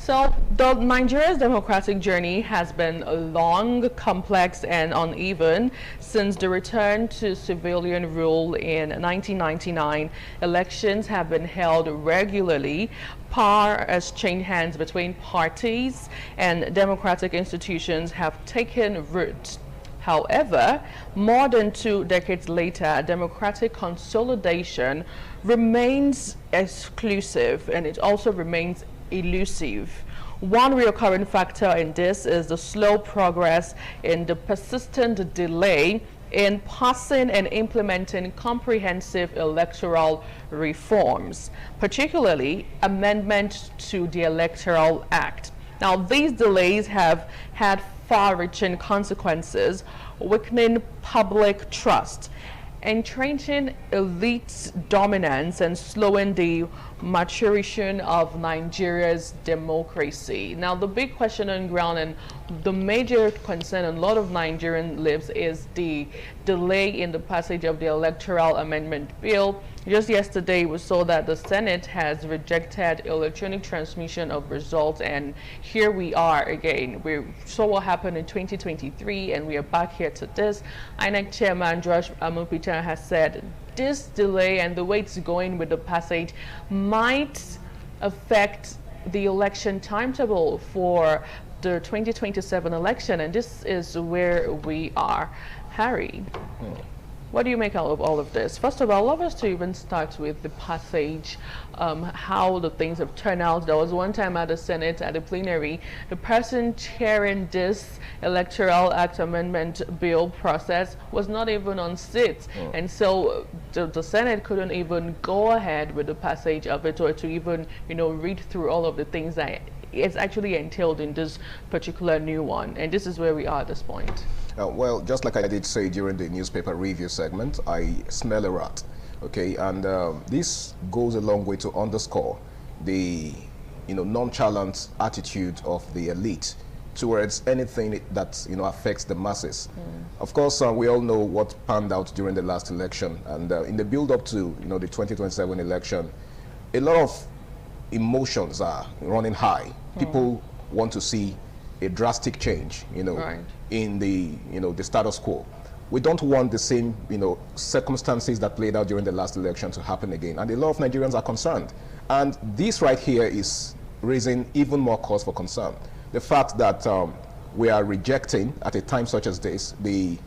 So, Nigeria's democratic journey has been long, complex, and uneven. Since the return to civilian rule in 1999, elections have been held regularly. Power has changed hands between parties, and democratic institutions have taken root. However, more than 2 decades later, democratic consolidation remains exclusive, and it also remains elusive. One recurrent factor in this is the slow progress in the persistent delay in passing and implementing comprehensive electoral reforms, particularly amendments to the Electoral Act. Now, these delays have had far-reaching consequences, weakening public trust, entrenching elite dominance, and slowing the maturation of Nigeria's democracy. Now, the big question on ground and the major concern on a lot of Nigerian lips is the delay in the passage of the Electoral Amendment Bill. Just yesterday, we saw that the Senate has rejected electronic transmission of results, and here we are again. We saw what happened in 2023, and we are back here to this. INEC Chairman Josh Amupita has said this delay and the way it's going with the passage might affect the election timetable for the 2027 election, and this is where we are. Harry, what do you make out of all of this? First of all, I'd love us to even start with the passage, how the things have turned out. There was one time at the Senate, at the plenary, the person chairing this Electoral Act Amendment Bill process was not even on seat. And so the Senate couldn't even go ahead with the passage of it, or to even, read through all of the things that it's actually entailed in this particular new one. And this is where we are at this point. Well, just like I did say during the newspaper review segment, I smell a rat, okay? And this goes a long way to underscore the, nonchalant attitude of the elite towards anything that, affects the masses. Of course, we all know what panned out during the last election. And in the build-up to, the 2027 election, a lot of emotions are running high. People want to see a drastic change, Right. in the, the status quo. We don't want the same, circumstances that played out during the last election to happen again. And a lot of Nigerians are concerned. And this right here is raising even more cause for concern. The fact that we are rejecting, at a time such as this, the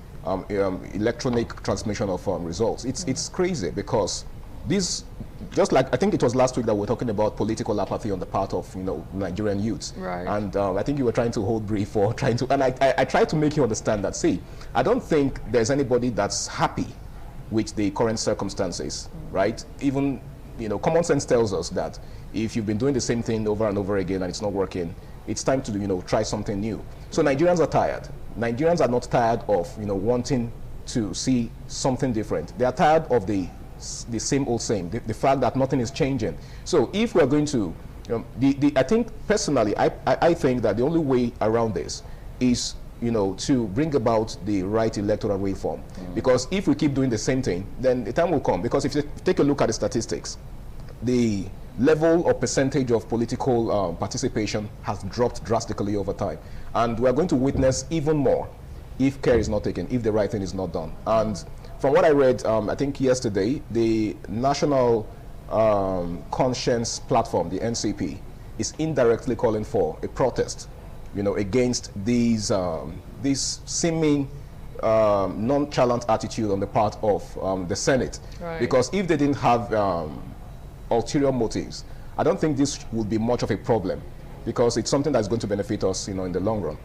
electronic transmission of results. It's crazy, because this, just like I think it was last week that we were talking about political apathy on the part of Nigerian youths, right. And I think you were trying to hold brief or trying to, and I tried to make you understand that. See, I don't think there's anybody that's happy with the current circumstances, right? Even common sense tells us that if you've been doing the same thing over and over again and it's not working, it's time to try something new. So Nigerians are tired. Nigerians are not tired of wanting to see something different. They are tired of the same old same, the fact that nothing is changing. So if we're going to, I think personally, I think that the only way around this is, to bring about the right electoral reform. Because if we keep doing the same thing, then the time will come. Because if you take a look at the statistics, the level or percentage of political participation has dropped drastically over time. And we're going to witness even more if care is not taken, if the right thing is not done. And from what I read, I think yesterday, the National Conscience Platform, the NCP, is indirectly calling for a protest, against these this seeming nonchalant attitude on the part of the Senate. Right. Because if they didn't have ulterior motives, I don't think this would be much of a problem, because it's something that's going to benefit us, in the long run.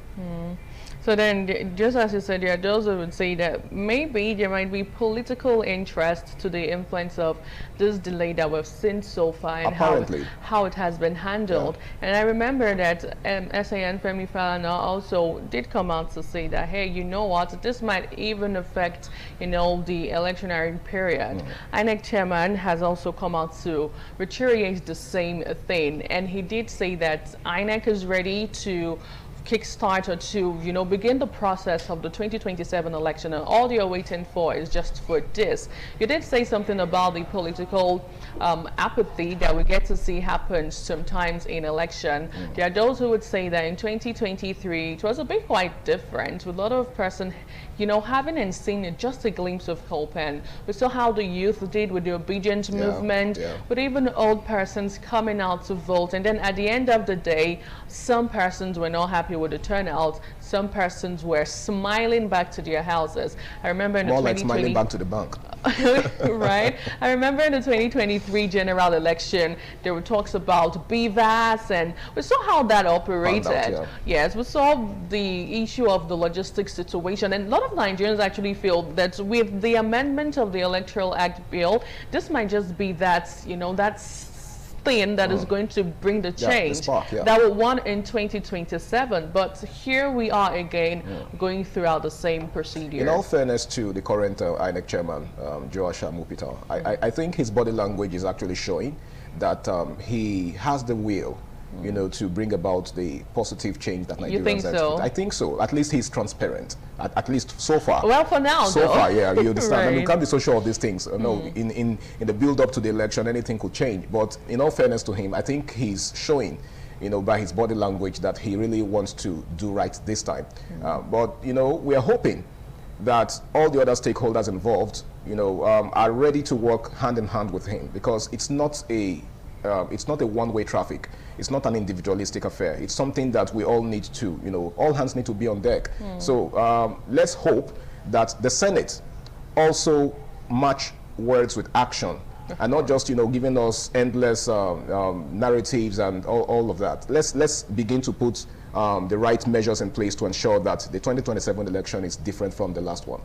So then, just as you said, there are those who would say that maybe there might be political interest to the influence of this delay that we've seen so far, and how it has been handled. Yeah. And I remember that SAN Femi Falana also did come out to say that, hey, you know what, this might even affect, the electionary period. INEC chairman has also come out to reiterate the same thing, and he did say that INEC is ready to kickstart or to, you know, begin the process of the 2027 election, and all you're waiting for is just for this. You did say something about the political apathy that we get to see happen sometimes in election. There are those who would say that in 2023 it was a bit quite different, with a lot of person, you know, having and seeing just a glimpse of hope. And we saw how the youth did with the obedience movement, but even old persons coming out to vote. And then at the end of the day, some persons were not happy with the turnout. Some persons were smiling back to their houses. I remember in the more like smiling back to the bank. Right? I remember in the 2023 general election, there were talks about BVAS, and we saw how that operated. Yes, we saw the issue of the logistics situation, and a lot of Nigerians actually feel that with the amendment of the Electoral Act bill, this might just be that, you know, that's thing that is going to bring the change that we want in 2027. But here we are again going throughout the same procedure. In all fairness to the current INEC chairman, Joash Mupita, I think his body language is actually showing that he has the will, you know, to bring about the positive change that Nigerians You think so? I think so. At least he's transparent. At least so far. Well, for now, so far, yeah, you understand. Right. I mean, you can't be so sure of these things. No, in the build-up to the election, anything could change. But in all fairness to him, I think he's showing, you know, by his body language that he really wants to do right this time. But, you know, we are hoping that all the other stakeholders involved, you know, are ready to work hand in hand with him, because it's not a one-way traffic. It's not an individualistic affair. It's something that we all need to, you know, all hands need to be on deck. So let's hope that the Senate also match words with action, and not just, you know, giving us endless narratives and all of that. Let's begin to put the right measures in place to ensure that the 2027 election is different from the last one.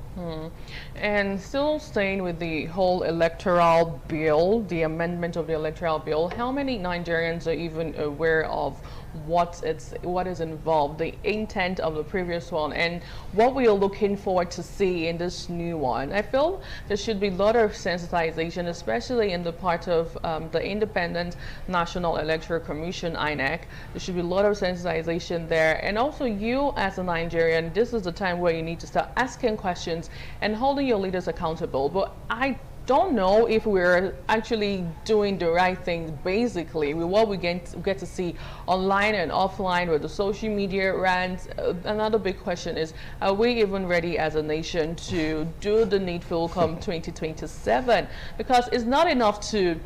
And still staying with the whole electoral bill, the amendment of the electoral bill, how many Nigerians are even aware of what is involved, the intent of the previous one, and what we are looking forward to see in this new one? I feel there should be a lot of sensitization, especially in the part of the Independent National Electoral Commission, INEC. There should be a lot of sensitization there. And also, you as a Nigerian, this is the time where you need to start asking questions and holding your leaders accountable. But I don't know if we're actually doing the right things, basically, with what we get to see online and offline with the social media rants. Another big question is, are we even ready as a nation to do the needful come 2027? Because it's not enough to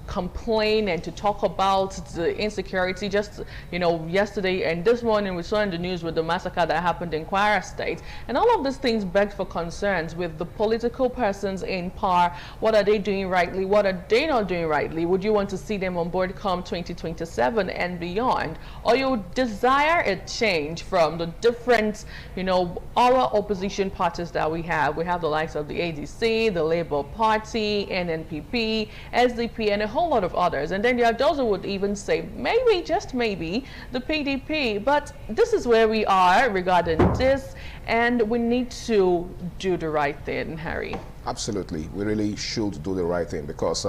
complain and to talk about the insecurity. Just, you know, yesterday and this morning we saw in the news with the massacre that happened in Kwara State, and all of these things begged for concerns with the political persons in power. What are they doing rightly? What are they not doing rightly? Would you want to see them on board come 2027 and beyond, or you desire a change from the different, you know, our opposition parties that we have? We have the likes of the ADC, the Labour Party, NNPP, SDP, and a whole lot of others. And then there are those who would even say, maybe, just maybe, the PDP. But this is where we are regarding this, and we need to do the right thing, Harry. Absolutely. We really should do the right thing, because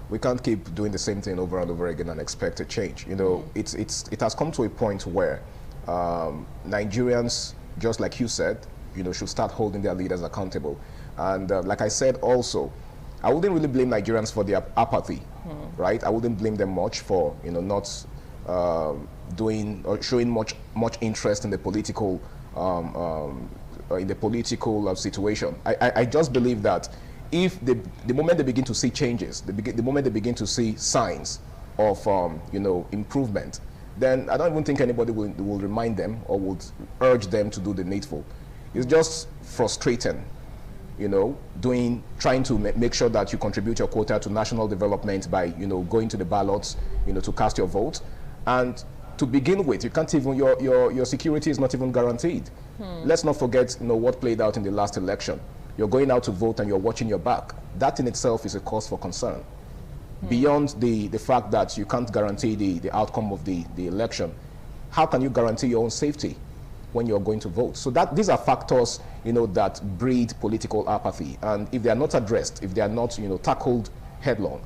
we can't keep doing the same thing over and over again and expect a change. You know, it has come to a point where Nigerians, just like you said, you know, should start holding their leaders accountable. And like I said also, I wouldn't really blame Nigerians for their apathy, right? I wouldn't blame them much for, you know, not doing or showing much interest in the political situation. I just believe that if the moment they begin to see changes, the moment they begin to see signs of you know, improvement, then I don't even think anybody will remind them or would urge them to do the needful. It's just frustrating, you know, trying to make sure that you contribute your quota to national development by, you know, going to the ballots, you know, to cast your vote. And to begin with, you can't even, your security is not even guaranteed. Let's not forget, you know, what played out in the last election. You're going out to vote and you're watching your back. That in itself is a cause for concern. Beyond the fact that you can't guarantee the outcome of the election, how can you guarantee your own safety when you're going to vote? So these are factors, you know, that breed political apathy. And if they are not addressed, if they are not, you know, tackled headlong,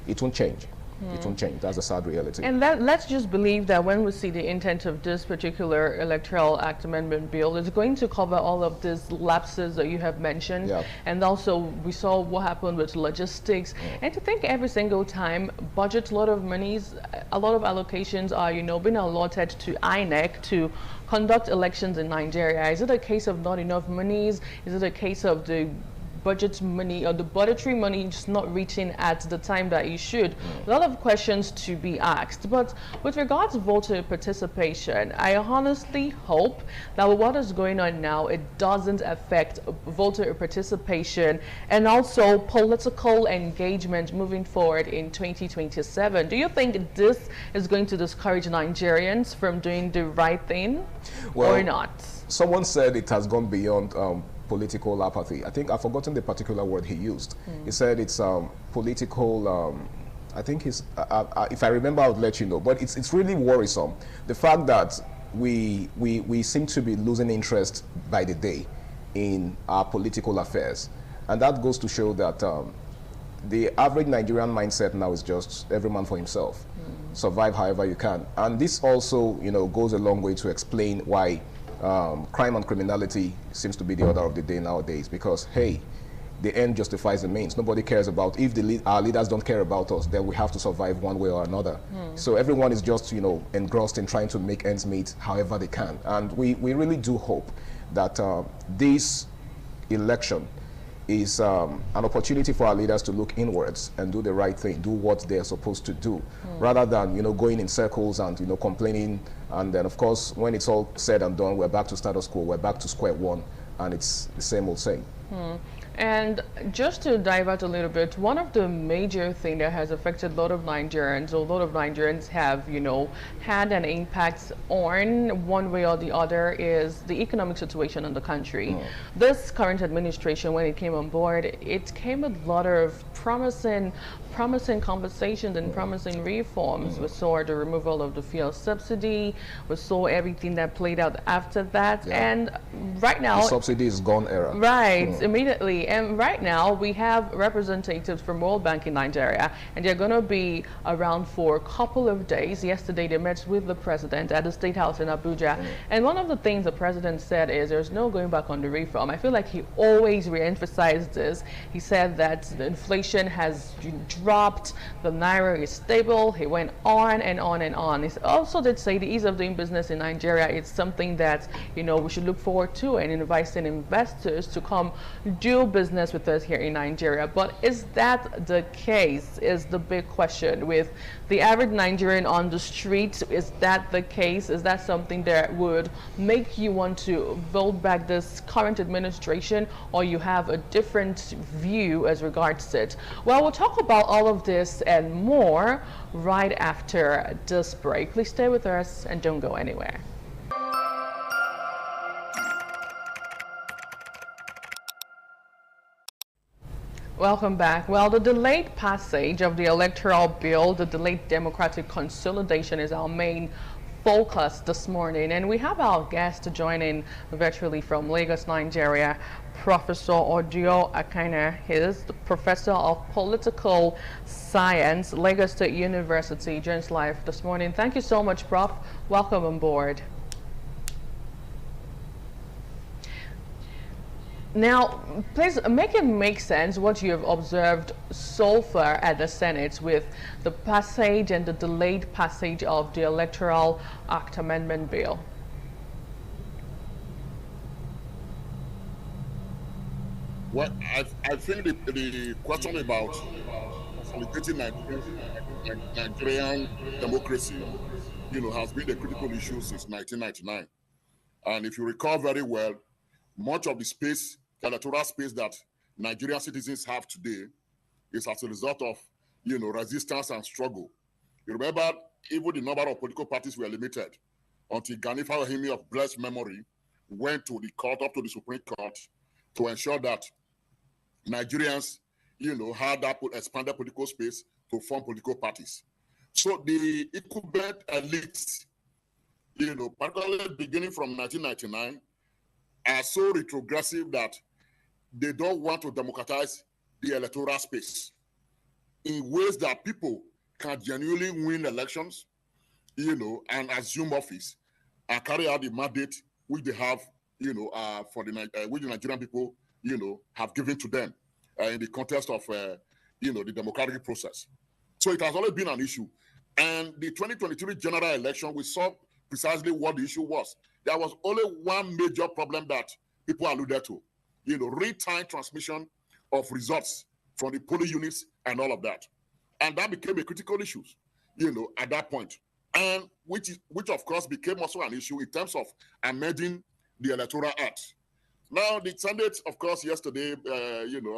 it won't change. It won't change. That's a sad reality. And let's just believe that when we see the intent of this particular Electoral Act Amendment bill, it's going to cover all of these lapses that you have mentioned. Yeah. And also we saw what happened with logistics. And to think every single time budget, a lot of monies, a lot of allocations are, being allotted to INEC to conduct elections in Nigeria. Is it a case of not enough monies? Is it a case of the budget money or the budgetary money just not reaching at the time that it should? A lot of questions to be asked. But with regards to voter participation, I honestly hope that with what is going on now, it doesn't affect voter participation and also political engagement moving forward in 2027. Do you think this is going to discourage Nigerians from doing the right thing or not? Someone said it has gone beyond political apathy. I think I've forgotten the particular word he used. He said it's political. I think he's. If I remember, I'll let you know. But it's really worrisome, the fact that we seem to be losing interest by the day in our political affairs, and that goes to show that the average Nigerian mindset now is just every man for himself. Survive however you can, and this also goes a long way to explain why crime and criminality seems to be the order of the day nowadays, because hey, the end justifies the means. Nobody cares about, if our leaders don't care about us, then we have to survive one way or another. So everyone is just engrossed in trying to make ends meet however they can, and we really do hope that this election is an opportunity for our leaders to look inwards and do the right thing, do what they're supposed to do, rather than going in circles and complaining. And then, of course, when it's all said and done, we're back to status quo, we're back to square one, and it's the same old same. And just to divert a little bit, one of the major things that has affected a lot of Nigerians, have, had an impact on one way or the other, is the economic situation in the country. This current administration, when it came on board, it came with a lot of promising conversations and promising reforms. We saw the removal of the fuel subsidy. We saw everything that played out after that. And right now, the subsidy is gone era. Right, immediately. And right now, we have representatives from World Bank in Nigeria, and they're going to be around for a couple of days. Yesterday, they met with the president at the State House in Abuja. And one of the things the president said is there's no going back on the reform. I feel like he always re-emphasized this. He said that the inflation has dropped, the naira is stable. He went on and on and on. He also did say the ease of doing business in Nigeria is something that we should look forward to, and inviting investors to come do business with us here in Nigeria. But is that the case, is the big question with the average Nigerian on the street? Is that the case? Is that something that would make you want to vote back this current administration, or you have a different view as regards to it? Well, we'll talk about all of this and more right after this break. Please stay with us and don't go anywhere. Welcome back. Well, the delayed passage of the electoral bill, the delayed democratic consolidation, is our main focus this morning. And we have our guest joining virtually from Lagos, Nigeria, Professor Odio Akana. He is the Professor of Political Science, Lagos State University. Joins live this morning. Thank you so much, Prof. Welcome on board. Now, please make it make sense what you have observed so far at the Senate with the passage and the delayed passage of the Electoral Act Amendment Bill. Well, I think the question about facilitating Nigerian democracy, has been a critical issue since 1999. And if you recall very well, much of the space, electoral space that Nigerian citizens have today is as a result of, resistance and struggle. You remember, even the number of political parties were limited until Gani Fawahimi of blessed memory went to the court, up to the Supreme Court, to ensure that Nigerians, had that expanded political space to form political parties. So the incumbent elites, particularly beginning from 1999, are so retrogressive that they don't want to democratize the electoral space in ways that people can genuinely win elections, and assume office and carry out the mandate which they have, for which the Nigerian people, have given to them in the context of, the democratic process. So it has always been an issue. And the 2023 general election, we saw precisely what the issue was. There was only one major problem that people alluded to, real-time transmission of results from the polling units and all of that. And that became a critical issue, at that point. And which of course became also an issue in terms of amending the Electoral Act. Now, the Senate, of course, yesterday,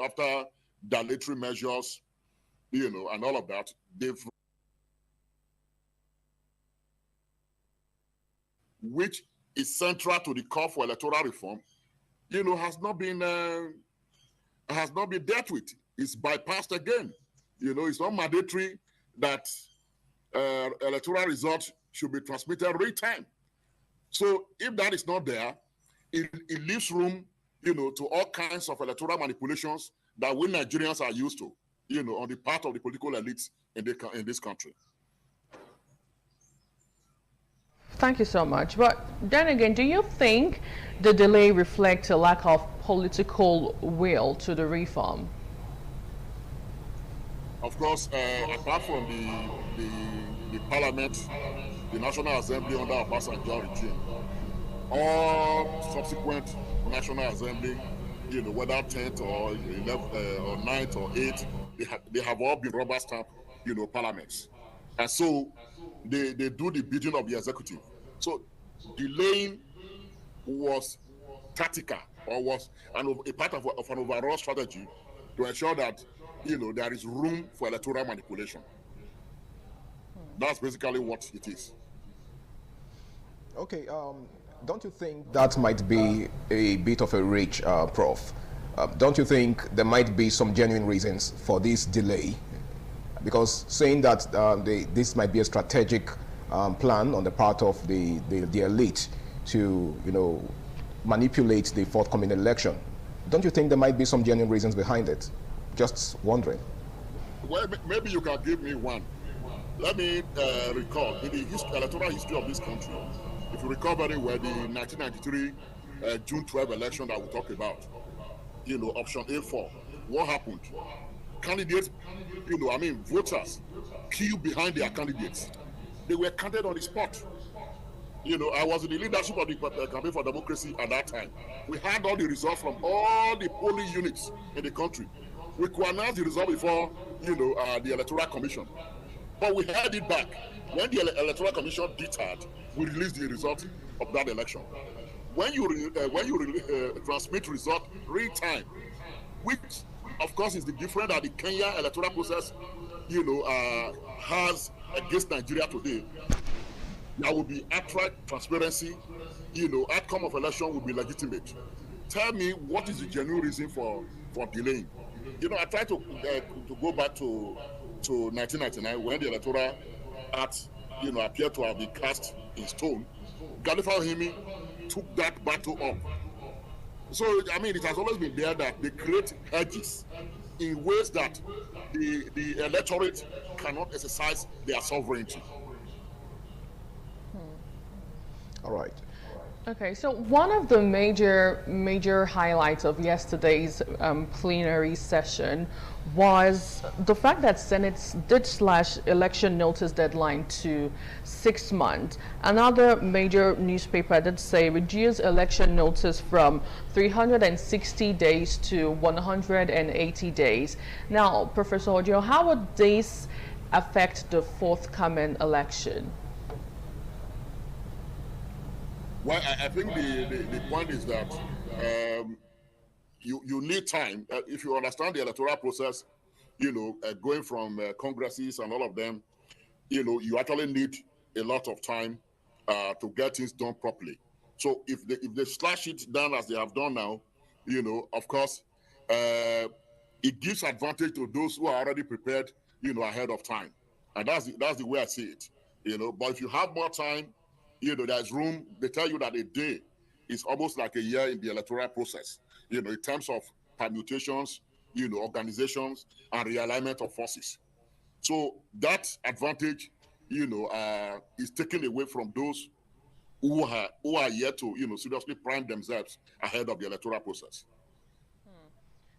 after dilatory measures, and all of that, they've, which is central to the call for electoral reform, has not been dealt with. It's bypassed again. It's not mandatory that electoral results should be transmitted real time. So if that is not there, it leaves room, to all kinds of electoral manipulations that we Nigerians are used to, on the part of the political elites in this country. Thank you so much. But then again, do you think the delay reflects a lack of political will to the reform? Of course, apart from the parliament, the National Assembly under Obasanjo regime, all subsequent National Assembly, whether 10th or 11th or 9th or 8th, they have all been rubber stamp, parliaments. And so they do the bidding of the executive. So delaying was tactical, or was a part of an overall strategy to ensure that, there is room for electoral manipulation. That's basically what it is. Okay, don't you think that might be a bit of a reach, Prof? Don't you think there might be some genuine reasons for this delay? Because saying that this might be a strategic plan on the part of the elite to, manipulate the forthcoming election, don't you think there might be some genuine reasons behind it? Just wondering. Well, maybe you can give me one. Let me recall, in the electoral history of this country, if you recall very well, the 1993 June 12 election that we talked about, option A4, what happened? Candidates, voters queued behind their candidates. They were counted on the spot. I was in the leadership of the Campaign for Democracy at that time. We had all the results from all the polling units in the country. We could announce the result before, the Electoral Commission. But we held it back. When the Electoral Commission deterred, we released the result of that election. When you transmit result real time, which of course is the difference that the Kenya electoral process, has against Nigeria today, there will be outright transparency. Outcome of election will be legitimate. Tell me what is the genuine reason for delaying. I try to go back to 1999 when the Electoral Act, appeared to have been cast in stone. Khalifa Himi took that battle up. So, it has always been there that they create hedges in ways that the electorate cannot exercise their sovereignty. All right. Okay, so one of the major highlights of yesterday's plenary session was the fact that Senate did slash election notice deadline to 6 months. Another major newspaper did say reduce election notice from 360 days to 180 days. Now, Professor Ojo, how would this affect the forthcoming election? Well, I think the point is that you need time. If you understand the electoral process, going from congresses and all of them, you actually need a lot of time to get things done properly. So if they slash it down as they have done now, of course, it gives advantage to those who are already prepared, ahead of time. And that's the way I see it. But if you have more time, there's room. They tell you that a day is almost like a year in the electoral process, in terms of permutations, organizations, and realignment of forces. So that advantage, is taken away from those who are yet to, seriously prime themselves ahead of the electoral process.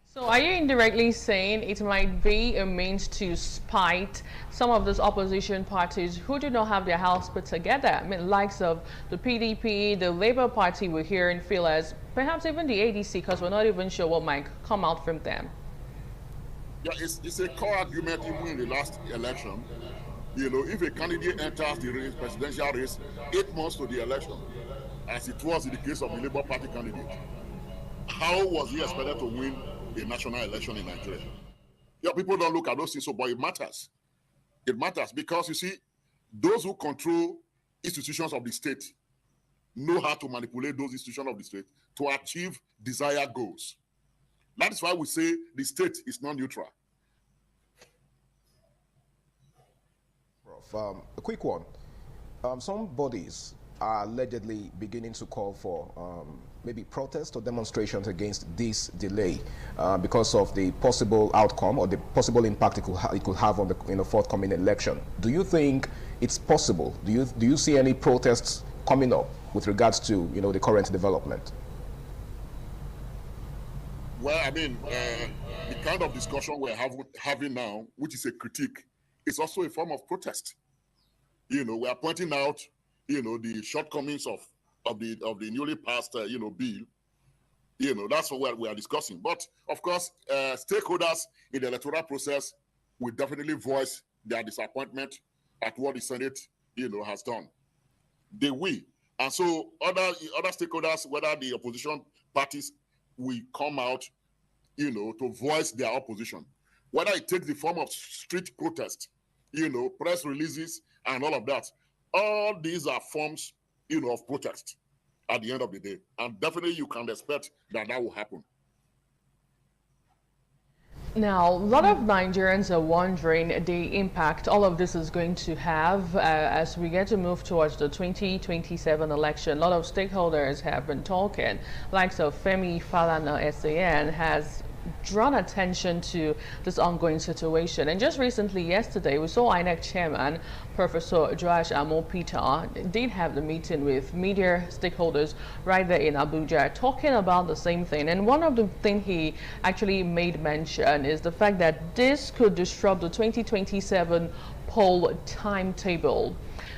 So are you indirectly saying it might be a means to spite some of those opposition parties who do not have their house put together? I mean, likes of the PDP, the Labour Party we're hearing, feel as perhaps even the ADC, because we're not even sure what might come out from them. Yeah, it's a core argument even in the last election. If a candidate enters the presidential race 8 months to the election, as it was in the case of the Labour Party candidate, how was he expected to win a national election in Nigeria? Yeah, people don't look at those things, but it matters. It matters because, you see, those who control institutions of the state know how to manipulate those institutions of the state to achieve desired goals. That is why we say the state is not neutral. Prof, a quick one. Some bodies are allegedly beginning to call for maybe protests or demonstrations against this delay because of the possible outcome or the possible impact it could have on the forthcoming election. Do you think it's possible? Do you see any protests coming up with regards to the current development? Well, I mean, the kind of discussion we're having now, which is a critique, is also a form of protest. We are pointing out, the shortcomings of the newly passed, bill. That's what we are discussing. But of course, stakeholders in the electoral process will definitely voice their disappointment at what the Senate, has done. They will, and so other stakeholders, whether the opposition parties, will come out, to voice their opposition. Whether it takes the form of street protest, press releases and all of that. All these are forms, of protest at the end of the day. And definitely you can expect that will happen. Now, a lot of Nigerians are wondering the impact all of this is going to have as we get to move towards the 2027 election. A lot of stakeholders have been talking, like Femi Falana SAN has drawn attention to this ongoing situation. And just recently, yesterday, we saw INEC chairman, Professor Joash Amo-Peter, did have the meeting with media stakeholders right there in Abuja, talking about the same thing. And one of the things he actually made mention is the fact that this could disrupt the 2027 poll timetable,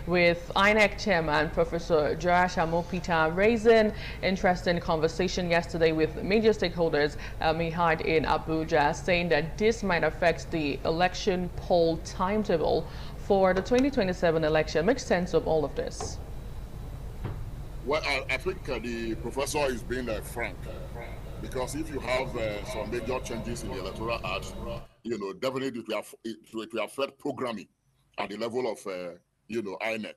with INEC chairman Professor Joash Amo-Peter raising interesting conversation yesterday with major stakeholders he had in Abuja, saying that this might affect the election poll timetable for the 2027 election. Makes sense of all of this? Well, I think the professor is being frank, because if you have some major changes in the Electoral Act, definitely it will affect programming at the level of INEC.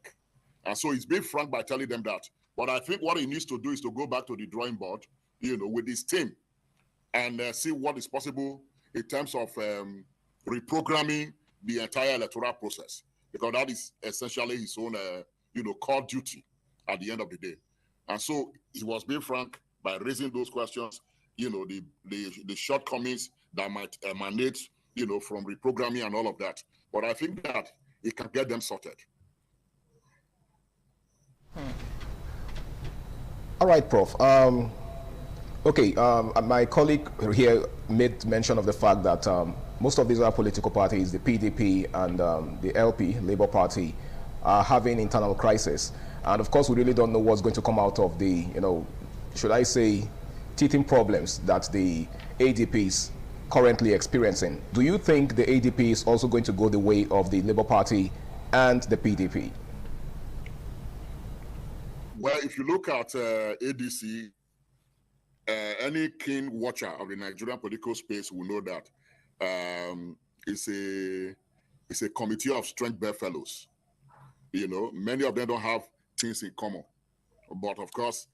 And so he's being frank by telling them that. But I think what he needs to do is to go back to the drawing board, with his team, and see what is possible in terms of reprogramming the entire electoral process, because that is essentially his own, core duty at the end of the day. And so he was being frank by raising those questions, the shortcomings that might emanate, from reprogramming and all of that. But I think that it can get them sorted. All right, Prof. Okay, my colleague here made mention of the fact that most of these other political parties, the PDP and the LP, Labour Party, are having internal crisis. And of course, we really don't know what's going to come out of the, should I say, teething problems that the ADP is currently experiencing. Do you think the ADP is also going to go the way of the Labour Party and the PDP? Well, if you look at ADC, any keen watcher of the Nigerian political space will know that it's a committee of strength bedfellows. Many of them don't have things in common. But of course,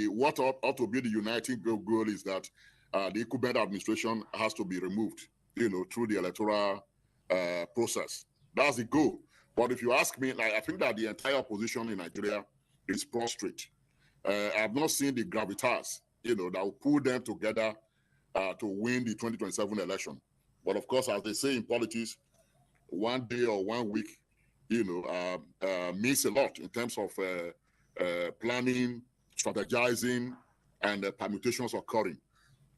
what ought to be the uniting goal is that the incumbent administration has to be removed, through the electoral process. That's the goal. But if you ask me, I think that the entire opposition in Nigeria is prostrate. I have not seen the gravitas, that will pull them together to win the 2027 election. But of course, as they say in politics, one day or 1 week, means a lot in terms of planning, strategizing, and permutations occurring.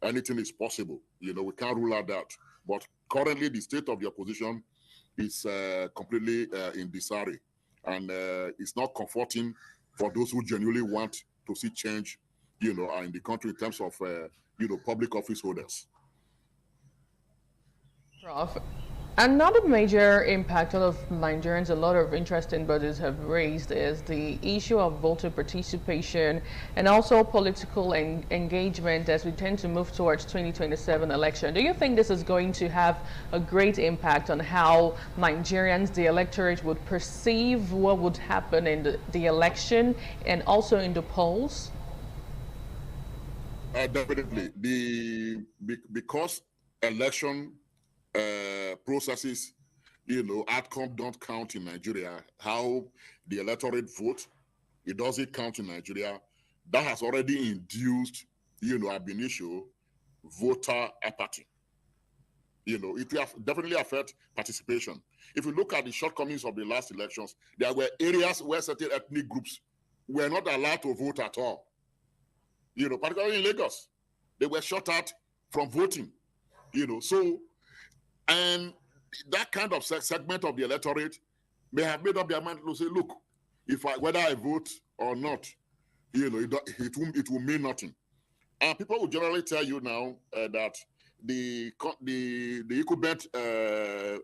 Anything is possible. We can't rule out that. But currently, the state of the opposition is completely in disarray, and it's not comforting for those who genuinely want to see change, in the country in terms of, public office holders. Prof. Another major impact a lot of Nigerians, a lot of interesting bodies have raised is the issue of voter participation and also political engagement as we tend to move towards 2027 election. Do you think this is going to have a great impact on how Nigerians, the electorate, would perceive what would happen in the election and also in the polls? Definitely. Because election processes, outcome don't count in Nigeria. How the electorate vote, it doesn't count in Nigeria. That has already induced, ab initio voter apathy. It will definitely affect participation. If you look at the shortcomings of the last elections, there were areas where certain ethnic groups were not allowed to vote at all. Particularly in Lagos, they were shut out from voting. So. And that kind of segment of the electorate may have made up their mind to say, look, whether I vote or not, it will mean nothing. And people will generally tell you now that the incumbent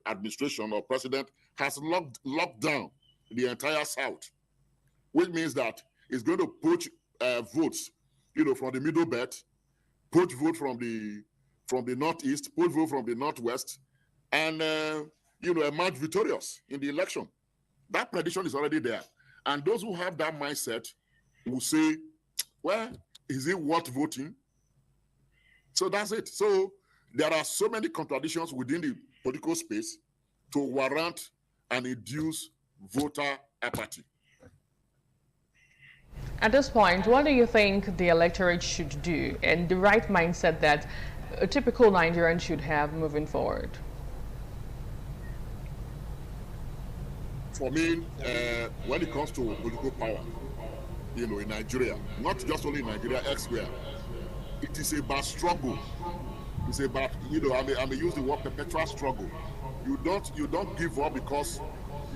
administration or president has locked down the entire South, which means that it's going to poach votes, from the middle belt, poach vote from the Northeast, poach vote from the Northwest, and emerge victorious in the election. That prediction is already there. And those who have that mindset will say, well, is it worth voting? So that's it. So there are so many contradictions within the political space to warrant and induce voter apathy. At this point, what do you think the electorate should do and the right mindset that a typical Nigerian should have moving forward? For me, when it comes to political power, in Nigeria, not just only in Nigeria, elsewhere, it is about struggle. It's about, I may use the word perpetual struggle. You don't give up because,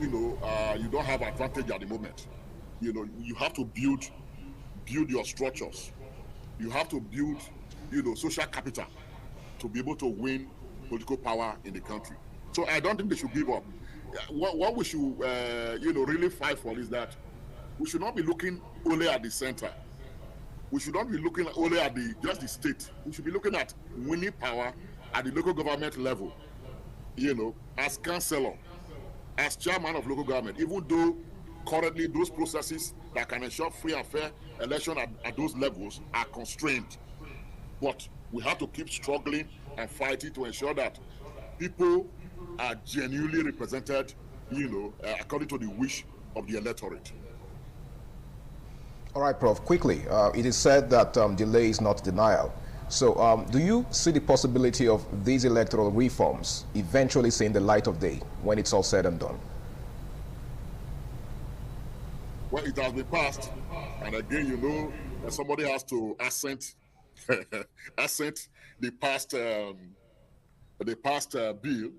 you don't have advantage at the moment. You have to build your structures. You have to build, social capital to be able to win political power in the country. So I don't think they should give up. What we should, really fight for is that we should not be looking only at the center. We should not be looking only at just the state. We should be looking at winning power at the local government level. As councillor, as chairman of local government, even though currently those processes that can ensure free and fair election at those levels are constrained. But we have to keep struggling and fighting to ensure that people are genuinely represented, according to the wish of the electorate. All right, Prof. Quickly, it is said that delay is not denial. So do you see the possibility of these electoral reforms eventually seeing the light of day when it's all said and done? Well, it has been passed, and again, somebody has to assent the past bill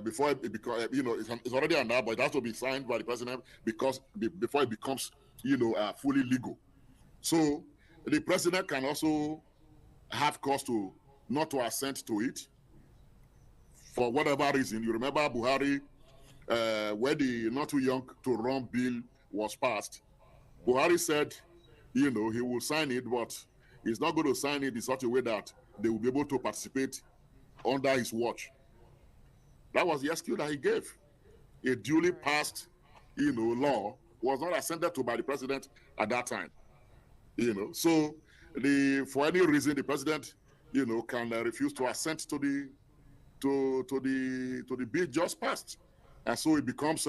before it becomes, it's already an but it has to be signed by the president before it becomes, fully legal. So the president can also have cause to not to assent to it for whatever reason. You remember Buhari, where the Not Too Young to Run bill was passed. Buhari said, he will sign it, but he's not going to sign it in such a way that they will be able to participate under his watch. That was the excuse that he gave. A duly passed, law was not assented to by the president at that time. So for any reason the president, can refuse to assent to the bill just passed, and so it becomes,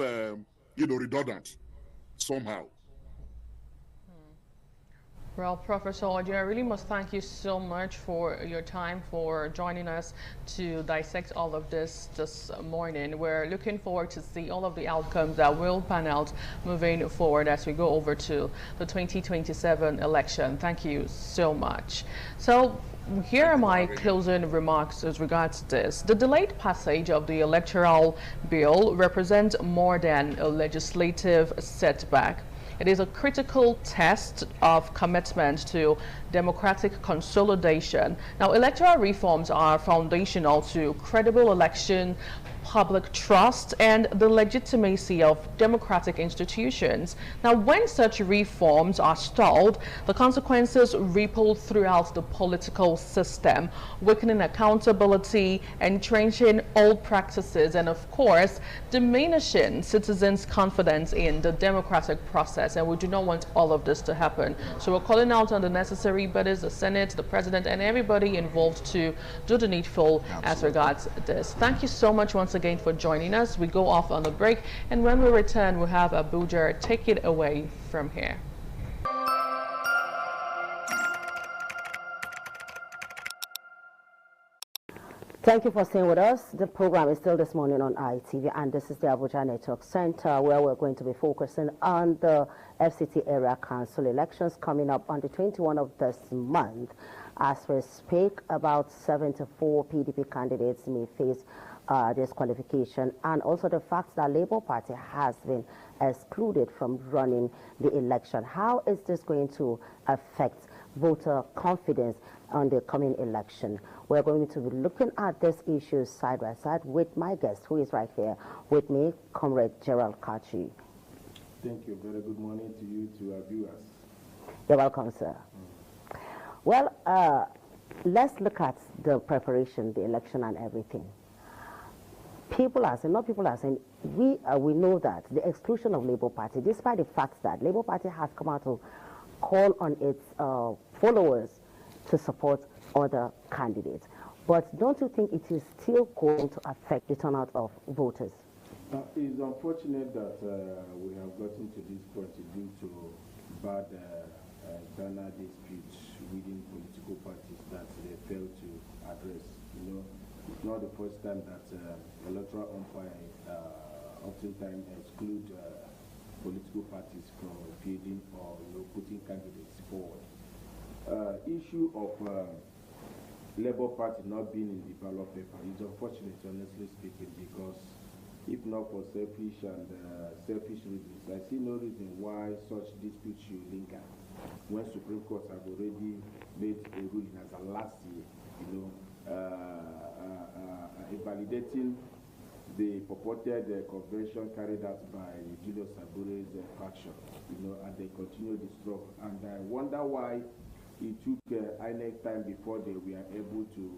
redundant somehow. Well, Professor Ojo, I really must thank you so much for your time, for joining us to dissect all of this morning. We're looking forward to see all of the outcomes that will pan out moving forward as we go over to the 2027 election. Thank you so much. So, here are my closing remarks as regards this. The delayed passage of the electoral bill represents more than a legislative setback. It is a critical test of commitment to democratic consolidation. Now, electoral reforms are foundational to credible election, public trust, and the legitimacy of democratic institutions. Now, when such reforms are stalled, the consequences ripple throughout the political system, weakening accountability, entrenching old practices, and of course, diminishing citizens' confidence in the democratic process. And we do not want all of this to happen. So we're calling out on the necessary bodies, the Senate, the President, and everybody involved to do the needful as regards this. Thank you so much once again for joining us. We go off on a break, and when we return, we'll have Abuja take it away from here. Thank you for staying with us. The program is still this morning on ITV, and this is the Abuja Network Center, where we're going to be focusing on the FCT Area Council elections coming up on the 21st of this month. As we speak, about 74 PDP candidates may face disqualification, and also the fact that Labour Party has been excluded from running the election. How is this going to affect voter confidence on the coming election? We're going to be looking at these issues side by side with my guest, who is right here with me, Comrade Gerald Kachi. Thank you. Very good morning to you, to our viewers. You're welcome, sir. Well, let's look at the preparation, the election and everything. People are saying, not people are saying, we know that the exclusion of Labour Party, despite the fact that Labour Party has come out to call on its followers to support other candidates. But don't you think it is still going to affect the turnout of voters? It's unfortunate that we have gotten to this point due to bad Ghana disputes within political parties that they failed to address. You know, it's not the first time that electoral umpires oftentimes exclude political parties from fielding or putting candidates forward. Issue of Labour Party not being in the ballot paper is unfortunate, honestly speaking, because if not for selfish reasons, I see no reason why such disputes should linger when Supreme Court have already made a ruling as a last year, invalidating the purported convention carried out by Julius Sabure's faction, and they continue the struggle. And I wonder why it took INEC time before they were able to,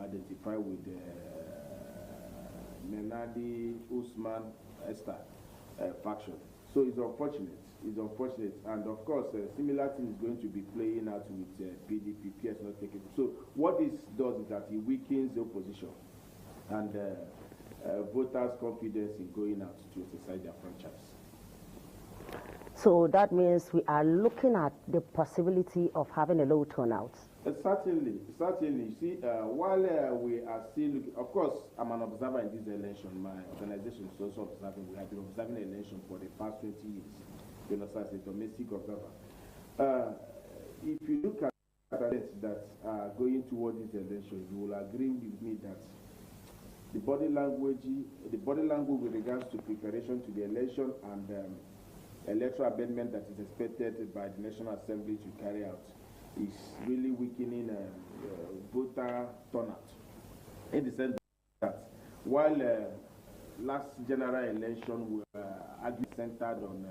identify with Menadi Usman Esther faction. So it's unfortunate. It's unfortunate, and of course, similar thing is going to be playing out with PDP. PS not taking. So what this does is that it weakens the opposition and voters' confidence in going out to exercise their franchise. So that means we are looking at the possibility of having a low turnout. Certainly. You see, while we are still looking, of course, I'm an observer in this election. My organization is also observing. We have been observing the election for the past 20 years. As a domestic observer. If you look at events that are going toward this election, you will agree with me that the body language with regards to preparation to the election and electoral amendment that is expected by the National Assembly to carry out is really weakening voter turnout, in the sense that while last general election were centered on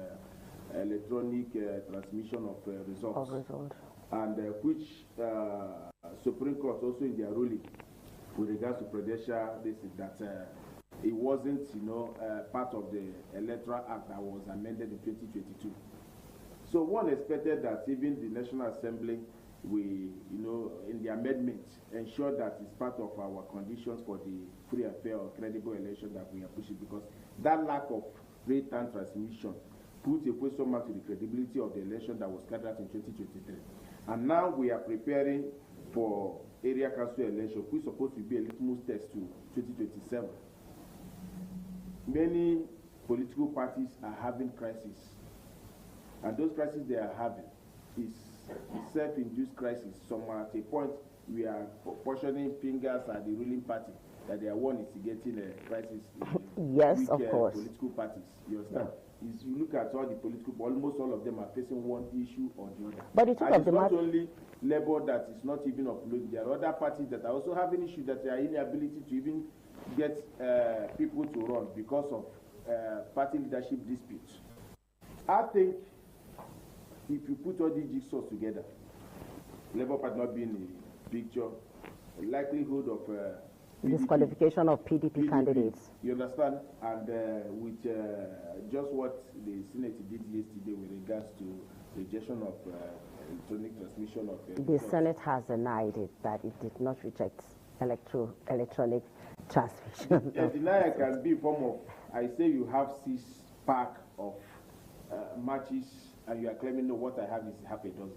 electronic transmission of results, and which Supreme Court also in their ruling with regards to prudential, this is that it wasn't, part of the Electoral Act that was amended in 2022. So one expected that even the National Assembly, we, in the amendment, ensure that it's part of our conditions for the free and fair or credible election that we are pushing, because that lack of real-time transmission put a question mark to the credibility of the election that was carried out in 2023. And now we are preparing for area council election, which is supposed to be a litmus test to 2027. Many political parties are having crises, and those crises they are having is self-induced crisis. Some at a point we are portioning fingers at the ruling party that they are one instigating a crisis. Yes, weak, of course. Political parties, you understand? Yeah. Is you look at all the political, almost all of them are facing one issue or the other. But it and it's not only Labour that is not even uploading. There are other parties that are also having issues that are inability to even get people to run because of party leadership disputes. I think if you put all these jigsaws together, Labour Party not being in the picture, the likelihood of disqualification of PDP candidates. You understand? And with just what the Senate did yesterday with regards to rejection of electronic transmission of the Senate has denied it, that it did not reject electronic transmission. A denial can be in form of, I say you have 6 pack of matches and you are claiming, no, what I have is half a dozen.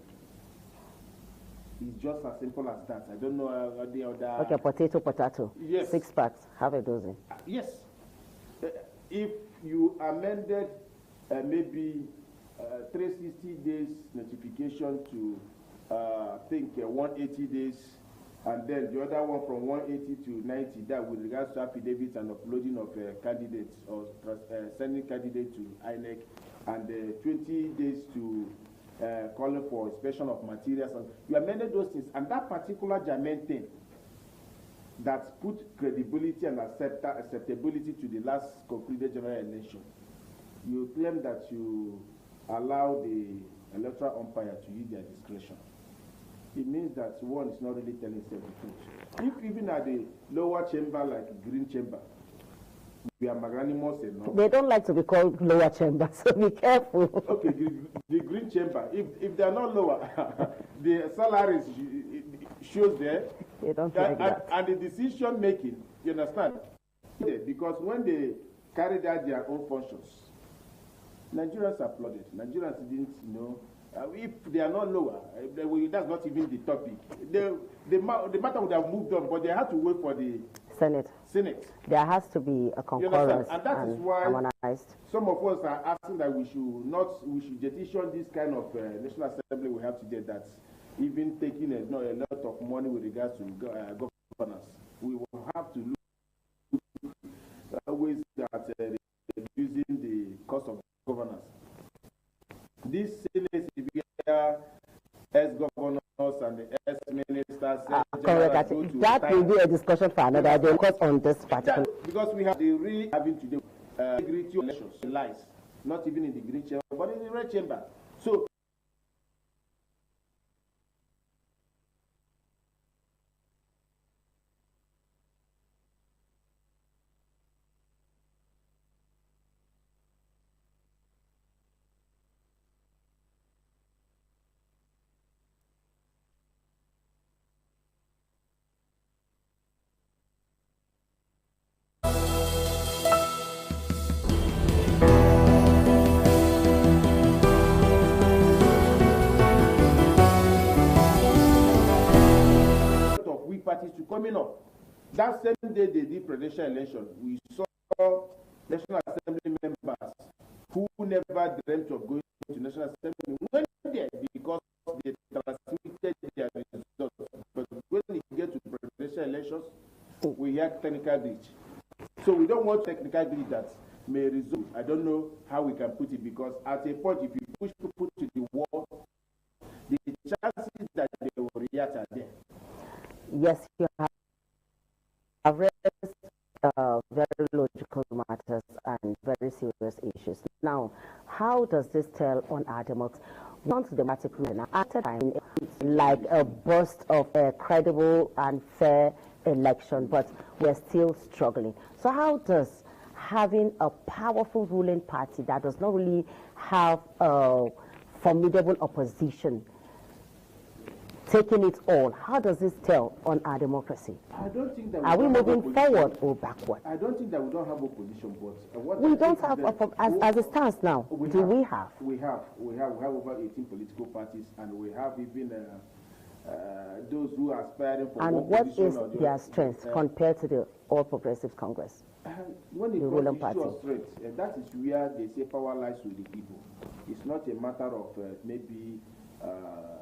It's just as simple as that. I don't know the other... Okay, potato. Yes. 6 packs, half a dozen. Yes. If you amended maybe 360 days notification to, I think, 180 days, and then the other one from 180 to 90, that with regards to affidavits and uploading of candidates or sending candidates to INEC, and 20 days to calling for inspection of materials. And you amended those things, and that particular germane thing that put credibility and acceptability to the last concluded general election, you claim that you allow the electoral umpire to use their discretion. It means that one is not really telling itself the truth. If even at the lower chamber, like Green Chamber, we are magnanimous enough. They don't like to be called lower chamber, so be careful. Okay, the Green Chamber, if they are not lower, the salaries shows there. They don't like that. And the decision making, you understand? Because when they carried out their own functions, Nigerians applauded. Nigerians didn't know. If they are not lower, that's not even the topic. The matter would have moved on, but they had to wait for the Senate. There has to be a concurrence, and that is why harmonized. Some of us are asking that we should petition this kind of National Assembly we have today, that's even taking a lot of money with regards to governance. We will have to look ways at reducing the cost of governance. This Senate, ex-governors and the ex-ministers, that will be a discussion for another day, because on this particular... Because we have the really having today integrity of elections lies, not even in the Green Chamber, but in the Red Chamber. So to coming up. That same day they did presidential election, we saw National Assembly members who never dreamt of going to National Assembly went there because they transmitted their results. But when we get to presidential elections, we hear technical glitch. So we don't want technical glitch that may result. I don't know how we can put it, because at a point, if you push people to the wall, the chances that they will react are there. Yes, you have raised very logical matters and very serious issues. Now, how does this tell on our democracy? We want democratic rule after time, like a burst of a credible and fair election, but we're still struggling. So how does having a powerful ruling party that does not really have a formidable opposition taking it all. How does this tell on our democracy? I don't think that Are we moving forward or backward? I don't think that we don't have opposition, but We don't have, as it stands now, we have? We have over 18 political parties, and we have even those who are aspiring for and one what position is or the their other. strength compared to the All Progressives Congress? When it the comes ruling to issue party? of strength, that is where they say power lies with the people. It's not a matter of maybe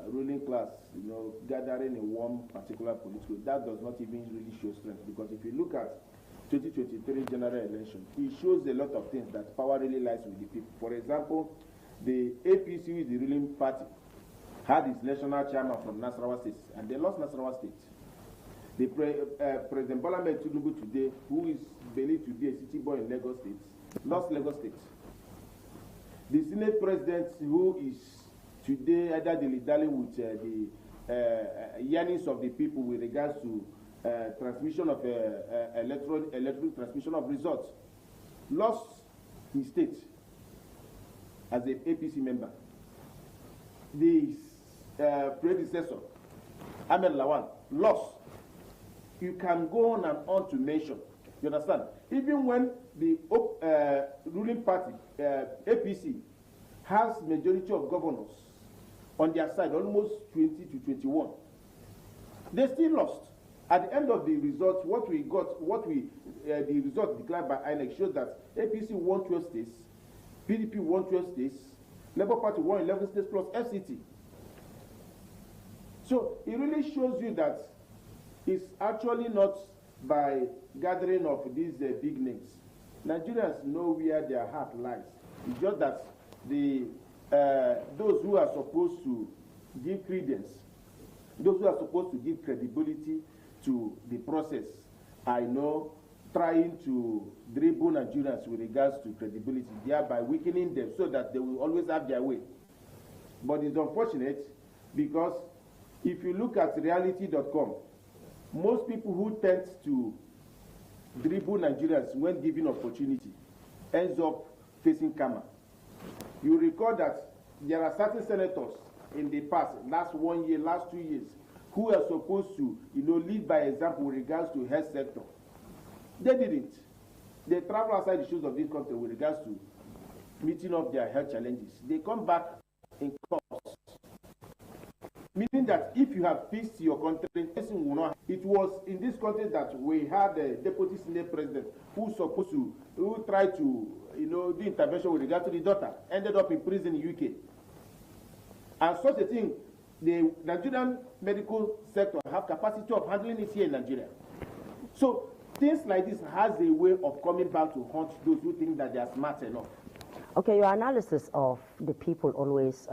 ruling class, gathering in one particular political. That does not even really show strength, because if you look at 2023 general election, it shows a lot of things that power really lies with the people. For example, the APC, who is the ruling party, had its national chairman from Nasarawa State, and they lost Nasarawa State. The President Bola Ahmed Tinubu today, who is believed to be a city boy in Lagos State, lost Lagos State. The Senate President, who is today either dilly-dallying with the yearnings of the people with regards to transmission of electronic transmission of results, lost his state as an APC member. The predecessor, Ahmed Lawan, lost. You can go on and on to mention. You understand? Even when the ruling party, APC, has majority of governors on their side, almost 20 to 21, they still lost. At the end of the results, the result declared by INEC shows that APC won 12 states, PDP won 12 states, Labour Party won 11 states plus FCT. So it really shows you that it's actually not by gathering of these big names. Nigerians know where their heart lies. It's just that those who are supposed to give credence, those who are supposed to give credibility to the process, I know, trying to dribble Nigerians with regards to credibility, thereby weakening them so that they will always have their way. But it's unfortunate, because if you look at reality.com, most people who tend to dribble Nigerians when given opportunity ends up facing karma. You recall that there are certain senators in the past, last 1 year, last 2 years, who are supposed to, lead by example with regards to health sector. They didn't. They travel outside the shoes of this country with regards to meeting up their health challenges. They come back in course. Meaning that if you have fixed your country, person will not. It was in this country that we had a deputy senate president who tried to, do intervention with regard to the daughter, ended up in prison in UK. And such a thing, the Nigerian medical sector have capacity of handling it here in Nigeria. So things like this has a way of coming back to haunt those who think that they are smart enough. Okay, your analysis of the people always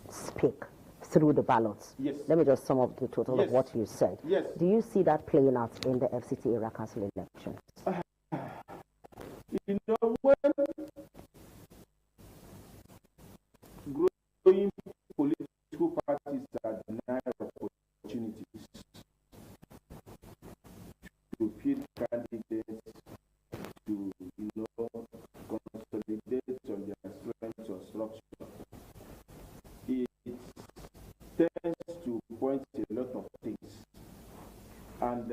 speak through the ballots. Yes. Let me just sum up the total of what you said. Yes. Do you see that playing out in the FCT area council elections? When growing political parties are denied opportunities to field candidates, to consolidate on their strength or structure, it tends to point a lot of things. And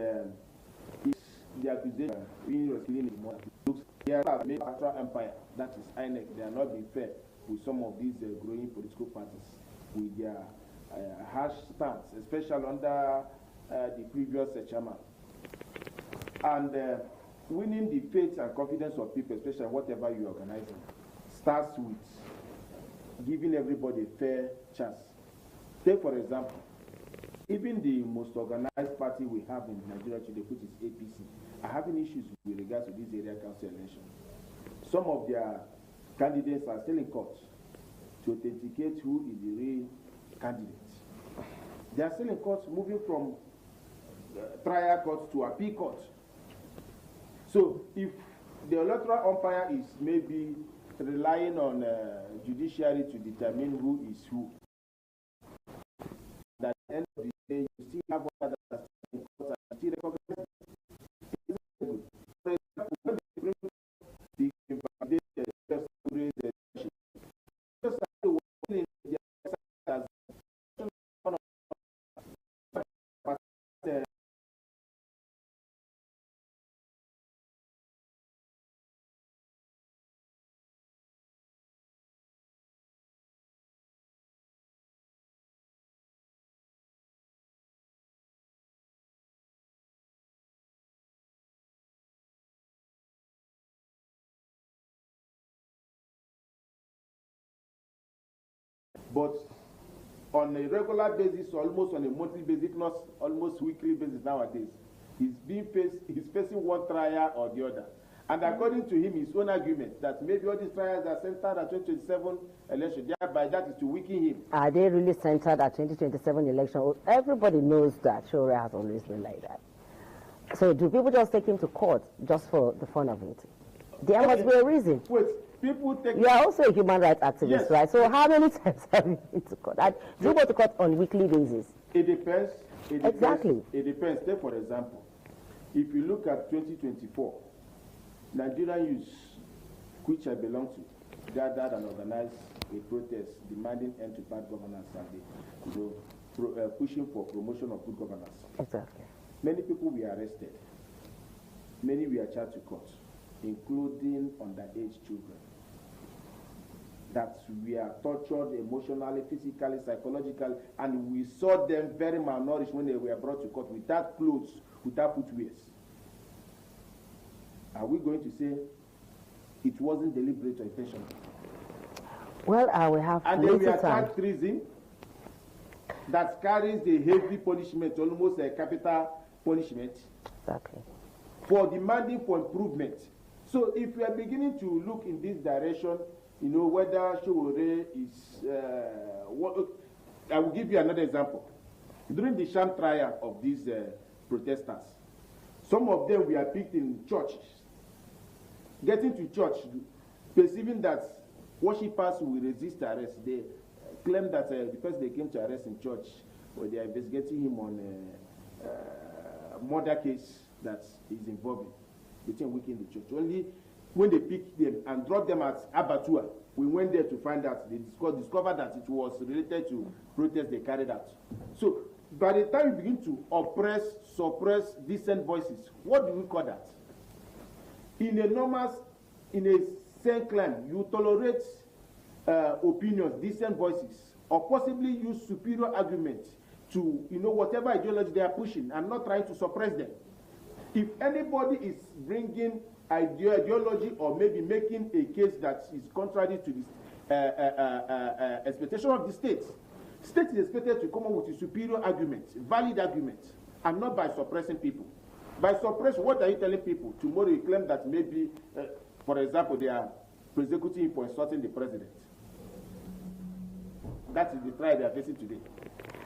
it's the accusation being is more looks here are made actual empire, that is INEC. They are not being fair with some of these growing political parties with their harsh stance, especially under the previous chairman. And winning the faith and confidence of people, especially whatever you're organizing, starts with giving everybody a fair chance. Take, for example, even the most organized party we have in Nigeria today, which is APC, are having issues with regards to this area council election. Some of their candidates are still in court to authenticate who is the real candidate. They are still in court, moving from trial court to appeal court. So if the electoral umpire is maybe relying on judiciary to determine who is who, at the end of the day, you still have others in court and still recognize it. For example, when they bring the invalidated just to raise the election, just like the one in the But on a regular basis, almost on a monthly basis, if not almost weekly basis nowadays, he's facing one trial or the other. And according to him, his own argument that maybe all these trials are centered at 2027 election, thereby that is to weaken him. Are they really centered at 2027 election? Everybody knows that Shore has always been like that. So do people just take him to court just for the fun of it? There must be a reason. Wait, people take... You are also a human rights activist, yes, right? So how many times have you been to court? Do you go to court on a weekly basis? It depends. Exactly. It depends. Take, for example, if you look at 2024, Nigerian youths, which I belong to, gathered and organized a protest demanding end to bad governance and pushing for promotion of good governance. Exactly. Many people were arrested. Many were charged to court, including underage children that were tortured emotionally, physically, psychologically, and we saw them very malnourished when they were brought to court without clothes, without footwears. Are we going to say it wasn't deliberate or intentional? Well, we have and then we time. attack treason that carries a heavy punishment, almost a capital punishment. Exactly. For demanding for improvement. So if we are beginning to look in this direction, you know, whether Showore is, I will give you another example. During the sham trial of these protesters, some of them were picked in churches. Getting to church, perceiving that worshippers will resist arrest, they claim that the person they came to arrest in church, or they are investigating him on a murder case that is involved between weakening the church. Only when they picked them and dropped them at Abattoir, we went there to find out, they discovered that it was related to protests they carried out. So by the time you begin to oppress, suppress decent voices, what do we call that? In a sane clan, you tolerate opinions, decent voices, or possibly use superior arguments to, you know, whatever ideology they are pushing and not trying to suppress them. If anybody is bringing ideology or maybe making a case that is contrary to this expectation of the state is expected to come up with a superior argument, valid argument, and not by suppressing people. By suppressing, what are you telling people? Tomorrow you claim that maybe, for example, they are prosecuting him for insulting the president. That is the trial they are facing today.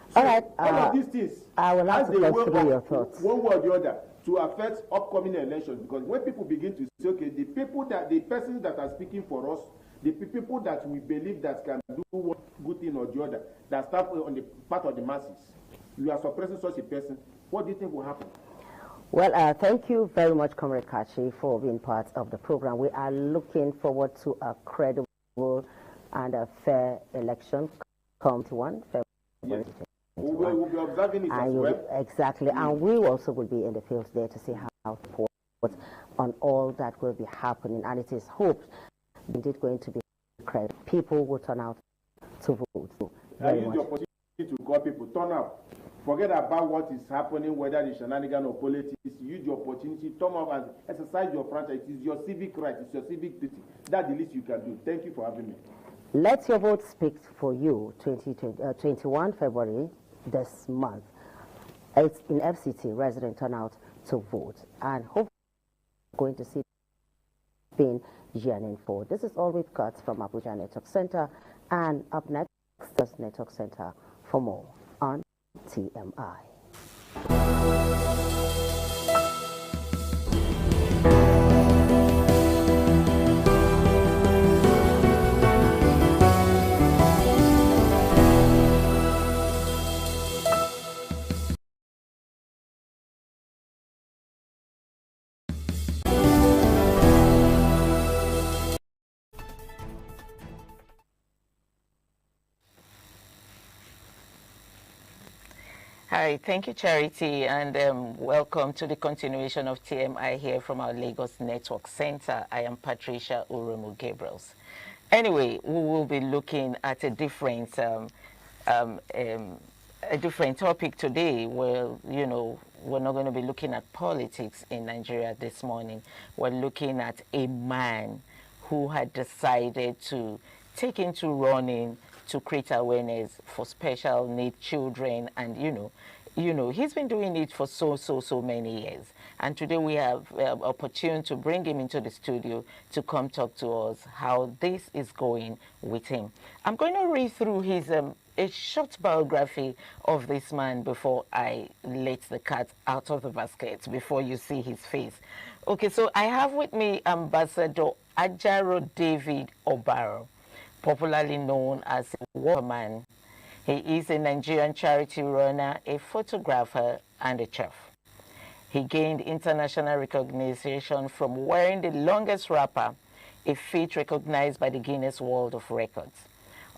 So all right. All of these things, I will have to go through your thoughts. One way or the other, to affect upcoming elections, because when people begin to say, okay, the persons that are speaking for us, the people that we believe that can do one good thing or the other, that start on the part of the masses, you are suppressing such a person, what do you think will happen? Well, thank you very much, Comrade Kachi, for being part of the program. We are looking forward to a credible and a fair election come to one. Yes. We'll be observing it as well. Exactly, and we also will be in the field there to see how forward on all that will be happening. And it is hoped indeed going to be credible. People will turn out to vote. I use the opportunity to call people, turn out. Forget about what is happening, whether it's shenanigans or politics. Use your opportunity, turn up and exercise your franchise. It is your civic right, it's your civic duty. That's the least you can do. Thank you for having me. Let your vote speak for you, 21 February this month. It's in FCT, resident turn out to vote. And hopefully going to see being yearning for. This is all we've got from Abuja Network Center. And up next, this Network Center for more on TMI. Hi, thank you, Charity, and welcome to the continuation of TMI here from our Lagos Network Center. I am Patricia Urumu Gabriels. Anyway, we will be looking at a different topic today. Well, you know, we're not going to be looking at politics in Nigeria this morning. We're looking at a man who had decided to take into running to create awareness for special need children, and he's been doing it for so many years. And today we have opportunity to bring him into the studio to come talk to us how this is going with him. I'm going to read through his a short biography of this man before I let the cat out of the basket, before you see his face. Okay, so I have with me Ambassador Ajaro David Obaro, popularly known as Waterman. He is a Nigerian charity runner, a photographer, and a chef. He gained international recognition from wearing the longest wrapper, a feat recognized by the Guinness World of Records.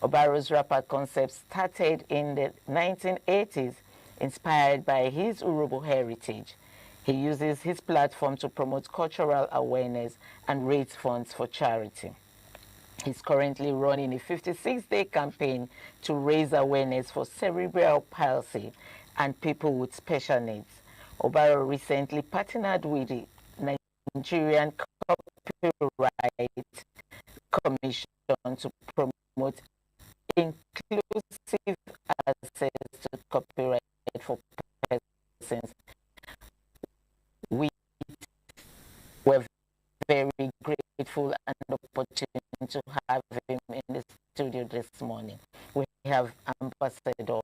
Obaro's wrapper concept started in the 1980s, inspired by his Urhobo heritage. He uses his platform to promote cultural awareness and raise funds for charity. He's currently running a 56-day campaign to raise awareness for cerebral palsy and people with special needs. Obaro recently partnered with the Nigerian Copyright Commission to promote inclusive access to copyright for persons. We were very grateful and opportunity to have him in the studio this morning. We have Ambassador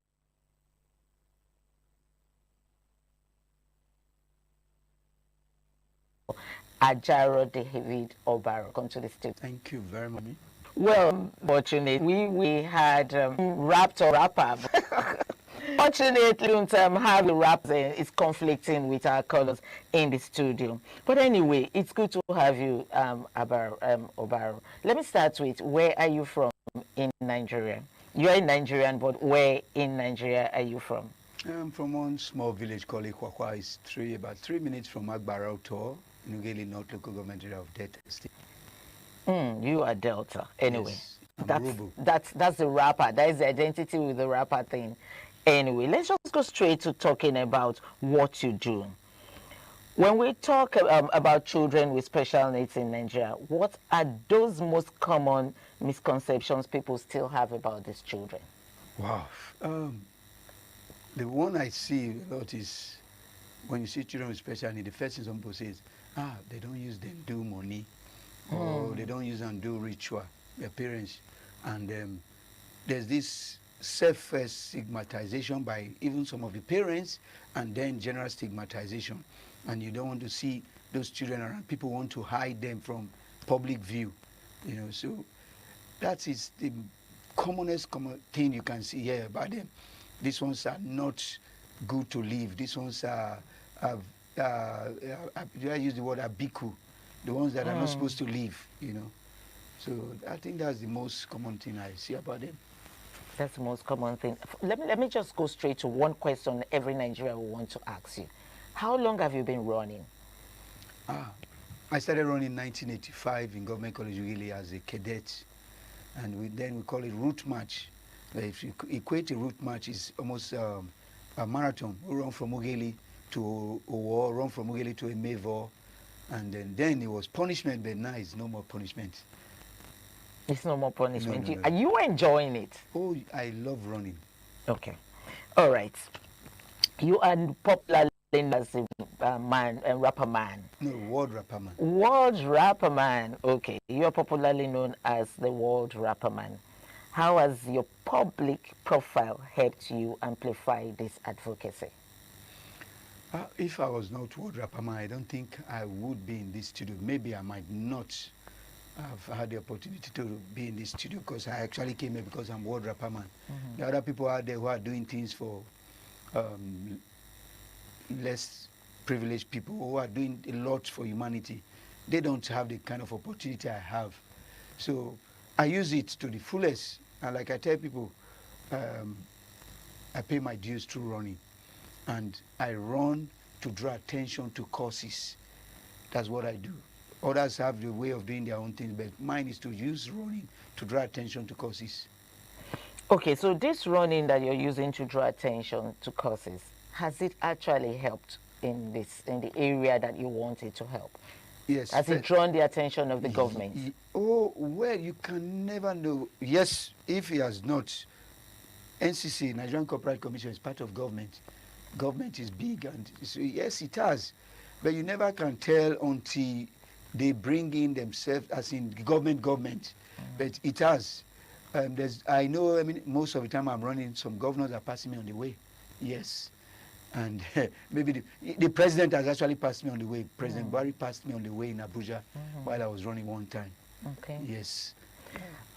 Ajaro David Obaro. Come to the studio. Thank you very much. Well, fortunately, we had wrapped or wrapper. Fortunately, we don't have the wrap there. It's conflicting with our colors in the studio. But anyway, it's good to have you, Obaro. Let me start with, where are you from in Nigeria? You're in Nigerian, but where in Nigeria are you from? I'm from one small village called Ikwakwa. It's about 3 minutes from Agbara Tor, in Ughelli North Local Government Area of Delta State. You are Delta. Anyway, yes, that's the rapper. That is the identity with the rapper thing. Anyway, let's just go straight to talking about what you do. When we talk about children with special needs in Nigeria, what are those most common misconceptions people still have about these children? Wow. The one I see a lot is when you see children with special needs, the first thing some people say is, they don't use them do money, or they don't use them do ritual, their parents. And there's this self-stigmatization by even some of the parents, and then general stigmatization. And you don't want to see those children around. People want to hide them from public view, So that is the commonest thing you can see here about them. These ones are not good to live. These ones are, I use the word abiku, the ones that are not supposed to live, So I think that's the most common thing I see about them. That's the most common thing. Let me just go straight to one question every Nigerian will want to ask you. How long have you been running? I started running in 1985 in Government College Ughelli as a cadet, and then we call it route march. If you equate a route march, is almost a marathon. We run from Ughelli to Owo, run from Ughelli to Emevo, and then it was punishment, but now it's no more punishment. It's no more punishment. No. Are you enjoying it? Oh, I love running. Okay. All right. You are popular as a man, a rapper man. No, world rapper man. World rapper man. Okay. You are popularly known as the world rapper man. How has your public profile helped you amplify this advocacy? If I was not world rapper man, I don't think I would be in this studio. Maybe I might not have had the opportunity to be in this studio, because I actually came here because I'm world rapper man. There are other people out there who are doing things for less privileged people, who are doing a lot for humanity. They don't have the kind of opportunity I have. So I use it to the fullest. And like I tell people, I pay my dues through running. And I run to draw attention to causes. That's what I do. Others have the way of doing their own things, but mine is to use running to draw attention to causes. Okay, so this running that you're using to draw attention to causes, has it actually helped in the area that you wanted to help? Yes. Has it drawn the attention of the government? Oh, well, you can never know. Yes, if he has not. NCC, Nigerian Corporate Commission, is part of government. Government is big, and so yes, it has. But you never can tell until they bring in themselves, as in government. But it has. I know, I mean, most of the time I'm running, some governors are passing me on the way. Yes. And maybe the president has actually passed me on the way. President Buhari passed me on the way in Abuja while I was running one time. Okay. Yes.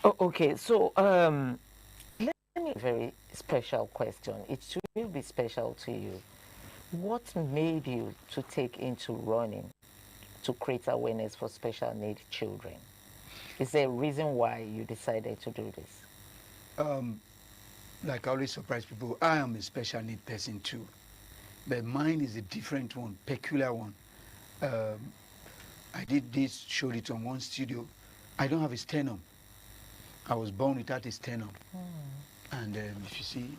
Oh, okay. So, let me a very special question. It will be special to you. What made you to take into running to create awareness for special needs children? Is there a reason why you decided to do this? Like I always surprise people, I am a special need person too. But mine is a different one, peculiar one. I did this, showed it on one studio. I don't have a sternum. I was born without a sternum. And if you see...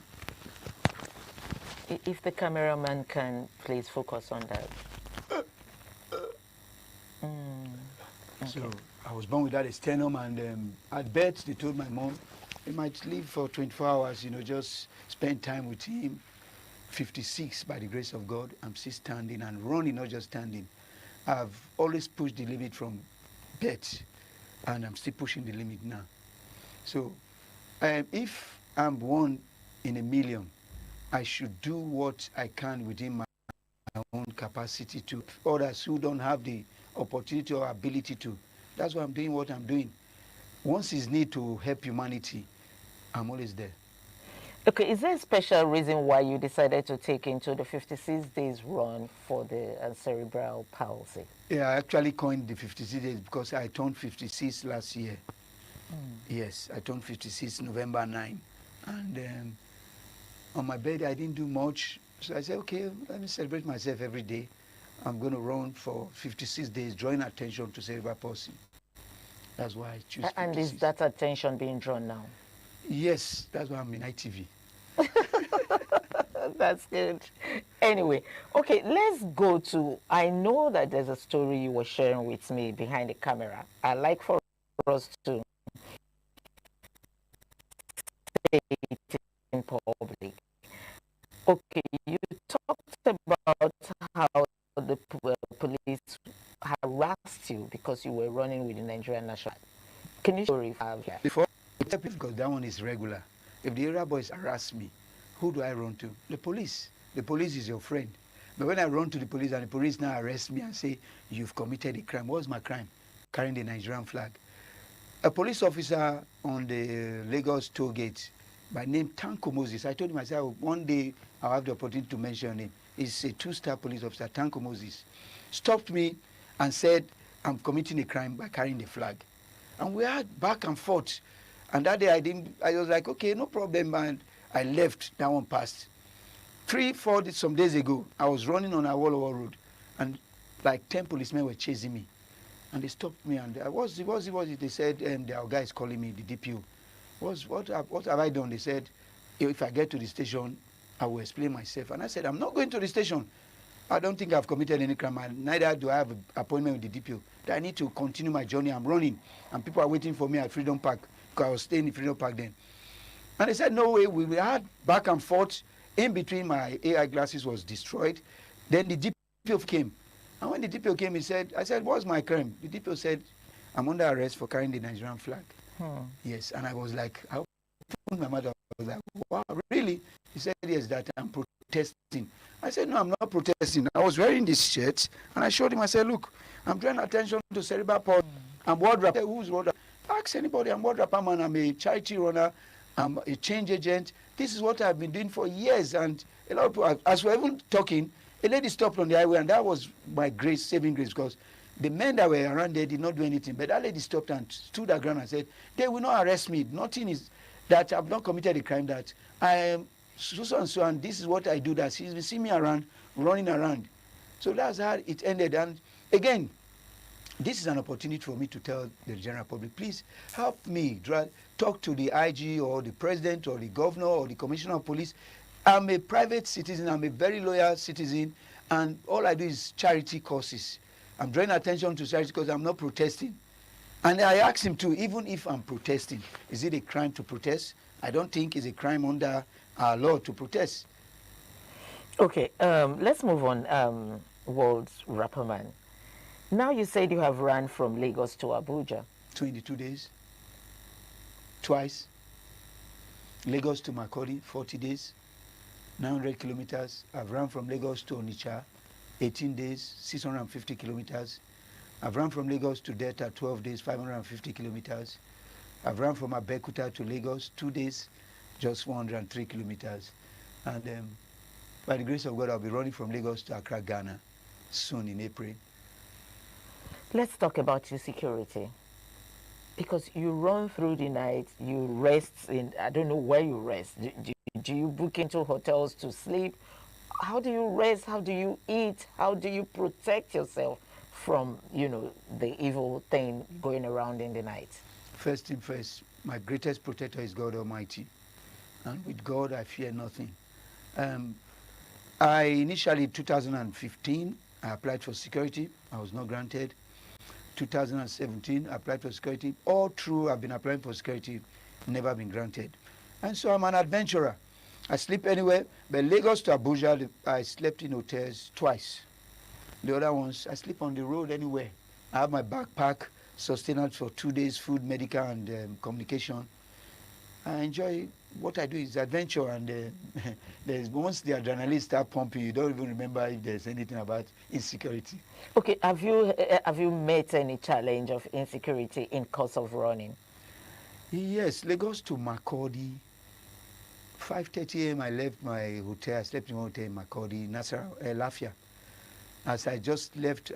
If the cameraman can please focus on that. Okay. So I was born without a sternum, and at birth they told my mom, he might live for 24 hours, you know, just spend time with him. 56, by the grace of God, I'm still standing and running, not just standing. I've always pushed the limit from birth, and I'm still pushing the limit now. So if I'm one in a million, I should do what I can within my own capacity to others who don't have the opportunity or ability to. That's why I'm doing what I'm doing. Once it's need to help humanity, I'm always there. Okay, is there a special reason why you decided to take into the 56 days run for the cerebral palsy? Yeah, I actually coined the 56 days because I turned 56 last year. Yes, I turned 56 November 9. And on my birthday, I didn't do much. So I said, okay, let me celebrate myself every day. I'm going to run for 56 days, drawing attention to cerebral palsy. That's why I choose 56. And is that attention being drawn now? Yes, that's why I'm in ITV. That's good. Anyway, okay, let's go to, I know that there's a story you were sharing with me behind the camera. I'd like for us to say it in public. Okay, you talked about how the police harassed you because you were running with the Nigerian National. Can you share that? Before, because that one is regular. If the area boys harass me, who do I run to? The police. The police is your friend. But when I run to the police and the police now arrest me and say, you've committed a crime. What's my crime? Carrying the Nigerian flag. A police officer on the Lagos toll gate by name Tanko Moses. I told him, I said, one day I'll have the opportunity to mention him. He's a two-star police officer, Tanko Moses. Stopped me and said, I'm committing a crime by carrying the flag. And we had back and forth. And that day I was like, okay, no problem, and I left. That one passed. 3-4 days, some days ago, I was running on Awolowo Road, and like 10 policemen were chasing me. And they stopped me, and what's it? They said, their guy is calling me, the DPO. What have I done? They said, if I get to the station, I will explain myself. And I said, I'm not going to the station. I don't think I've committed any crime, and neither do I have an appointment with the DPO. I need to continue my journey. I'm running, and people are waiting for me at Freedom Park, because I was staying in Freedom Park then. And they said, no way. We had back and forth. In between, my AI glasses was destroyed. Then the DPO came. And when the DPO came, I said, what's my crime? The DPO said, I'm under arrest for carrying the Nigerian flag. Yes, and I was like, I opened my mouth. I was like, wow, really? He said, yes, that I'm protesting. I said, no, I'm not protesting. I was wearing this shirt, and I showed him. I said, look, I'm drawing attention to cerebral palsy. I'm ward rapper. Who's ward rapper? Ask anybody. I'm ward rapper, man. I'm a charity runner. I'm a change agent. This is what I've been doing for years. And a lot of people, as we're even talking, a lady stopped on the highway, and that was my grace, saving grace, because the men that were around there did not do anything. But that lady stopped and stood her ground and said, they will not arrest me. Nothing is that I've not committed a crime, that I am so and so, and this is what I do, that she's been seeing me around, running around. So that's how it ended. And again, this is an opportunity for me to tell the general public, please help me talk to the IG or the president or the governor or the commissioner of police. I'm a private citizen. I'm a very loyal citizen. And all I do is charity causes. I'm drawing attention to Charity because I'm not protesting. And I asked him too, even if I'm protesting, is it a crime to protest? I don't think it's a crime under our law to protest. Okay, let's move on, World's Rapperman. Now you said you have run from Lagos to Abuja. 22 days, twice. Lagos to Makurdi, 40 days, 900 kilometers. I've run from Lagos to Onitsha, 18 days, 650 kilometers. I've run from Lagos to Delta, 12 days, 550 kilometers. I've run from Abeokuta to Lagos, 2 days, just 103 kilometers. And by the grace of God, I'll be running from Lagos to Accra, Ghana, soon in April. Let's talk about your security. Because you run through the night, you rest in, I don't know where you rest. Do you book into hotels to sleep? How do you rest? How do you eat? How do you protect yourself from, you know, the evil thing going around in the night? First thing first, my greatest protector is God Almighty. And with God, I fear nothing. I initially, 2015, I applied for security. I was not granted. 2017, I applied for security. All through, I've been applying for security, never been granted. And so I'm an adventurer. I sleep anywhere, but Lagos to Abuja, I slept in hotels twice. The other ones, I sleep on the road anywhere. I have my backpack, sustenance for 2 days, food, medical, and communication. I enjoy what I do is adventure, and there's once the adrenaline start pumping, you don't even remember if there's anything about insecurity. Okay, have you met any challenge of insecurity in course of running? Yes, Lagos to Makurdi. 5:30 a.m. I left my hotel. I slept in one hotel in Makurdi, Lafia. As I just left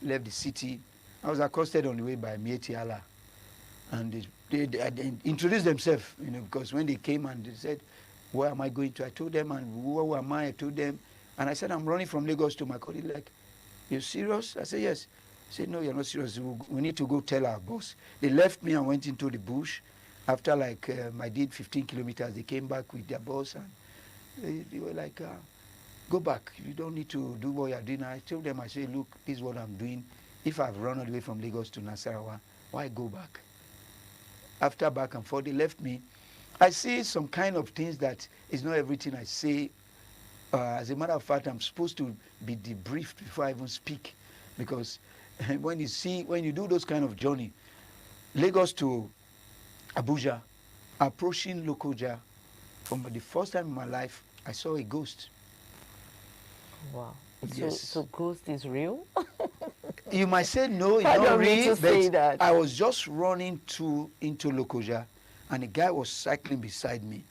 the city, I was accosted on the way by Mieti Allah, and they introduced themselves, you know, because when they came and they said, "Where am I going to?" I told them, and who am I? I told them, and I said, "I'm running from Lagos to Makurdi." Like, "You serious?" I said, "Yes." I said, "No, you're not serious. We need to go tell our boss." They left me and went into the bush. After like I did 15 kilometers, they came back with their boss, and they were like, "Go back. You don't need to do what you're doing." I told them, I said, "Look, this is what I'm doing. If I've run all the way from Lagos to Nasarawa, why go back?" After back and forth, they left me. I see some kind of things that is not everything I say. As a matter of fact, I'm supposed to be debriefed before I even speak, because when you do those kind of journey, Lagos to Abuja, approaching Lokoja, from the first time in my life, I saw a ghost. Wow. Yes. So ghost is real? You might say no, it's I not don't need real, to say but that. I was just running into Lokoja, and a guy was cycling beside me.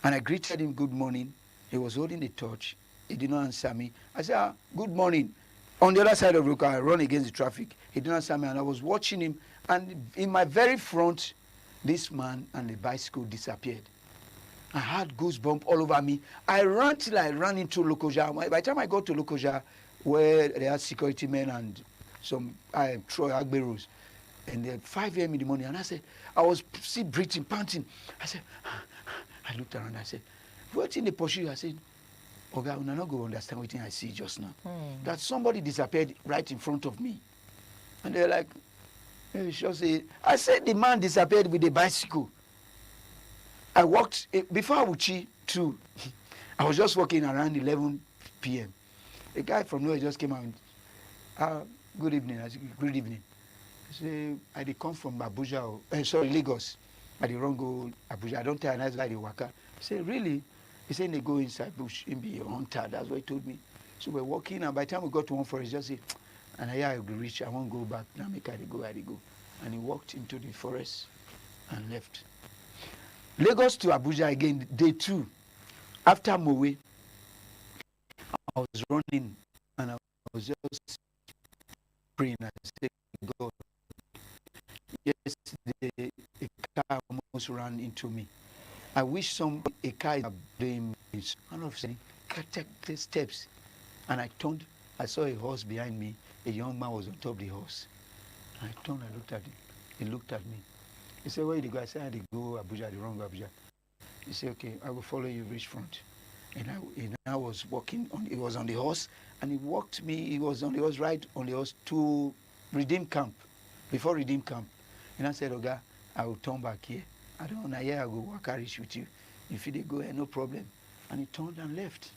And I greeted him, "Good morning." He was holding a torch. He did not answer me. I said, "Good morning." On the other side of Lokoja, I run against the traffic. He didn't answer me, and I was watching him. And in my very front, this man and the bicycle disappeared. I had goosebumps all over me. I ran till I ran into Lokoja. By the time I got to Lokoja, where they had security men and some Troy Agberos, and at 5 a.m. in the morning, and I was still breathing, panting. I said, I looked around, I said, "What's in the pursuit?" I said, "Okay, I'm not going to understand what I see just now." That somebody disappeared right in front of me. And they're like, I said, "The man disappeared with the bicycle." I walked, before Awuchi too, I was just walking around 11 p.m. A guy from nowhere just came out. "Good evening." I said, "Good evening." I said, "I did come from Abuja, Lagos. I did wrong go Abuja. I don't tell a nice guy they waka." I said, "Really?" He said, "They go inside bush and be a hunter." That's what he told me. So we're walking, and by the time we got to one forest, just say, "And I reach, I won't go back. Now make I go. And he walked into the forest and left. Lagos to Abuja again, day 2. After Mowe, I was running and I was just praying. I said, "God, yesterday a car almost ran into me. I wish a car is doing this." All of a sudden, take the steps. And I turned, I saw a horse behind me. A young man was on top of the horse. And I turned, I looked at him. He looked at me. He said, "Where did you go?" I said, "I did go Abuja, the wrong Abuja." He said, "Okay, I will follow you, reach front." And I was walking on. He was on the horse, and he walked me. He was on the horse, right on the horse to Redeem Camp. Before Redeem Camp, and I said, "Oga, I will turn back here. I don't know. Here I go walk carriage with you. If you go here, no problem." And he turned and left.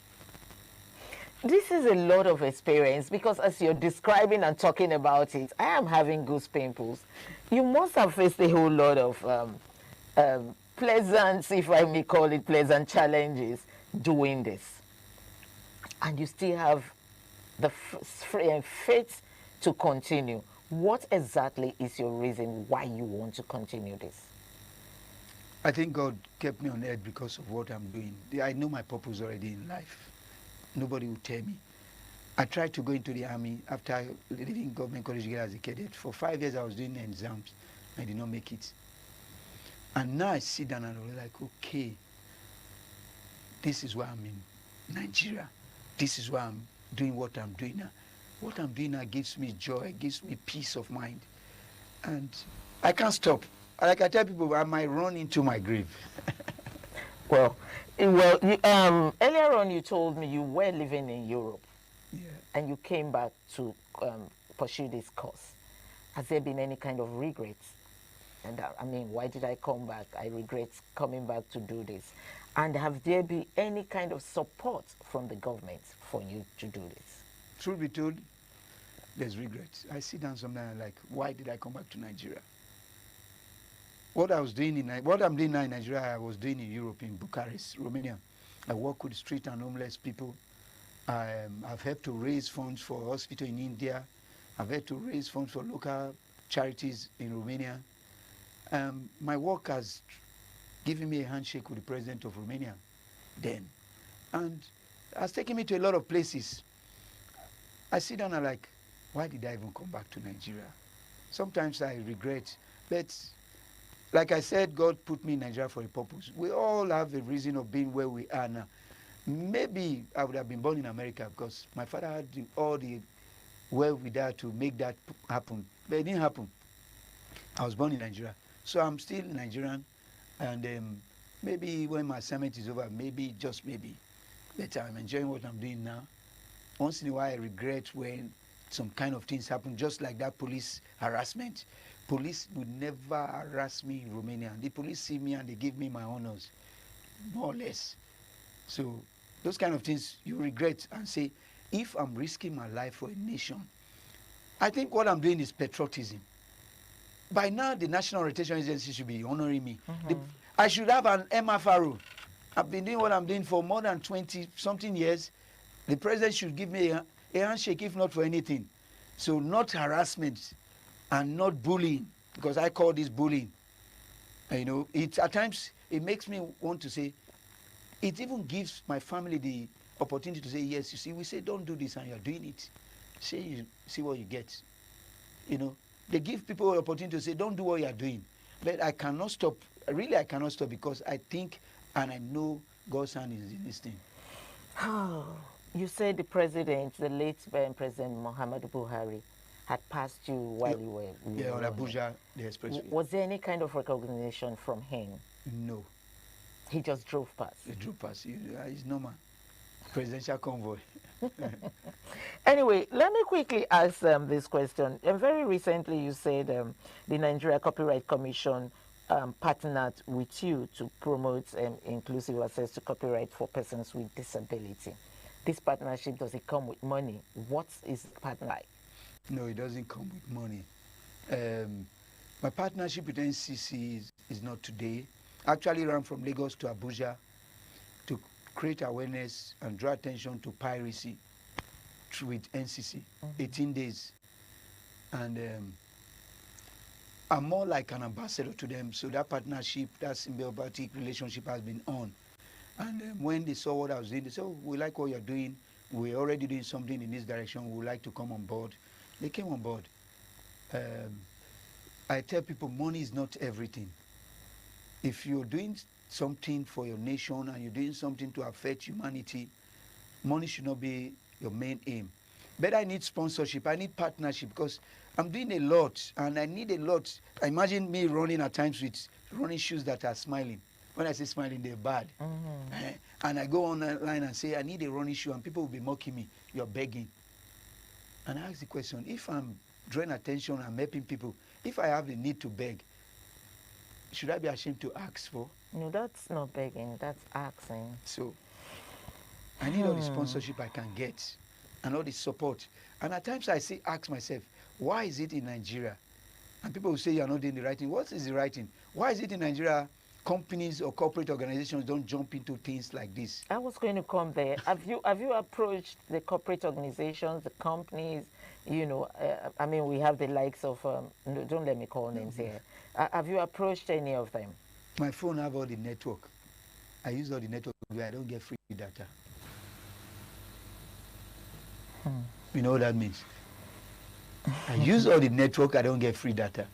This is a lot of experience because as you're describing and talking about it, I am having goose pimples. You must have faced a whole lot of pleasant, if I may call it pleasant, challenges doing this. And you still have the faith to continue. What exactly is your reason why you want to continue this? I think God kept me on earth because of what I'm doing. I know my purpose already in life. Nobody will tell me. I tried to go into the army after leaving government college as a cadet. For 5 years I was doing exams. I did not make it. And now I sit down and I'm like, okay, this is why I'm in Nigeria. This is why I'm doing what I'm doing now. What I'm doing now gives me joy, gives me peace of mind. And I can't stop. Like I tell people, I might run into my grave. Well, earlier on you told me you were living in Europe, and you came back to pursue this course. Has there been any kind of regrets? And I mean, why did I come back? I regret coming back to do this. And have there been any kind of support from the government for you to do this? Truth be told, there's regrets. I sit down sometimes like, why did I come back to Nigeria? What I'm doing now in Nigeria, I was doing in Europe, in Bucharest, Romania. I work with street and homeless people. I've helped to raise funds for a hospital in India. I've helped to raise funds for local charities in Romania. My work has given me a handshake with the president of Romania then. And has taken me to a lot of places. I sit down and like, why did I even come back to Nigeria? Sometimes I regret, but like I said, God put me in Nigeria for a purpose. We all have a reason of being where we are now. Maybe I would have been born in America because my father had all the wherewithal to make that happen, but it didn't happen. I was born in Nigeria. So I'm still Nigerian, and maybe when my assignment is over, maybe, just maybe, that I'm enjoying what I'm doing now. Once in a while, I regret when some kind of things happen, just like that police harassment. Police would never harass me in Romania. The police see me and they give me my honors, more or less. So those kind of things you regret and say, if I'm risking my life for a nation, I think what I'm doing is patriotism. By now, the National Orientation Agency should be honoring me. I should have an MFRO. I've been doing what I'm doing for more than 20-something years. The president should give me a handshake, if not for anything. So not harassment and not bullying, because I call this bullying. You know, at times, it makes me want to say, it even gives my family the opportunity to say, yes, you see, we say, don't do this, and you're doing it. See what you get. You know, they give people the opportunity to say, don't do what you're doing. But I cannot stop. Really, I cannot stop because I think and I know God's hand is in this thing. You said the president, the late President Muhammadu Buhari, had passed you while you were... Yeah, on Abuja, the expressway. Was there any kind of recognition from him? No. He just drove past? He drove past. It's normal. Presidential convoy. Anyway, let me quickly ask this question. Very recently, you said the Nigeria Copyright Commission partnered with you to promote inclusive access to copyright for persons with disability. This partnership, does it come with money? What is the partner like? No, it doesn't come with money. My partnership with NCC is not today. I actually ran from Lagos to Abuja to create awareness and draw attention to piracy with NCC, 18 days. And I'm more like an ambassador to them. So that partnership, that symbiotic relationship has been on. And when they saw what I was doing, they said, oh, we like what you're doing. We're already doing something in this direction. We would like to come on board. They came on board. I tell people money is not everything. If you're doing something for your nation and you're doing something to affect humanity, money should not be your main aim. But I need sponsorship, I need partnership, because I'm doing a lot and I need a lot. Imagine me running at times with running shoes that are smiling. When I say smiling, they're bad. And I go online and say, I need a running shoe, and people will be mocking me. You're begging. And I ask the question, if I'm drawing attention, I'm helping people, if I have the need to beg, should I be ashamed to ask for? No, that's not begging, that's asking. So I need all the sponsorship I can get and all the support. And at times I ask myself, why is it in Nigeria? And people will say you're not doing the right thing. What is the right thing? Why is it in Nigeria companies or corporate organizations don't jump into things like this? I was going to come there. Have you approached the corporate organizations, the companies? You know, I mean, we have the likes of, no, don't let me call names here. Have you approached any of them? My phone have all the network. I use all the network where I don't get free data. You know what that means? I use all the network, I don't get free data.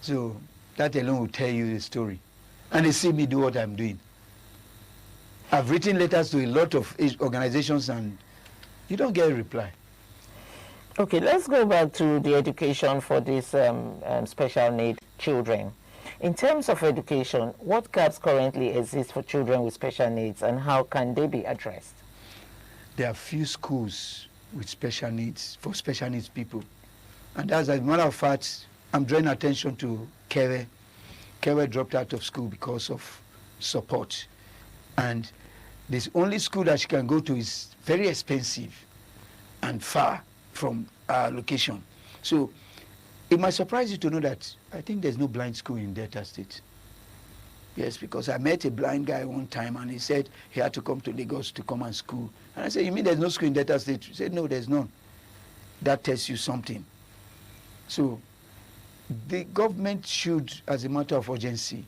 So that alone will tell you the story. And they see me do what I'm doing. I've written letters to a lot of organizations and you don't get a reply. Okay, let's go back to the education for these special need children. In terms of education, what gaps currently exist for children with special needs and how can they be addressed? There are few schools with special needs, for special needs people. And as a matter of fact, I'm drawing attention to Kewe. Kewe dropped out of school because of support. And this only school that she can go to is very expensive and far from our location. So it might surprise you to know that I think there's no blind school in Delta State. Yes, because I met a blind guy one time and he said he had to come to Lagos to come and school. And I said, you mean there's no school in Delta State? He said, no, there's none. That tells you something. So the government should, as a matter of urgency,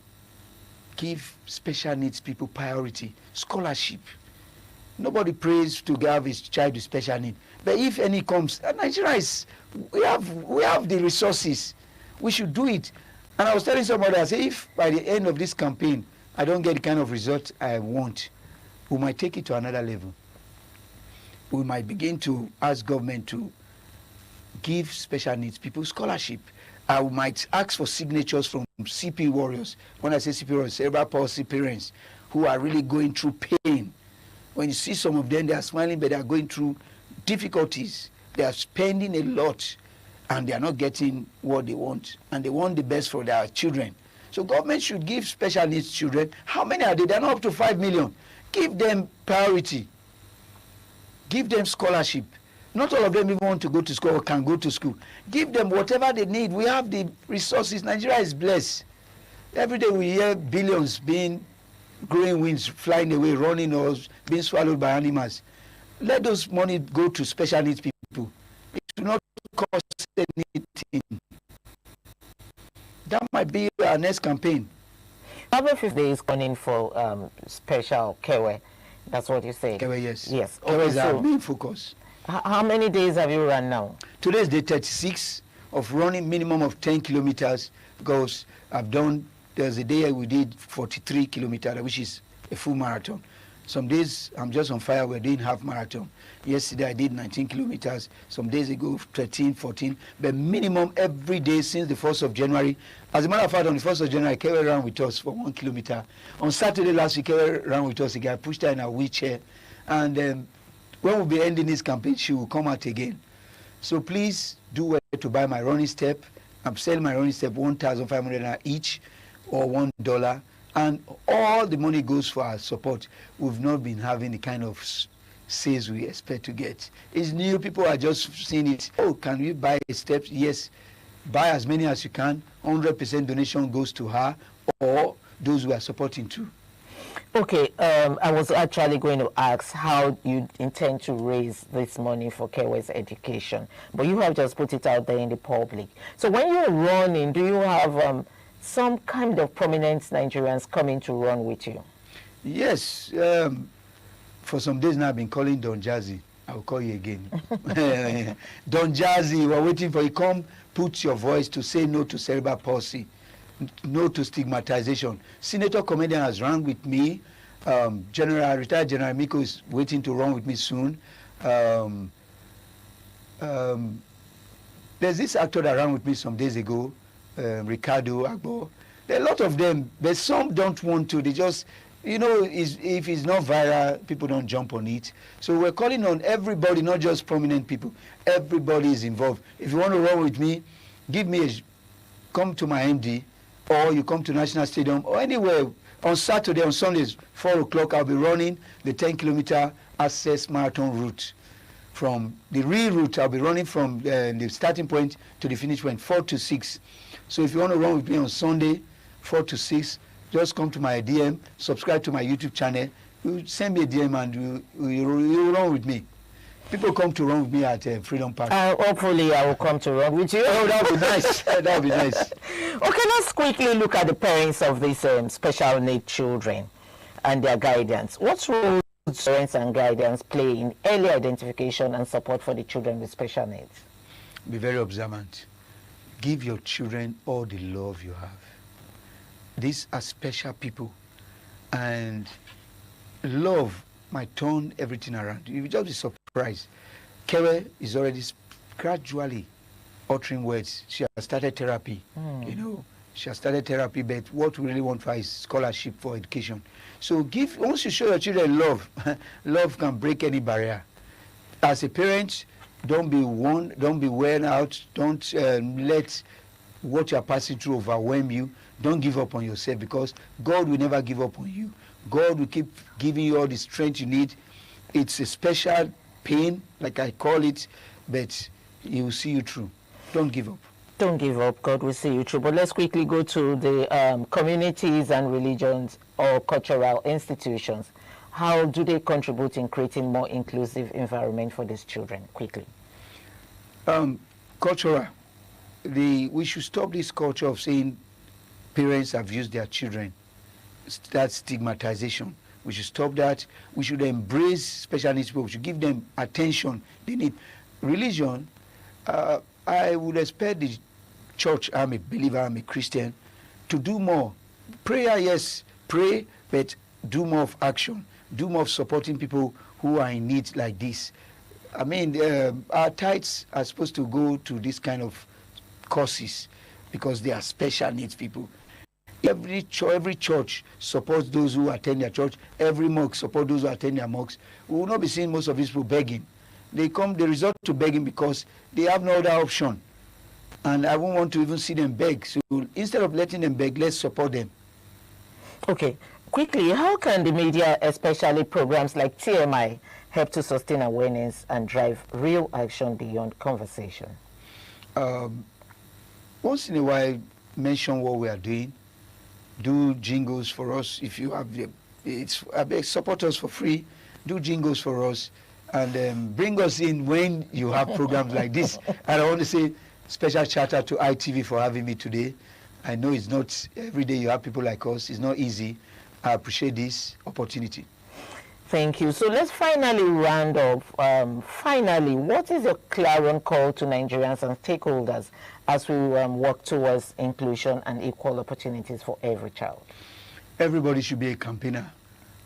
give special needs people priority, scholarship. Nobody prays to have his child with special need. But if any comes, Nigeria is, we have the resources. We should do it. And I was telling somebody, I say, if by the end of this campaign, I don't get the kind of result I want, we might take it to another level. We might begin to ask government to give special needs people scholarship. I might ask for signatures from CP warriors. When I say CP warriors, cerebral palsy parents who are really going through pain. When you see some of them, they are smiling, but they are going through difficulties. They are spending a lot, and they are not getting what they want. And they want the best for their children. So government should give special needs children. How many are they? They are not up to 5 million. Give them priority. Give them scholarship. Not all of them even want to go to school or can go to school. Give them whatever they need. We have the resources. Nigeria is blessed. Every day we hear billions being growing winds, flying away, running, or being swallowed by animals. Let those money go to special needs people. It will not cost anything. That might be our next campaign. Number 50 is calling for special Kewe. That's what you say. Kewe, yes. Yes. Kewe is our main focus. How many days have you run now? Today is day 36 of running minimum of 10 kilometers because I've done, there's a day we did 43 kilometers, which is a full marathon. Some days I'm just on fire, we're doing half marathon. Yesterday I did 19 kilometers, some days ago 13, 14, but minimum every day since the 1st of January. As a matter of fact, on the 1st of January, Kewe ran with us for 1 kilometer. On Saturday last week, Kewe ran with us again. I pushed her in a wheelchair. And when we'll be ending this campaign, she will come out again. So please do well to buy my running step. I'm selling my running step 1,500 each or $1. And all the money goes for our support. We've not been having the kind of sales we expect to get. It's new, people are just seeing it. Oh, can we buy steps? Yes, buy as many as you can. 100% donation goes to her or those who are supporting too. Okay, I was actually going to ask how you intend to raise this money for Kewe's education, but you have just put it out there in the public. So when you're running, do you have some kind of prominent Nigerians coming to run with you? Yes. For some days now, I've been calling Don Jazzy. I'll call you again. Don Jazzy, we're waiting for you. Come put your voice to say no to cerebral palsy, no to stigmatization. Senator Comedian has run with me. Retired General Miko is waiting to run with me soon. There's this actor that ran with me some days ago, Ricardo Agbo. There are a lot of them, but some don't want to. They just, you know, if it's not viral, people don't jump on it. So we're calling on everybody, not just prominent people. Everybody is involved. If you want to run with me, come to my MD, or you come to National Stadium, or anywhere. On Saturday, on Sundays, 4 o'clock, I'll be running the 10-kilometer access marathon route. From the real route, I'll be running from the starting point to the finish point, 4 to 6. So if you want to run with me on Sunday, 4 to 6, just come to my DM, subscribe to my YouTube channel. You send me a DM and you run with me. People come to run with me at Freedom Park. Hopefully, I will come to run with you. Oh, that would be nice. That would be nice. Okay, let's quickly look at the parents of these special need children and their guidance. What role do parents and guidance play in early identification and support for the children with special needs? Be very observant. Give your children all the love you have. These are special people, and love might turn everything around. You will just be surprised. Kere is already gradually uttering words. She has started therapy. You know, she has started therapy, but what we really want for her is scholarship for education. So once you show your children love, love can break any barrier. As a parent, don't be worn out. Don't let what you are passing through overwhelm you. Don't give up on yourself, because God will never give up on you. God will keep giving you all the strength you need. It's a special pain, like I call it, but He will see you through. Don't give up. Don't give up. God will see you through. But let's quickly go to the communities and religions or cultural institutions. How do they contribute in creating more inclusive environment for these children? Quickly. Cultural. We should stop this culture of saying parents have used their children. That stigmatization. We should stop that. We should embrace special needs people. We should give them attention they need. Religion, I would expect the church, I'm a believer, I'm a Christian, to do more. Prayer, yes, pray, but do more of action. Do more of supporting people who are in need like this. I mean, our tithes are supposed to go to this kind of causes because they are special needs people. Every church supports those who attend their church. Every mosque supports those who attend their mosques. We will not be seeing most of these people begging. They resort to begging because they have no other option. And I won't want to even see them beg. So instead of letting them beg, let's support them. Okay. Quickly, how can the media, especially programs like TMI, help to sustain awareness and drive real action beyond conversation? Once in a while, mention what we are doing. Do jingles for us. If you have support us for free. Do jingles for us, and bring us in when you have programs like this. And I want to say special shout out to ITV for having me today. I know it's not every day you have people like us. It's not easy. I appreciate this opportunity. Thank you. So let's finally round off. Finally, what is your clarion call to Nigerians and stakeholders as we work towards inclusion and equal opportunities for every child? Everybody should be a campaigner.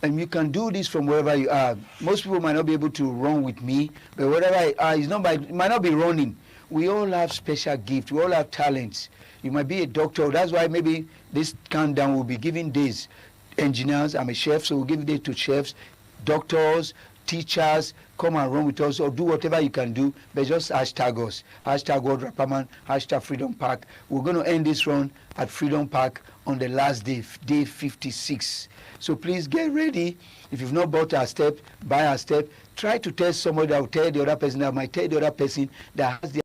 And you can do this from wherever you are. Most people might not be able to run with me, but wherever you are, it might not be running. We all have special gifts. We all have talents. You might be a doctor. That's why maybe this countdown will be giving days. Engineers, I'm a chef, so we'll give days to chefs, doctors, teachers. Come and run with us or do whatever you can do, but just hashtag us. Hashtag World Rapperman, hashtag Freedom Park. We're going to end this run at Freedom Park on the last day, day 56. So please get ready. If you've not bought our step, buy our step. Try to tell somebody that will tell the other person that might tell the other person that has the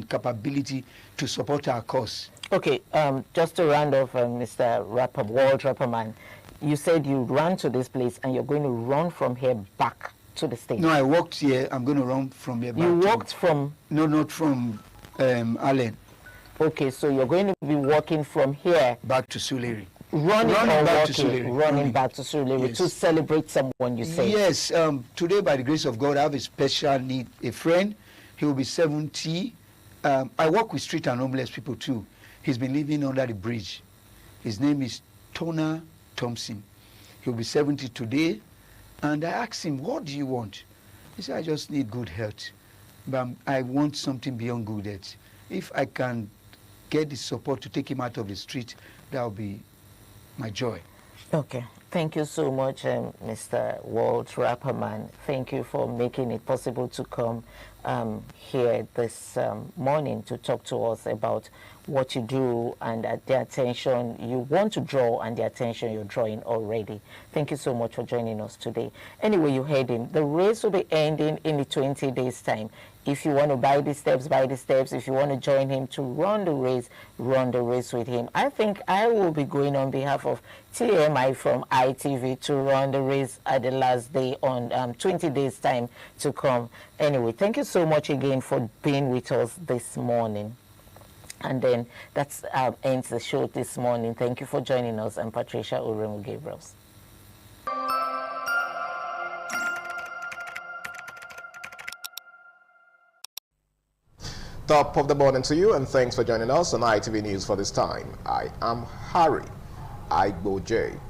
capability to support our cause. Okay, just to round off, Mr. World Rapperman, you said you ran to this place and you're going to run from here back to the state. No, I walked here. I'm going to run from here back. You walked from? No, not from Allen. Okay, so you're going to be walking from here back to Surulere. Running back to Surulere. Yes. To celebrate someone, you say? Yes. Today, by the grace of God, I have a special need. A friend. He will be 70. I work with street and homeless people too. He's been living under the bridge. His name is Tona Thompson. He'll be 70 today. And I asked him, what do you want? He said, I just need good health. But I want something beyond good health. If I can get the support to take him out of the street, that will be my joy. Okay. Thank you so much, Mr. Walt Rapperman. Thank you for making it possible to come here this morning to talk to us about what you do and the attention you want to draw and the attention you're drawing already. Thank you so much for joining us today. Anyway, you heard him. The race will be ending in the 20 days' time. If you want to buy the steps, buy the steps. If you want to join him to run the race with him. I think I will be going on behalf of TMI from ITV to run the race at the last day on 20 days time to come. Anyway, thank you so much again for being with us this morning. And then that ends the show this morning. Thank you for joining us. I'm Patricia Uremu Gabriels. Top of the morning to you, and thanks for joining us on ITV News for this time. I am Harry Igboje.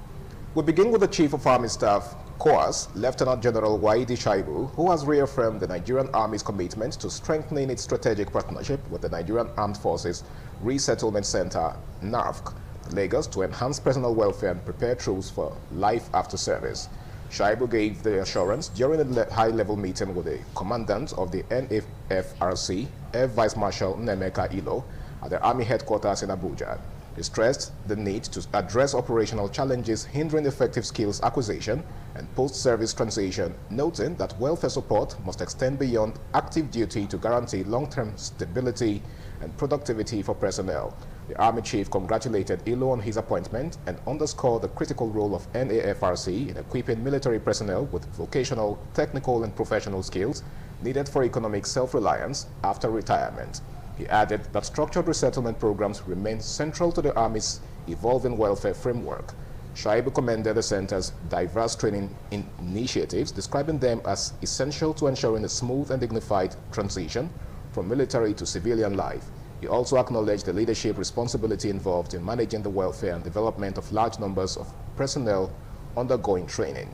We begin with the Chief of Army Staff, COAS, Lieutenant General Waidi Shaibu, who has reaffirmed the Nigerian Army's commitment to strengthening its strategic partnership with the Nigerian Armed Forces Resettlement Center, NARFC, Lagos, to enhance personal welfare and prepare troops for life after service. Shaibu gave the assurance during a high-level meeting with the commandant of the NFRC, Air Vice Marshal Nemeka Ilo, at the Army headquarters in Abuja. He stressed the need to address operational challenges hindering effective skills acquisition and post-service transition, noting that welfare support must extend beyond active duty to guarantee long-term stability and productivity for personnel. The Army Chief congratulated Ilo on his appointment and underscored the critical role of NAFRC in equipping military personnel with vocational, technical, and professional skills needed for economic self-reliance after retirement. He added that structured resettlement programs remain central to the Army's evolving welfare framework. Shaibu commended the center's diverse training initiatives, describing them as essential to ensuring a smooth and dignified transition from military to civilian life. He also acknowledged the leadership responsibility involved in managing the welfare and development of large numbers of personnel undergoing training.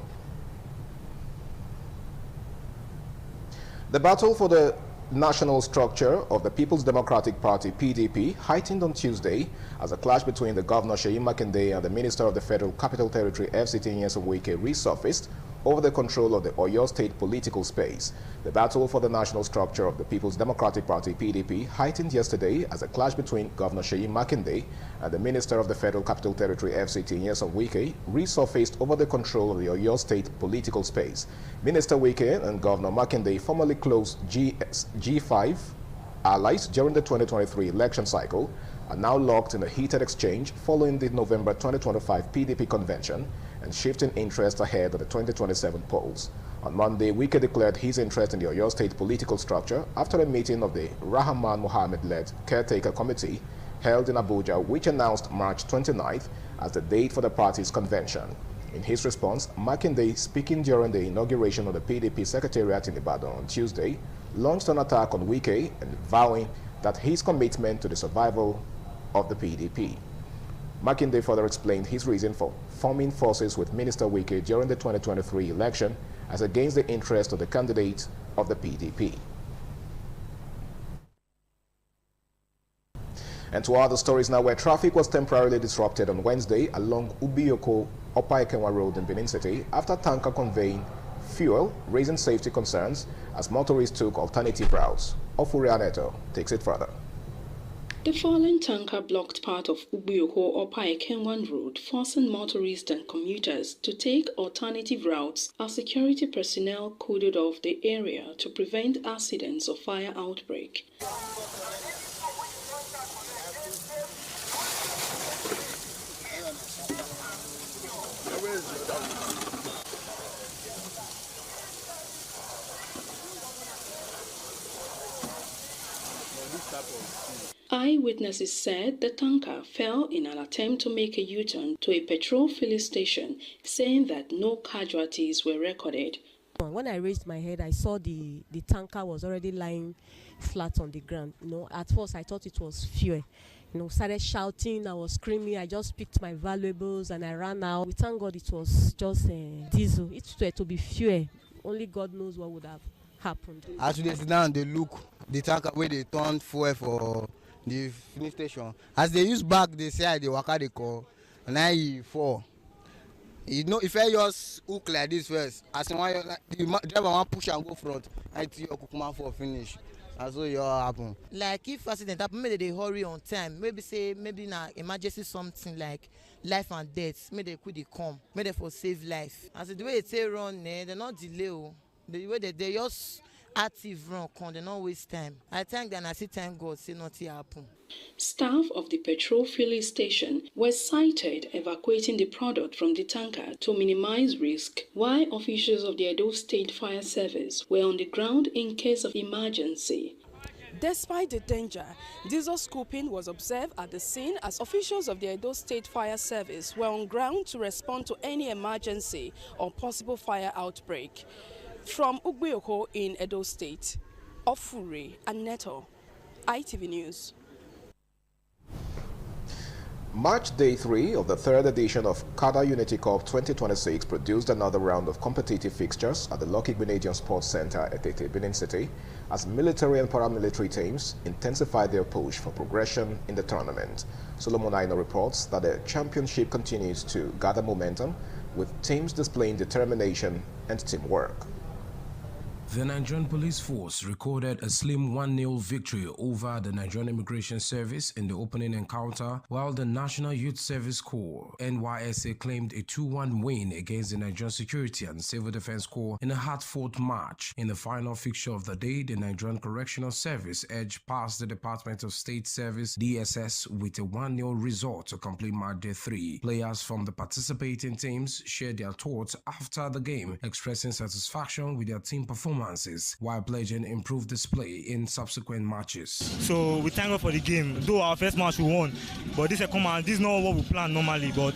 The battle for the national structure of the People's Democratic Party, PDP, heightened on Tuesday as a clash between the Governor Seyi Makinde and the Minister of the Federal Capital Territory, FCT Nyesom Wike, resurfaced over the control of the Oyo State political space. The battle for the national structure of the People's Democratic Party, PDP, heightened yesterday as a clash between Governor Seyi Makinde and the Minister of the Federal Capital Territory, FCT Nyesom Wike, resurfaced over the control of the Oyo State political space. Minister Wike and Governor Makinde formerly close G5 allies during the 2023 election cycle are now locked in a heated exchange following the November 2025 PDP convention and shifting interest ahead of the 2027 polls. On Monday, Wike declared his interest in the Oyo State political structure after a meeting of the Rahman Mohammed-led caretaker committee held in Abuja, which announced March 29th as the date for the party's convention. In his response, Makinde, speaking during the inauguration of the PDP secretariat in Ibadan on Tuesday, launched an attack on Wike and vowing that his commitment to the survival of the PDP. Makinde further explained his reason for forming forces with Minister Wike during the 2023 election as against the interest of the candidate of the PDP. And to other stories now, where traffic was temporarily disrupted on Wednesday along Ubiyoko Opaikenwa Road in Benin City after tanker conveying fuel, raising safety concerns as motorists took alternative routes. Ofuria Neto takes it further. The fallen tanker blocked part of Ubiyoko Opaikenwan Road, forcing motorists and commuters to take alternative routes as security personnel cordoned off the area to prevent accidents or fire outbreak. Eyewitnesses said the tanker fell in an attempt to make a U-turn to a petrol filling station, saying that no casualties were recorded. When I raised my head, I saw the tanker was already lying flat on the ground. At first I thought it was fuel. Started shouting, I was screaming, I just picked my valuables and I ran out. We thank God it was just diesel. It was to be fuel. Only God knows what would have happened. As they sit down, they look the tanker where they turned fuel for the filling station. As they use back, they say they waka they call, and now he fall. You know, if I just hook like this first, as the driver want push and go front, I see your kukuma for finish. That's what happen. Like if accident happen, maybe they hurry on time. Maybe na emergency something like life and death. Maybe they could come. Maybe they for save life. As the way they run, they not delay. The way they just active run, they not waste time. I thank them. I see thank God say nothing happen. Staff of the petrol filling station were cited evacuating the product from the tanker to minimize risk, while officials of the Edo State Fire Service were on the ground in case of emergency. Despite the danger, diesel scooping was observed at the scene as officials of the Edo State Fire Service were on ground to respond to any emergency or possible fire outbreak. From Ugbioko in Edo State, Ofure and Neto, ITV News. Match Day 3 of the third edition of Kada Unity Cup 2026 produced another round of competitive fixtures at the Lucky Grenadian Sports Center at Tete, Benin City, as military and paramilitary teams intensified their push for progression in the tournament. Solomon Aino reports that the championship continues to gather momentum, with teams displaying determination and teamwork. The Nigerian Police Force recorded a slim 1-0 victory over the Nigerian Immigration Service in the opening encounter, while the National Youth Service Corps (NYSA) claimed a 2-1 win against the Nigerian Security and Civil Defense Corps in a hard-fought match. In the final fixture of the day, the Nigerian Correctional Service edged past the Department of State Service (DSS) with a 1-0 result to complete Match Day 3. Players from the participating teams shared their thoughts after the game, expressing satisfaction with their team performance, while pledging improved display in subsequent matches. So we thank God for the game. Though our first match we won, but this second match, this is not what we plan normally, but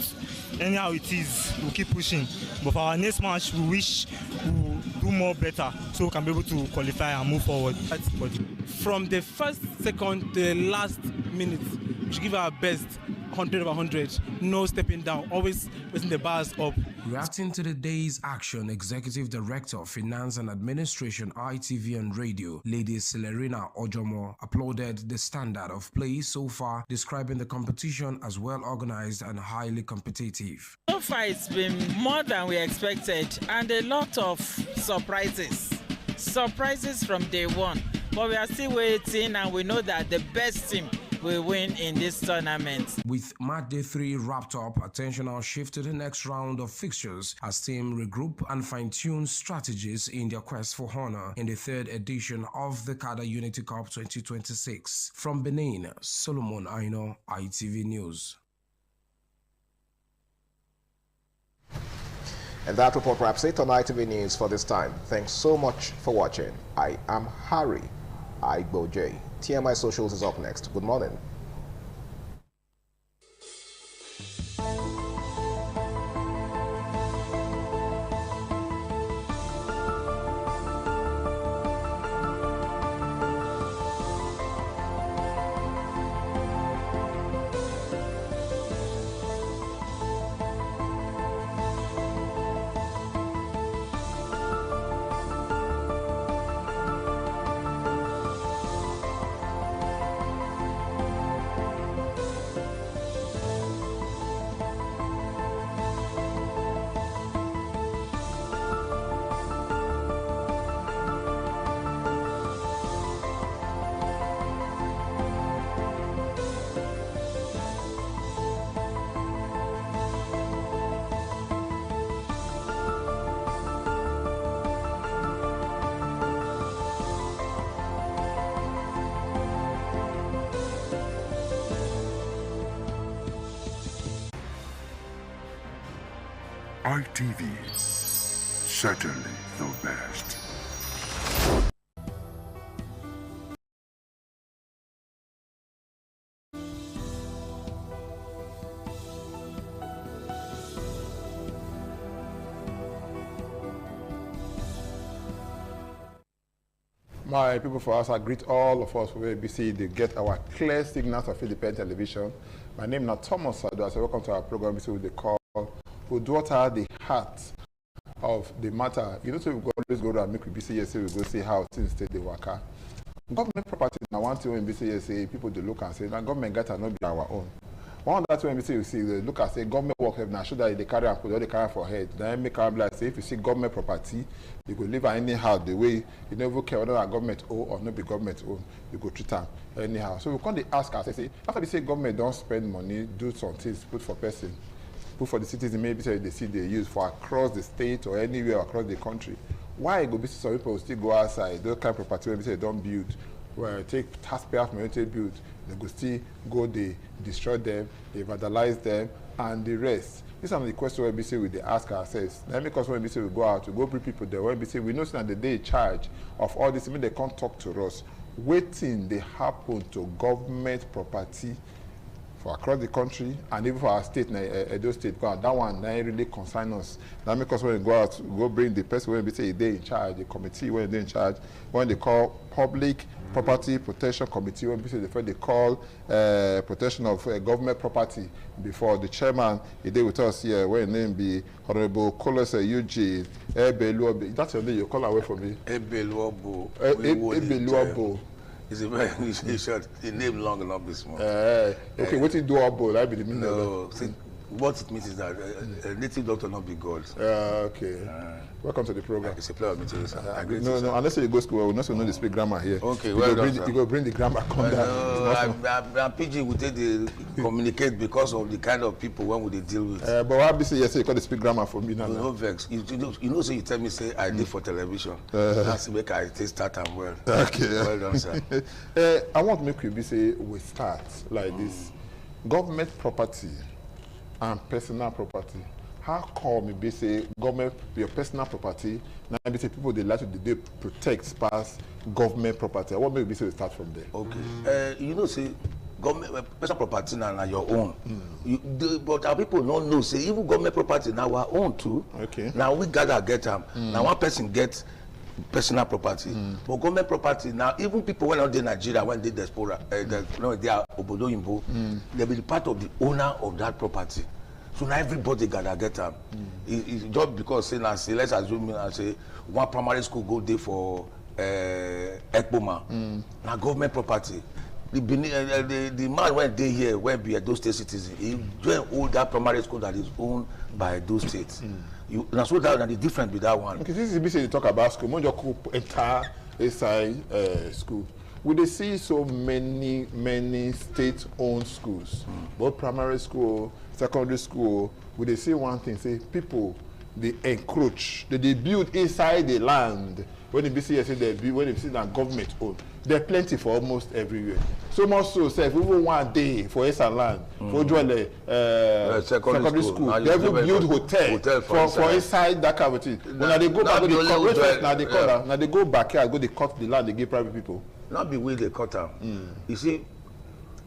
anyhow it is, we'll keep pushing. But for our next match, we wish we'll do more better so we can be able to qualify and move forward. From the first second to the last minute, we should give our best, 100 over 100, no stepping down, always raising the bars up. Reacting to the day's action, Executive Director of Finance and Administration, ITV and Radio, Lady Celerina Ojomo, applauded the standard of play so far, describing the competition as well organized and highly competitive. So far it's been more than we expected and a lot of surprises from day one, but we are still waiting and we know that the best team will win in this tournament. With Match Day 3 wrapped up, attention now shifts to the next round of fixtures as teams regroup and fine-tune strategies in their quest for honor in the third edition of the Kada Unity Cup 2026. From Benin, Solomon Aino, ITV News. And that report wraps it on ITV News for this time. Thanks so much for watching. I am Harry Igboje. TMI Socials is up next. Good morning. ITV, certainly the best. My people, for us, I greet all of us who will be seeing they get our clear signals of independent television. My name is Thomas Sadu. So welcome to our program. This is the call who daughter the heart of the matter. You know, so we always go around and make we see yes, we go see how things stay the worker. Government property now one thing when we say people they look and say now government get not be our own. One that when we say you see they look and say government work have now show that they carry and put all the carry for head. Then make am like say if you see government property, you go live anyhow the way you never care whether government own or not be government own, you go treat them anyhow. So we can't ask us say after they say government don't spend money, do some things, put for person, put for the citizen, maybe say they see they use for across the state or anywhere across the country. Why go be some people still go outside those kind of property when we say don't build, where take taxpayers money to build, they go still go they destroy them, they vandalize them, and the rest. These are the questions where we say we ask ourselves. Then because when we say we go out, we go bring people there. When we say we know that the day in charge of all this, when they can't talk to us, waiting they happen to government property for across the country and even for our state, Edo State, that one really concern us. That makes us when we go out, we go bring the person when we say they in charge, the committee when they in charge, when they call Public Property Protection Committee, when we say they call protection of government property before the chairman, he did with us here, when his name be Honorable Kolos Eugene Ebeluobo. That's your name, you call away from me. Ebeluobo. Ebeluobo. It's a very short. The name long enough this month. Okay, what you do about that? Be the meaning. No, see, what it means is that a native doctor not be God. Okay. Welcome to the program. It's a pleasure meeting you, sir. No, unless you go school, we not know to speak grammar here. Okay, well done, You go bring the grammar come down. I'm PG we take the communicate because of the kind of people when we deal with. But what I say yes, you can't speak grammar for me now. No vex. You know, so you tell me say I did for television. That's the way I start and well. Okay. Well done, sir. I want to make you say we start like this. Government property and personal property. How come be say government your personal property? Now be say people they like to they protect past government property. I want maybe say we start from there. Okay. You know, say government personal property now your own. But our people don't know. Say even government property now our own too. Okay. Now we gather get them. Now one person gets personal property. But government property now even people when they Nigeria when they diaspora, they are obodo imbo, they be part of the owner of that property. So now everybody gotta get them. It's just because say now say let's assume and say one primary school go there for Ekpoma. Now government property. The man went there here when be a those state citizen. He joined all that primary school that is owned by those states. Now so that the difference with that one. Okay, this is they talk about school. When you enter inside school, we they see so many state-owned schools, both primary school, secondary school. We they see one thing, say people they encroach, they build inside the land. When the BCS say they build, when they see that government owned, there are plenty for almost everywhere. So much so, say if we even one day for Esa land, for Joel secondary school, they will build hotel for inside that cavity. When they go back, now they go back here, go they cut the land, they give private people. Not be where they cut them. You see,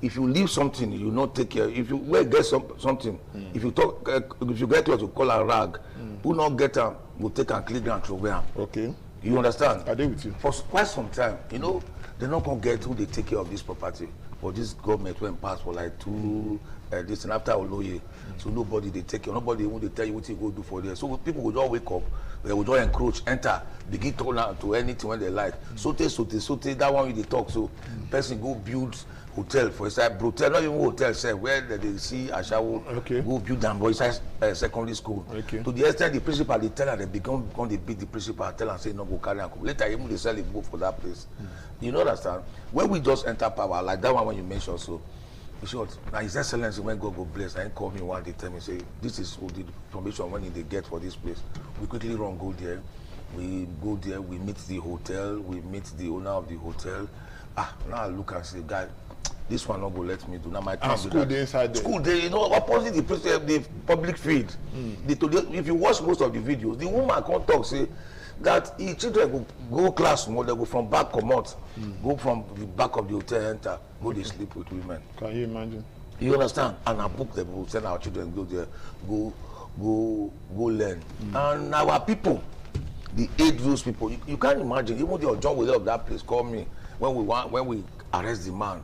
if you leave something, you not take care. If you get something, if you talk, if you get what you call a rag, who not get them, will take and clean and throw them. Okay. You understand? I do with you. For quite some time, you know, they're not gonna get who they take care of this property. But this government went past for like this and after Oloye, so nobody they take care. Nobody who they tell you what you go do for there. So people will just wake up, they will just encroach, enter, begin to anything when they like. Sote, that one they talk. So person go build hotel for inside hotel, not even hotel, say where they see Ashawo, go build them inside secondary school. To the extent the principal they tell her they become they beat the principal, tell her say no go carry and come. Later even they sell it go for that place. You know understand? When we just enter power, like that one when you mentioned, so in short, now His Excellency when God go bless, and call me one day tell me say this is who the information when they get for this place. We quickly run go there. We go there, we meet the hotel, we meet the owner of the hotel. Now I look and say, guy, this one not go let me do. Now my time school day inside there. School day, you know, opposite the public feed. If you watch most of the videos, the woman can't talk say that the children go class more, they go from back come out, go from the back of the hotel enter, go they sleep with women. Can you imagine? You understand? And I book them, we'll send our children go there, go learn. And our people, the aid those people, you can't imagine. Even the John Wizard of that place called me when we arrest the man.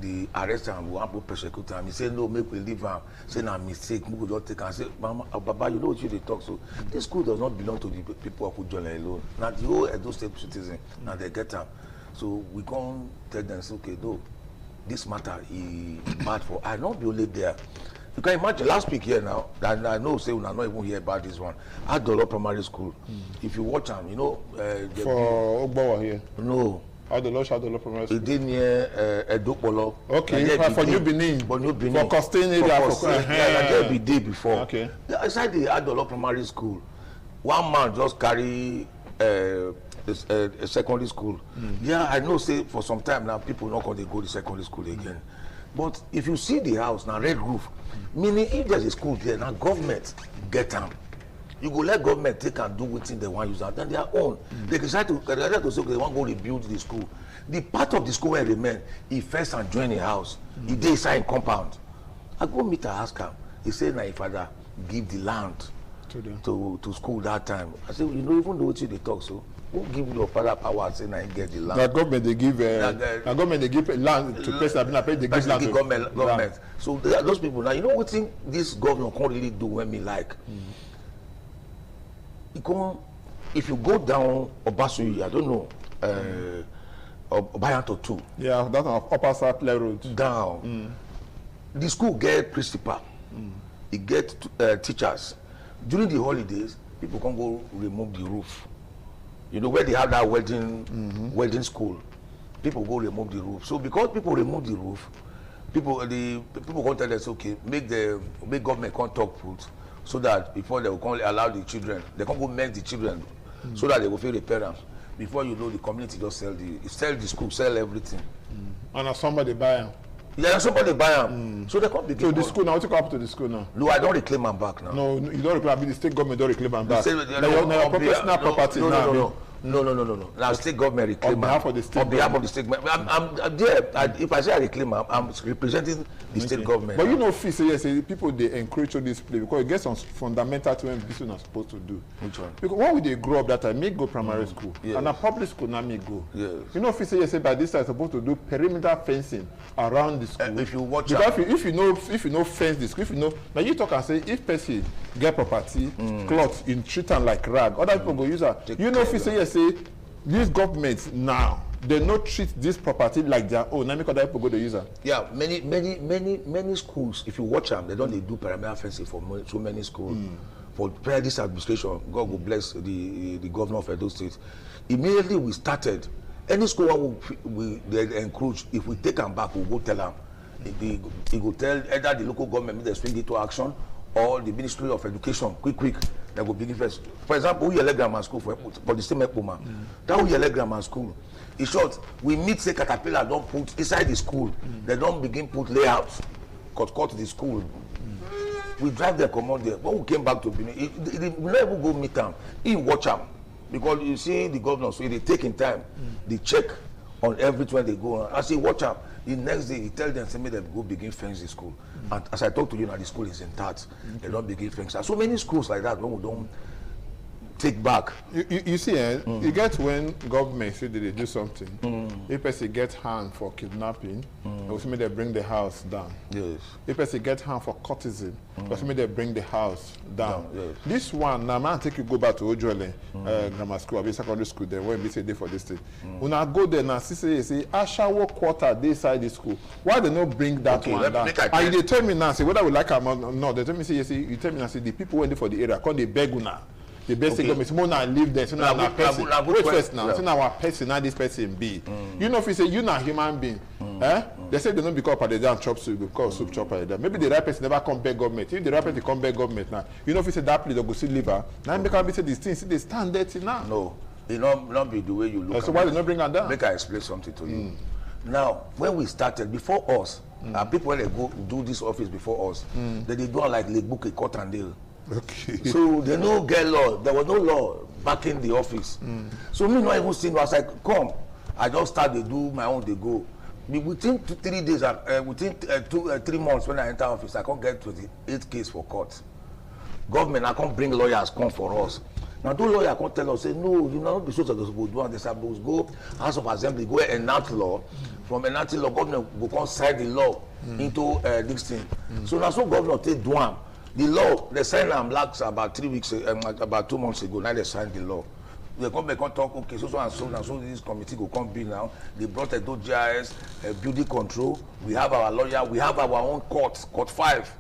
The arrest him, we want to persecute him. He said, no, make we leave him. Say, no mistake, we could just take him. I said, Mama, Baba, you know what they talk so. This school does not belong to the people of Ujole alone. Now the whole Edo State citizen, now they get him. So we can't tell them, say, okay, no, this matter is bad for. I not be only there. You can imagine last week here now, and I know say we are not even hear about this one. Adolo Primary School. If you watch them, you know. For Ogbawa here. No. Adolo Primary School. It did near Edopolo. Okay. For New Benin. For New Benin. For Costain area. Yeah, the day before. Okay. Inside the Adolo Primary School, one man just carry a secondary school. Yeah, I know. Say for some time now, people not going to go to secondary school again. But if you see the house now, red roof, meaning if there's a school there, now government get them. You go let government take and do within they want use that, then their own. They decide to say okay, they want to go rebuild the school. The part of the school where remain, he first and join the house. He dey inside compound. I go meet her, ask him. He said, "My father give the land to school that time." I said, "You know, even though they talk so." Who give your father power and say now get the land? The government they give government they give land to person they give land to government. So those people now, you know what thing this governor can't really do when me like. If you go down Obasuyi, I don't know, Obayanto 2. Yeah, that's on Upper Sapler Road. Down. The school get principal. It get teachers. During the holidays, people can go remove the roof. You know where they have that welding school, people go remove the roof. So because people remove the roof, people can't tell us okay, make government can't talk fruit, so that before they will allow the children, they can't go make the children, so that they will feel the parents. Before you know, the community just sell the school, sell everything. And somebody buy them. Yeah, somebody buy them. So they can't begin. So the school now, what you come up to the school now? No, I don't reclaim them back now. No, you don't reclaim. The state government don't reclaim them back. Your personal property now. No. Now state government reclaim on behalf of the state. On behalf of the state government. I'm there. If I say I reclaim, I'm representing the state government. But you know, fee say yes, people they encourage this play because it gets some fundamental to what people are supposed to do. Which one? Because when we they grow up that time, make go primary school and a public school now make go. Yes. You know, fee say yes, by this time supposed to do perimeter fencing around the school. If you watch because if you know fence the school, if you know now you talk and say if person get property, cloth in treat them like rag, other people go use that. You know, fee say yes, say these governments now they not treat this property like their own. Now make other people go to use it. Yeah, many schools. If you watch them, they don't do perimeter fencing for so many schools. For this administration, God will bless the governor of Edo State. Immediately we started. Any school they encroach, if we take them back, we'll go tell them. He will tell either the local government they swing into action or the Ministry of Education quick they will begin first. For example, Uyele Grammar School for the same Ekpoma. That Uyele Grammar School, in short, we meet say Caterpillar don't put inside the school, they don't begin put layouts, cut the school. We drive their command there. When we came back to Benin, we never go meet them. He watch them. Because you see the governor, so they take in time, they check on everything they go on. As he watch them, the next day he tell them, say, they go begin fence the school. And as I talk to you now, the school is intact. They don't begin fence. So many schools like that when we don't take back. You see, you get when government say they do something. If person get hand for kidnapping, they bring the house down. Yes. If person get hand for courtesan, they bring the house down. Yes. This one, now man take you go back to Ojuele Grammar School, or secondary school there, when we say they for this thing. When I go there now, say Ashawo quarter they side the school. Why they not bring that one down? And they tell me now, say whether we like them or not, they tell me say you tell me now, say the people went there for the area, call they beg una. The best government, so now live there. So now our person. Wait first now. So now our person, now this person be. You know, if you say you're not a human being, they say they don't become part of the damn chop soup because soup chop like that. Maybe the right person never come back government. If the right person come back government now, you know, if you say that place they go see liver. Now make them say these things, they stand there till now. No, it not be the way you look. So why they not bring them down? Make I explain something to you. Now, when we started, before us, people when they go do this office before us, they do like book a court and deal. Okay. So they no get law. There was no law back in the office. So me not even seeing. I was like, come. I just start to do my own. They go. Within 3 days, within 3 months when I enter office, I can't get 28 case for court. Government, I can't bring lawyers come for us. Now, those lawyers can't tell us, say, no, you know, the so supposed to do, and they supposed go House of Assembly, go enact law. From enacting law, government will come sign the law into this thing. So now, so governor take do. The law, they signed them about 3 weeks, about 2 months ago. Now they signed the law. the government can talk, okay, so and so this committee will come be now. They brought a GIS, building control. We have our lawyer. We have our own court 5,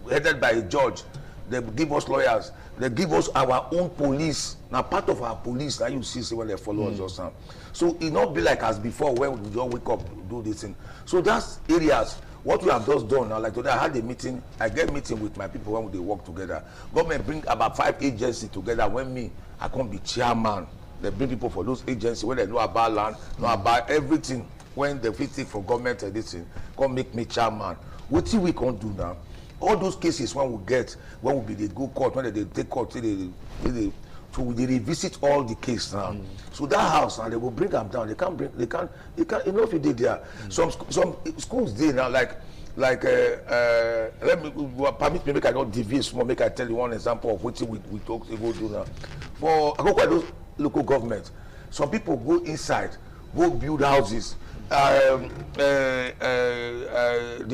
headed by a judge. They give us lawyers. They give us our own police. Now, part of our police that you see when they follow us just now. So it not be like as before when we just wake up, do this thing. So that's areas. What we have just done now, like today I had a meeting, I get meeting with my people when they work together. Government bring about 5 agencies together. When I can't be chairman. They bring people for those agencies when they know about land, know about everything. When they fit it for government and this thing, come make me chairman. What we can't do now? All those cases when we get, when we be they go court, when they take court, they revisit all the case now. So that house now they will bring them down. They can't, you know, if you did there. Some schools did now, like let me permit me make I not deviate small, make I tell you one example of what we talk go do now. For those local government, some people go inside, go build houses. The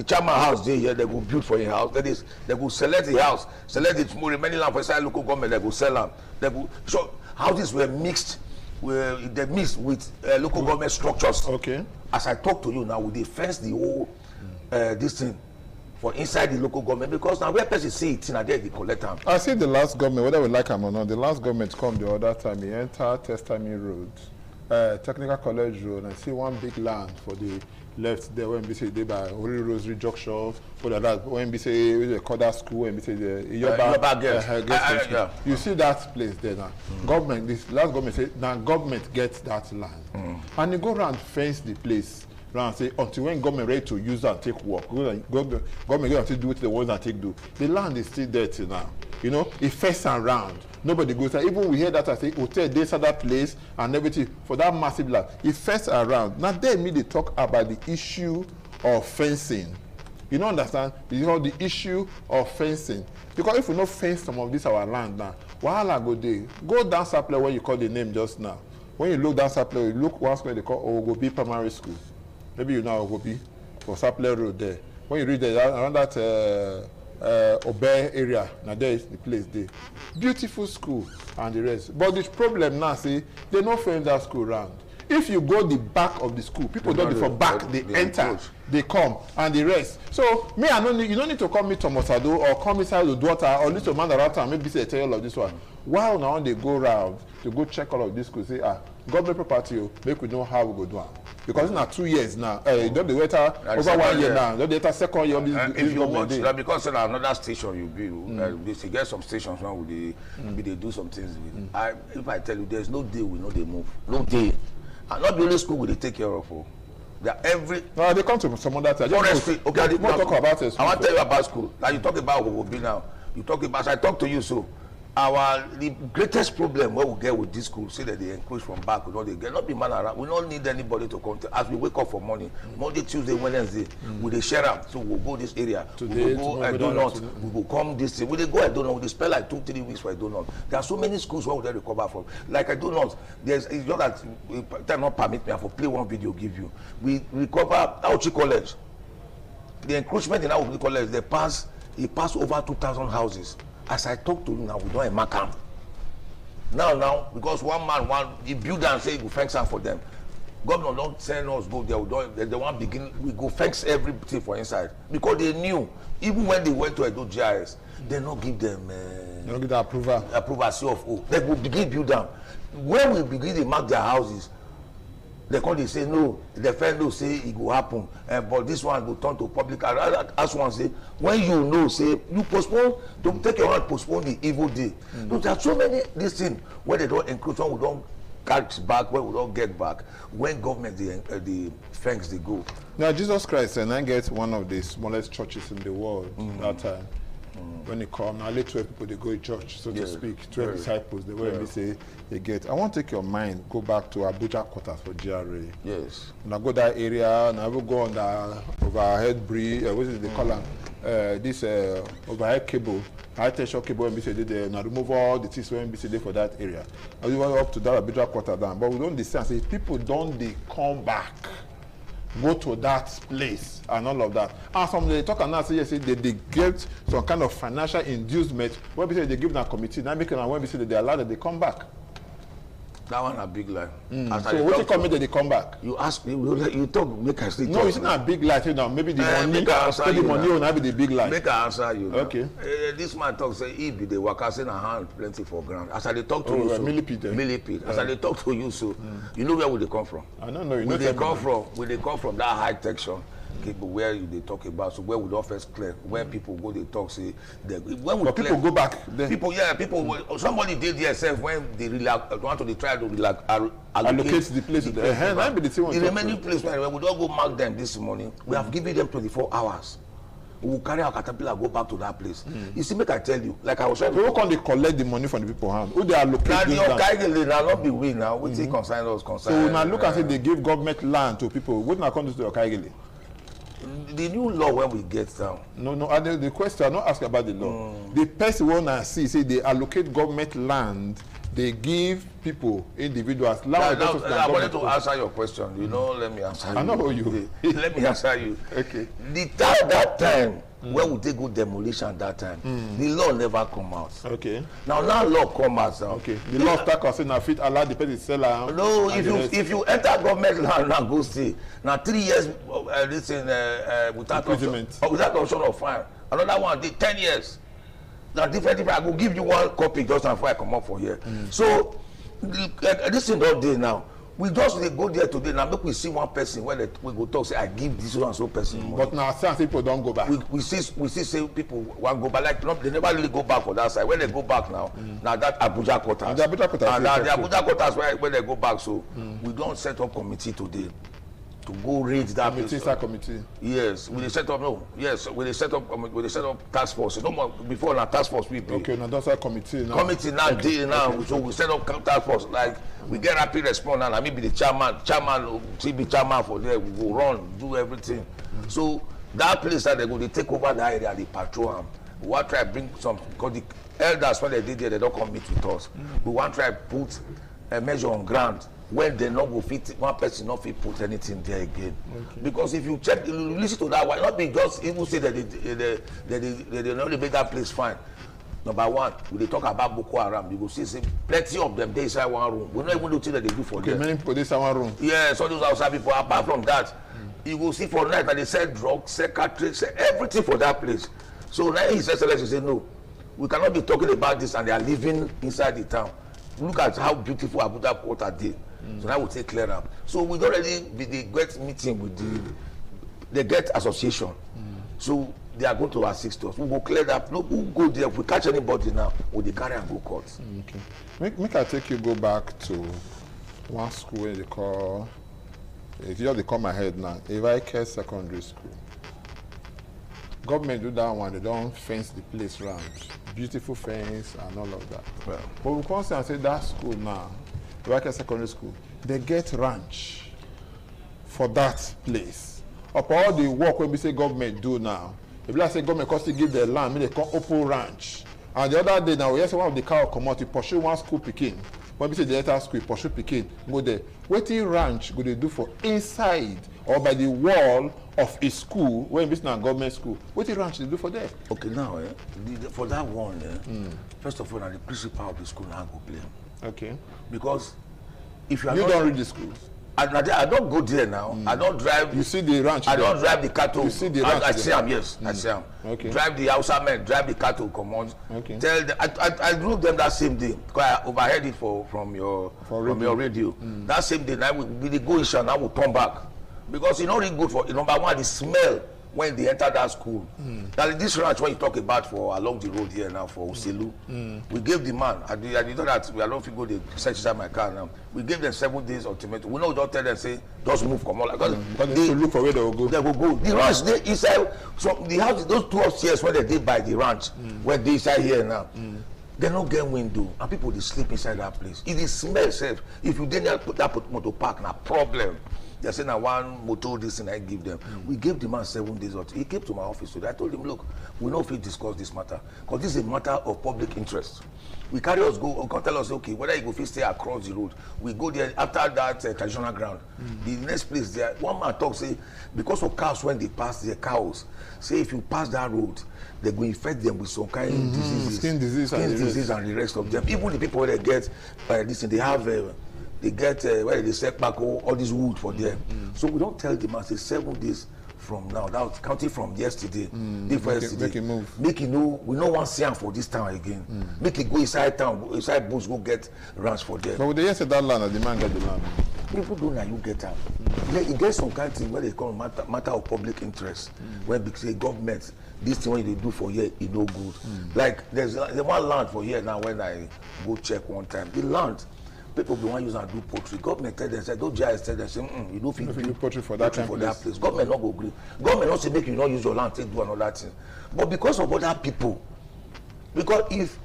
chairman house there here, they go build for a house. That is, they go select the house, select the remaining land for inside local government. They go sell them. They go, so houses were mixed. They mixed with local government structures. Okay. As I talk to you now, we fence the whole this thing for inside the local government, because now where person see it, now there they collect them. I see the last government, whether we like them or not, the last government come the other time. He enter Testami Road. Technical College Road, and see one big land for the left there when we say they by Holy Rosary Junction, for that when we say the Koda School, when we say the Yoba you see that place there now. Government, this last government say now government gets that land, and they go around fence the place. Around say until when government ready to use that and take work, government going to do what they want and take do. The land is still there till now. You know, it fence around. Nobody goes there. Even we hear that I say hotel, this other place and everything for that massive land. It fence around. Now they immediately talk about the issue of fencing. You don't understand? You know the issue of fencing. Because if we not fence some of this our land now, while go there, go down Sapele where you call the name just now. When you look down Sapele, you look once where they call Ogobi Primary School. Maybe you know Ogobi for Sapele Road there. When you read there around that Obey area, now there is the place there. Beautiful school and the rest. But the problem now, see, they no fence that school round. If you go the back of the school, people don't from back, they enter, they come, and the rest. So me, I don't need, you don't need to call me Thomas Ado or call me Side daughter or little man around town, maybe say tell you all of this one. While now they go round to go check all of this school, say government property, make we know how we go do it. Because now 2 years now, don't the waiter over 1 year now, don't the waiter second year. If you watch that, because another station you build, they get some stations now they do some things with. If I tell you, there's no day we know they move, no day. And not the only school will they take care of. They are every. No, they come to some other time. Okay, talk about it. I want to tell you about school. Now you talk about what will be now. You talk about. I talk to you so. The greatest problem what we get with this school, say that they encroach from back, we know they get not be man around. We don't need anybody to come. As we wake up for morning, Monday, Tuesday, Wednesday, we they share up. So we'll go this area. Today, we will go. I do not. We will come this. We they go. I don't know. They spend like 2-3 weeks for I do not. There are so many schools where we they recover from. Like I do not. There's it's not that time not permit me. I for play one video give you. We recover Auchi College. The encroachment in Auchi College, it passed over 2,000 houses. As I talk to you now, we don't mark them. Now, because one man, he build and say he go fence for them. Governor don't send us go there. They want begin. We go fence everything for inside because they knew even when they went to Edo GIS, they not give them. They don't give the approval. CFO. They will begin build them. When we begin to mark their houses, they say no. The fellow say it will happen, but this one will turn to public. As one say, when you know, say you postpone. Don't take your hand, postpone the evil day. So there are so many these things where they don't encroach on, we don't catch back, where we don't get back. When government the thanks they go. Now Jesus Christ and I get one of the smallest churches in the world that time. When they come, now let 12 people they go to church, so to speak, 12 disciples, they will say they get. I want to take your mind, go back to Abuja quarters for GRA. Yes. Now go that area, now we'll go on the overhead bridge, what is it they call them? This overhead cable, high tension cable, and they now remove all the things when they for that area. And we went up to that Abuja quarter down, but we don't understand, say people don't they come back. Go to that place and all of that. And some they talk and now say yes, they get some kind of financial inducement when we say they give them a committee. Now because when we say that they allow that they come back. That one a big lie. So what you come they come back? You ask me, you talk, make I say. No, it's not a big lie. You know, maybe the money, the money will not be the big lie. Make I answer you. Okay. This man talk say he be the worker saying a hand plenty for ground. As I talk to you, so millipede. As I talk to you, so you know where would they come from? I don't know. Where they come from? Where they come from? That high section. People where they talk about, so where would offers clear, where people go they talk say when would people go back then. People somebody did themselves when they want to try to allocate the place the remaining place where we don't go mark them this morning. We have given them 24 hours. We will carry our caterpillar go back to that place. You see, make I tell you, like I was saying, who can they collect the money from the people hand? Who they allocate now this land? Now not be we now. We take concern us concern. So now look and say they give government land to people. What now come to the Okaigele? The new law when we get down. No. The question I'm not asking about the law. The person wanna see say they allocate government land. They give people, individuals, land. I wanted to answer your question. You know, let me answer you. I know you. Let me answer you. Okay. That time, when we take good demolition that time, the law never come out. Okay. Now law come out now. Okay. The law start saying now fit allow the person sell land. No, if you enter government land now go stay. Now 3 years without option of fine. Another one did 10 years. Now different. I will give you one copy just before I come up for here. So this thing all day now. We just go there today now. Make we see one person when we go talk say I give this one so person money. But now some people don't go back. We see say people want go back. Like they never really go back for that side. When they go back now that Abuja quarters. And the Abuja quarters. And the Abuja quarters when they go back. So we don't set up committee today to go raid that place. Committee. Yes, we set up we set up task force. No more before now task force we be. Okay, now that's a committee now. Committee now. So we set up task force like we get rapid response now. Me be the chairman be chairman for there. We go run, do everything. So that place that they go, they take over that area, they patrol them. We want to try bring some because the elders when they did there, they don't come meet with us. We want to try put a measure on ground. When they not go fit, one person not fit put anything there again. Okay. Because if you check, you listen to that, why not be just even say that they not make that place fine. Number one, when they talk about Boko Haram, you go see plenty of them they inside one room. We not even do things that they do for them. Many people inside one room. Yeah, so those outside people. Apart from that, you go see for night that they sell drugs, sell cartridge, sell everything for that place. So now His Excellency say no, we cannot be talking about this and they are living inside the town. Look at how beautiful Abuja Port are there. So that will take clear up. So we already be the great meeting with the GET association. So they are going to assist us. We will clear that. No, we'll go there. If we catch anybody now, we'll carry and go court. Okay. Make I take you go back to one school where they call, if you have to come ahead now, Evaike Secondary School. Government do that one, they don't fence the place around. Beautiful fence and all of that. Well, but we come and say that school now, Evaike Secondary School, they get ranch for that place. Up all the work when we say government do now, if like say government cost to give the land, they come open ranch. And the other day now, we one of the cow come out to pursue one school picking. When we say the other school, pursue picking, go there. Waiting ranch go they do for inside or by the wall of a school when it's not government school. What the ranch they do for that? Okay, now for that one, first of all, the principal of the school now go blame. Okay. Because if you are don't read the school. I don't go there now. I don't drive. You see the ranch. I don't drive the cattle. You see the ranch. I see them. Yes, I see them. Okay. Drive the Hausa men. Drive the cattle. Come on. Okay. Tell them. I drove them that same day because I overheard it from your radio. That same day, now we go in and I will turn back because it's not really good for number one the smell when they enter that school. That this ranch when you talk about for along the road here now for Uselu, we gave the man. I know that we are not go to search inside my car now. We gave them 7 days ultimatum. We know don't tell them say just move come on because they look for where they will go. They will go. The ranch they inside so the house those 2 upstairs where they did by the ranch when they inside here now. They don't get window and people they sleep inside that place. It is smell safe. If you didn't put that motor park na problem. They say now one motor this and I give them. We gave the man 7 days. He came to my office today. I told him, look, we know if we discuss this matter because this is a matter of public interest. We carry us go tell us okay whether you go fit stay across the road. We go there after that traditional ground. The next place there, one man talk say because of cows when they pass their cows, say if you pass that road, they go infect them with some kind of diseases, skin disease and the rest of them. Even the people that get this, they have. they get where they set back all this wood for them. So we don't tell the man say 7 days from now, that was counting from yesterday, day for yesterday. Make it move. Make it know we no want see am for this town again. Make it go inside town, inside bush, go get ranch for them. But with the say that land, the man get the land. People don't know you get am. You get some kind of thing where they call matter of public interest. Where they say government, this thing what they do for here is no good. Like there's one land for here now when I go check one time. The land, people be want use and do poultry. Government tell them, say, don't just tell them, say, you don't fit do poultry for that place. Government not go agree. Government not say make you not use your land, take do another thing. But because of other people, because if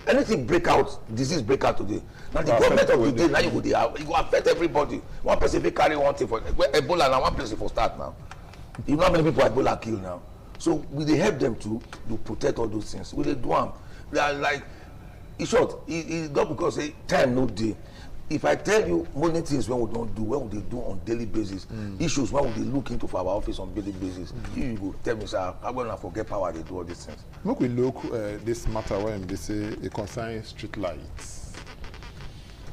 anything break out, disease break out today. Now the government of the day, now you go affect everybody. One person will carry one thing for Ebola now, one person for start now. You know how many people Ebola kill now? So we they help them to protect all those things. We they do them. They are like, in short, it's not because time no day. If I tell you many things when we don't do, when we do on daily basis, issues when we look into for our office on daily basis, you go tell me, sir, I'm going to forget power they do all these things. Look, we look this matter when they say it concerns street lights.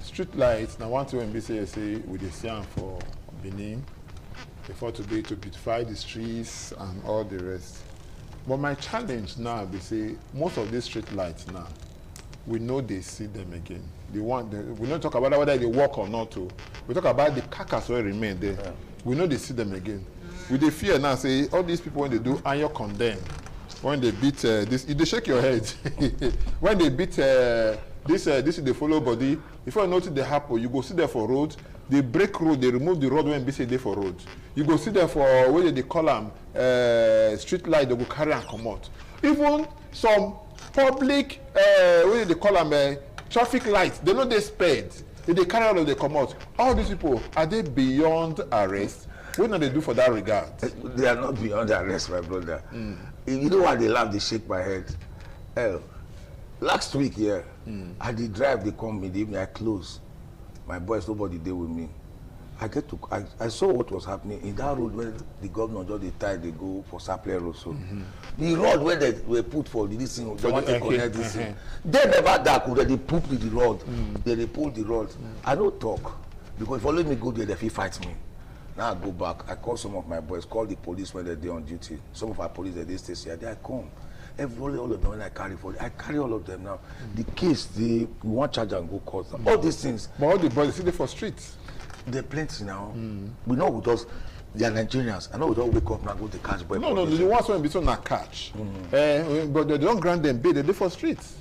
Street lights, now one thing when they say we dey for Benin, before to beautify the streets and all the rest. But my challenge now, they say most of these street lights now, we know they see them again. We don't talk about whether they work or not. We talk about the carcass will remain there. Yeah. We know they see them again. With the fear now, say all these people when they do iron condemn, when they beat this, they shake your head. When they beat this is the follow body. Before you notice the happen, you go see there for road. They break road, they remove the road when they say they for road. You go see there for where they call them street light, they go carry and come out. Even some public what they call them traffic lights, they know they spared. If they carry out or they come out. All these people, are they beyond arrest? What do they do for that regard? They are not beyond arrest, my brother. You know why they laugh, they shake my head. Last week here, I did drive, they come in the evening, I close. My boys, nobody there with me. I saw what was happening in that road where the governor just they tie, they go for Sapler Road. So the road where they were put for this thing, they want to connect this thing. They never that could they poop the road. They pull the road. I don't talk because if only me go there, they fight me. Now I go back. I call some of my boys, call the police when they're on duty. Some of our police they stay here. They come. All of them when I carry all of them now. The case, we want charge and go court. All these things. But all the boys see they for streets. They're plenty now. We know with us, they are Nigerians. I know we don't wake up now go to catch boy. No, the ones when be so not catch. But they don't grant them bail, they for streets.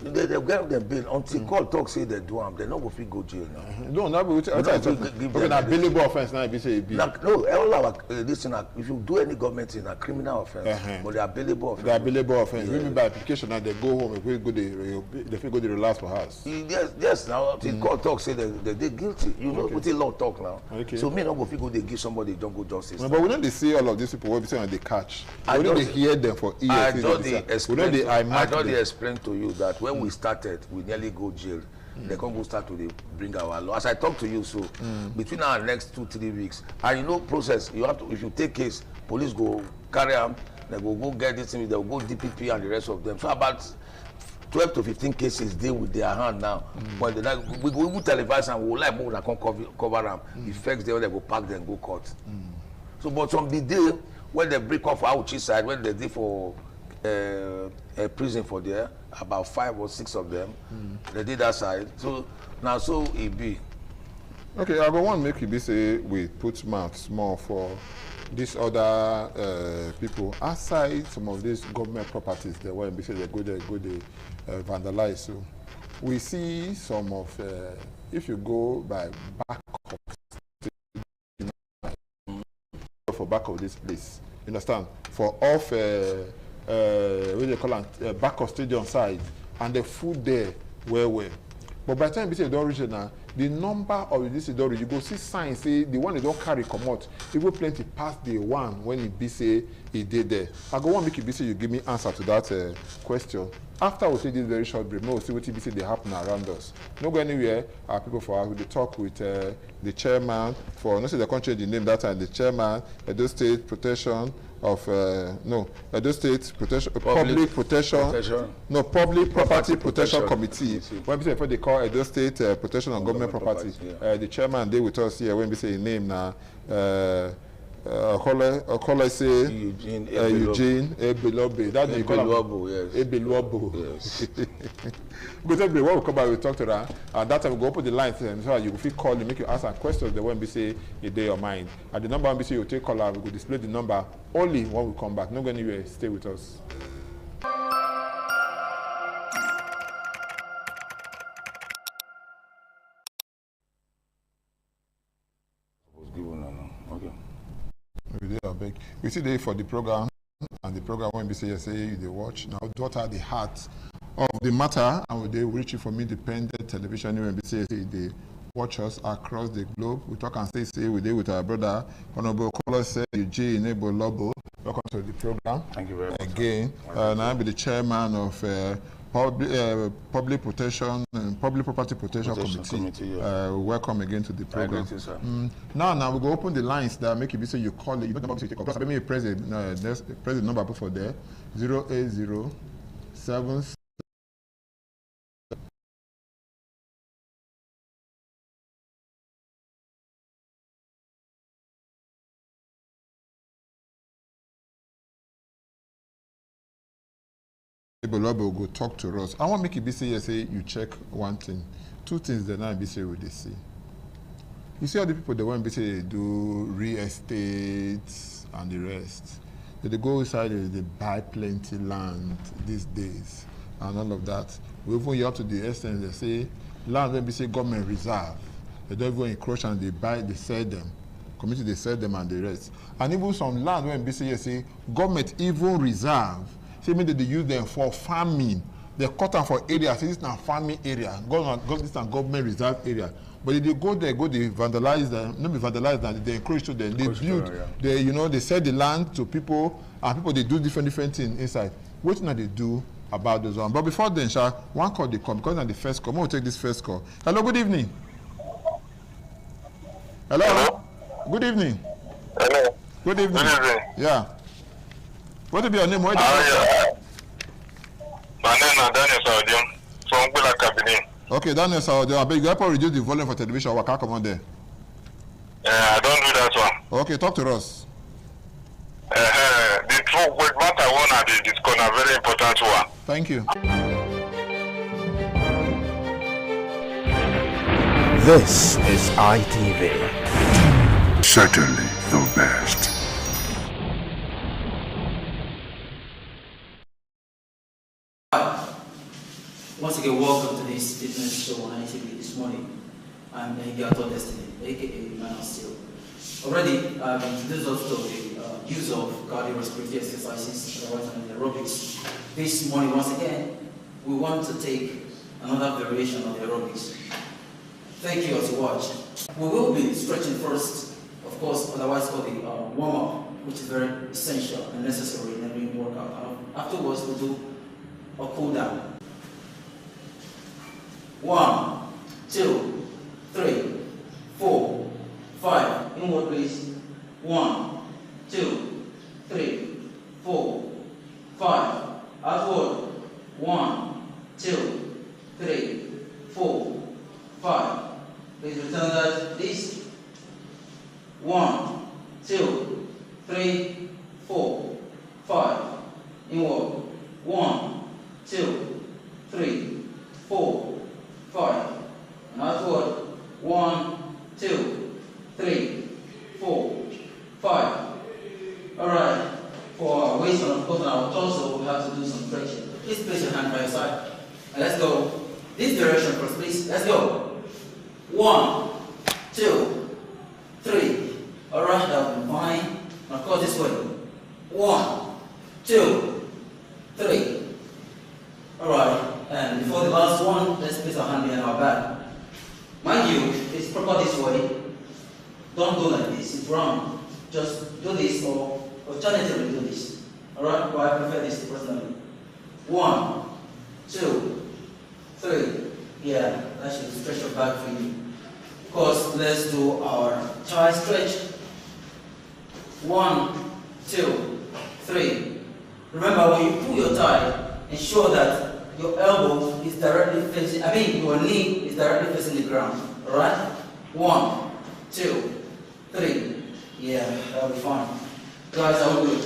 They grant them bail until court talk say they do them. They not go fit go jail now. No, not be okay, now bailable offense now be say be. No, all our listen. If you do any government thing, a criminal offense, but they are bailable offense. They are bailable offense. Maybe by application now they go home. If we go they go to relax for house. Yes. Now until court talk say they guilty. You know what the law talk now. Okay. So me not go fit go they give somebody jungle justice. But we don't they see all of these people. What we say when they catch. We don't they hear them for years. I don't explain to you that when we started, we nearly go jail. They can't go start to bring our law. As I talk to you, so between our next 2-3 weeks, and you know process, you have to, if you take case, police go carry them, they go get this thing, they will go DPP and the rest of them. So about 12 to 15 cases they with their hand now. But we go even televise and we will like more than cover them. Effects they go pack them go court. So but from the day when they break off our side, when they did for a prison for there, about 5 or 6 of them, they did that side. So now so it be. Okay, I go one make it be say we put mouth small for these other people outside some of these government properties. They want to say they go vandalize. So we see some of if you go by back for back of this place, you understand? For off what they call it, back of stadium side, and the food there well. But by the time you say don't reach now, the number of this don't reach, you go see signs say the one they don't carry come out. It will plenty past the one when it be say he did there. I go one make it be say you give me answer to that question. After we see this very short break, we'll see what TBC they happen around us. No go anywhere. Our people for us, we talk with the chairman for, not say the country the name that time, the chairman, Edo State Protection of, Edo State Protection, Public Property Protection Committee. When we say they call Edo State Protection on Government Property, the chairman, they with us here when we say his name now. Call say Eugene Ebelobe. That you call him Ebelobo. Yes. But every when we come back, we talk to her. At that time, we go open the lines so that you can call you, make you answer questions. The one we say a day or mind. At the number we say you take caller, we will display the number only when we come back. No go anywhere. Stay with us. We see there for the program, and the program when we say they watch now. What are the heart of the matter? And they reach you from independent television when we say they watch us across the globe. We talk and say we there with our brother Honorable Colossus Eugene Ebelobo. Welcome to the program. Thank you very much. Again, and I'm the chairman of Public Protection and Public Property Protection Committee. Yeah. Welcome again to the program. You, now we go open the lines that make it be so you call it. You don't take up. Let me press the number for there. 08077. Will go talk to us. I want to make it be say you check one thing. Two things that now be say what they see. You see all the people that want to be say they do real estate and the rest. They go inside they buy plenty land these days and all of that. We even hear up to the extent they say land when we say government reserve. They don't even encroach and they buy, they sell them. Community they sell them and the rest. And even some land when we say government even reserve. Say mean that they use them for farming. They cut them for areas. This is not farming area. This is not government reserve area. But if they go there, they vandalize them. Not be vandalize them. They encourage to them. They build. They they sell the land to people, and people they do different things inside. What now they do about those one? But before then, one call they come because now the first call. We'll take this first call. Hello. Good evening. Hello. Good evening. Hello. Good evening. Good evening. Yeah. What will be your name? My name is Daniel Saudion from Bula Cabinet. Okay, Daniel Saudion. I beg you help reduce the volume for television. What can come on there? I don't do that one. Okay, talk to us. The true what I want to discuss a very important one. Thank you. This is ITV. Certainly the best. Once again, welcome to this fitness show on ITV this morning. I'm Gato Destiny, aka Man of Steel. Already, I've introduced us to the use of cardiorespiratory exercises, otherwise known as aerobics. This morning, once again, we want to take another variation of the aerobics. Thank you as you watch. We will be stretching first, of course, otherwise called the warm-up, which is very essential and necessary in every workout. Afterwards, we'll do a cool-down. 1, 2, 3, 4, 5. Inward please. 1, 2, 3, 4, 5. Outward. 1, 2, 3, 4, 5. Please return that. This. 1, 2, 3, 4, 5. Inward. 1, 2, 3, 4, 5. And outward. 1, 2, 3, 4, 5. Alright. For our waist and of course on our torso, we have to do some stretching. Please place your hand by your side. And let's go. This direction first, please. Let's go. 1, 2, 3. Alright, that will be fine. Now go this way. 1, 2, 3. Alright. And before the last one, let's place our hand behind our back. Mind you, it's proper this way. Don't go like this, it's wrong. Just do this or alternatively do this. Alright, but I prefer this personally. 1, 2, 3. Yeah, that should stretch your back for you. Of course, let's do our thigh stretch. 1, 2, 3. Remember, when you pull your thigh, ensure that your elbow is directly facing, your knee is directly facing the ground. Alright? 1, 2, 3. Yeah, that'll be fine. Guys, are we good?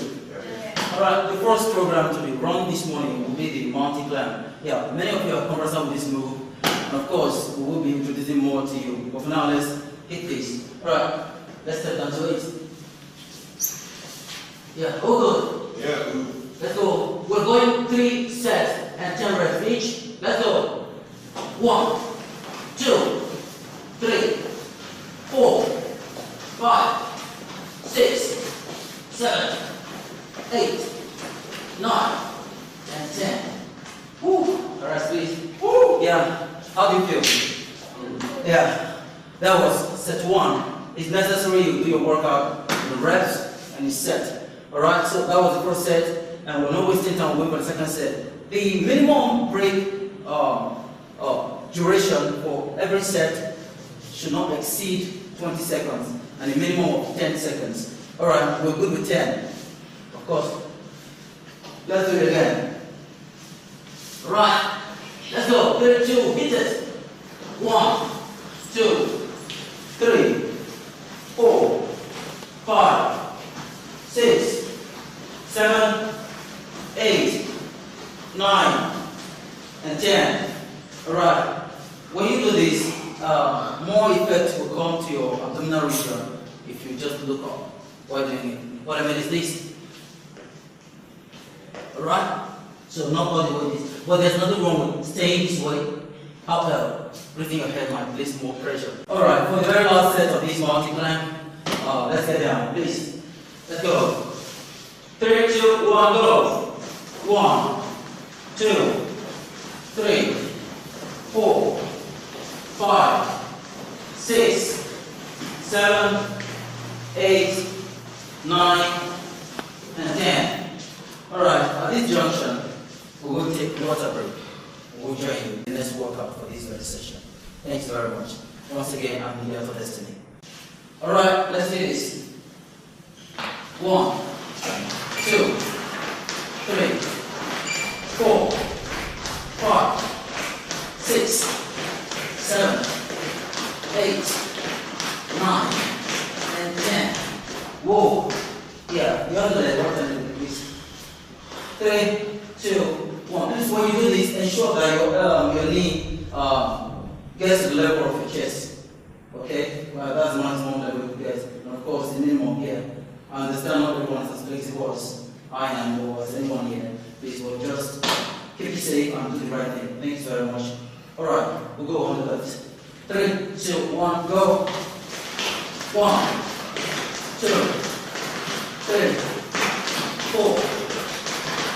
Alright, the first program to be run this morning will be the mountain climb. Yeah, many of you are conversant with this move. And of course, we will be introducing more to you. But for now, let's hit this. Alright, let's step down to it. Yeah, all good? Yeah, good. Let's go. We're going 3 sets and 10 reps each. Let's go. 1, 2, 3, 4, 5, 6, 7, 8, 9, and 10. Woo! Alright, please. Woo! Yeah. How do you feel? Yeah. That was set 1. It's necessary you do your workout, the reps, and you set. Alright, so that was the first set. And we're not wasting time waiting for the second set. The minimum break duration for every set should not exceed 20 seconds and a minimum of 10 seconds. Alright, we're good with 10. Of course. Let's do it again. Alright, let's go. 3, 2, hit it. 1, 2, 3, 4, 5, 6, 7, 8, 9, and 10. Alright, when you do this, more effect will come to your abdominal region if you just look up while doing it. What I mean is this. Alright? So not all the way this. But there's nothing wrong with staying this way. Uphill. Breathing your head might place more pressure. Alright, for the very last set of this mountain climb, let's get down, please. Let's go. 3, 2, 1, go. 1, 2, 3, 4, 5, 6, 7, 8, 9, and 10. Alright, at this junction, we will take a water break. We'll join you in the next workout for this very session. Thanks very much. Once again, I'm here for Destiny. Alright, let's do this. 1, 2, 3, 4, 5, 6, 7, 8, 9, and 10. Whoa. Yeah, you have to let it work a little bit, please. 3, 2, 1. This is when you do this, ensure that your knee gets to the level of your chest. Okay? Well, that's the maximum level you get. And of course, the minimum here. I understand not everyone is as flexible as I am or as anyone here. Please, we'll just keep it safe and do the right thing. Thanks very much. Alright, we'll go on the left. 3, 2, 1, go. 1, 2, 3, 4,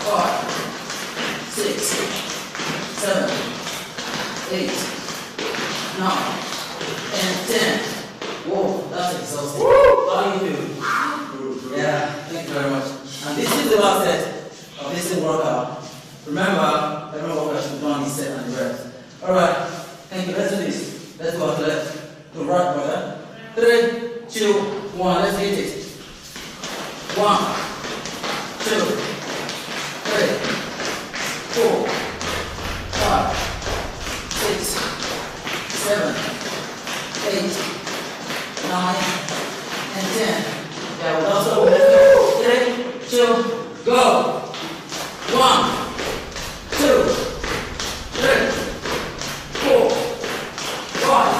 5, 6, 7, 8, 9, and 10. Whoa, that's exhausting. How do you feel? Yeah, thank you very much. And this is the last set of this workout. Remember, every workout should be done this set and the rest. Alright, thank you. Let's do this. Let's go to the left. To right, brother. 3, 2, 1. Let's hit it. 1, 2, 3, 4, 5, 6, 7, 8, 9, and 10. Yeah, we'll also go. 3, 2, go. 1, 2, 3, 4, 5,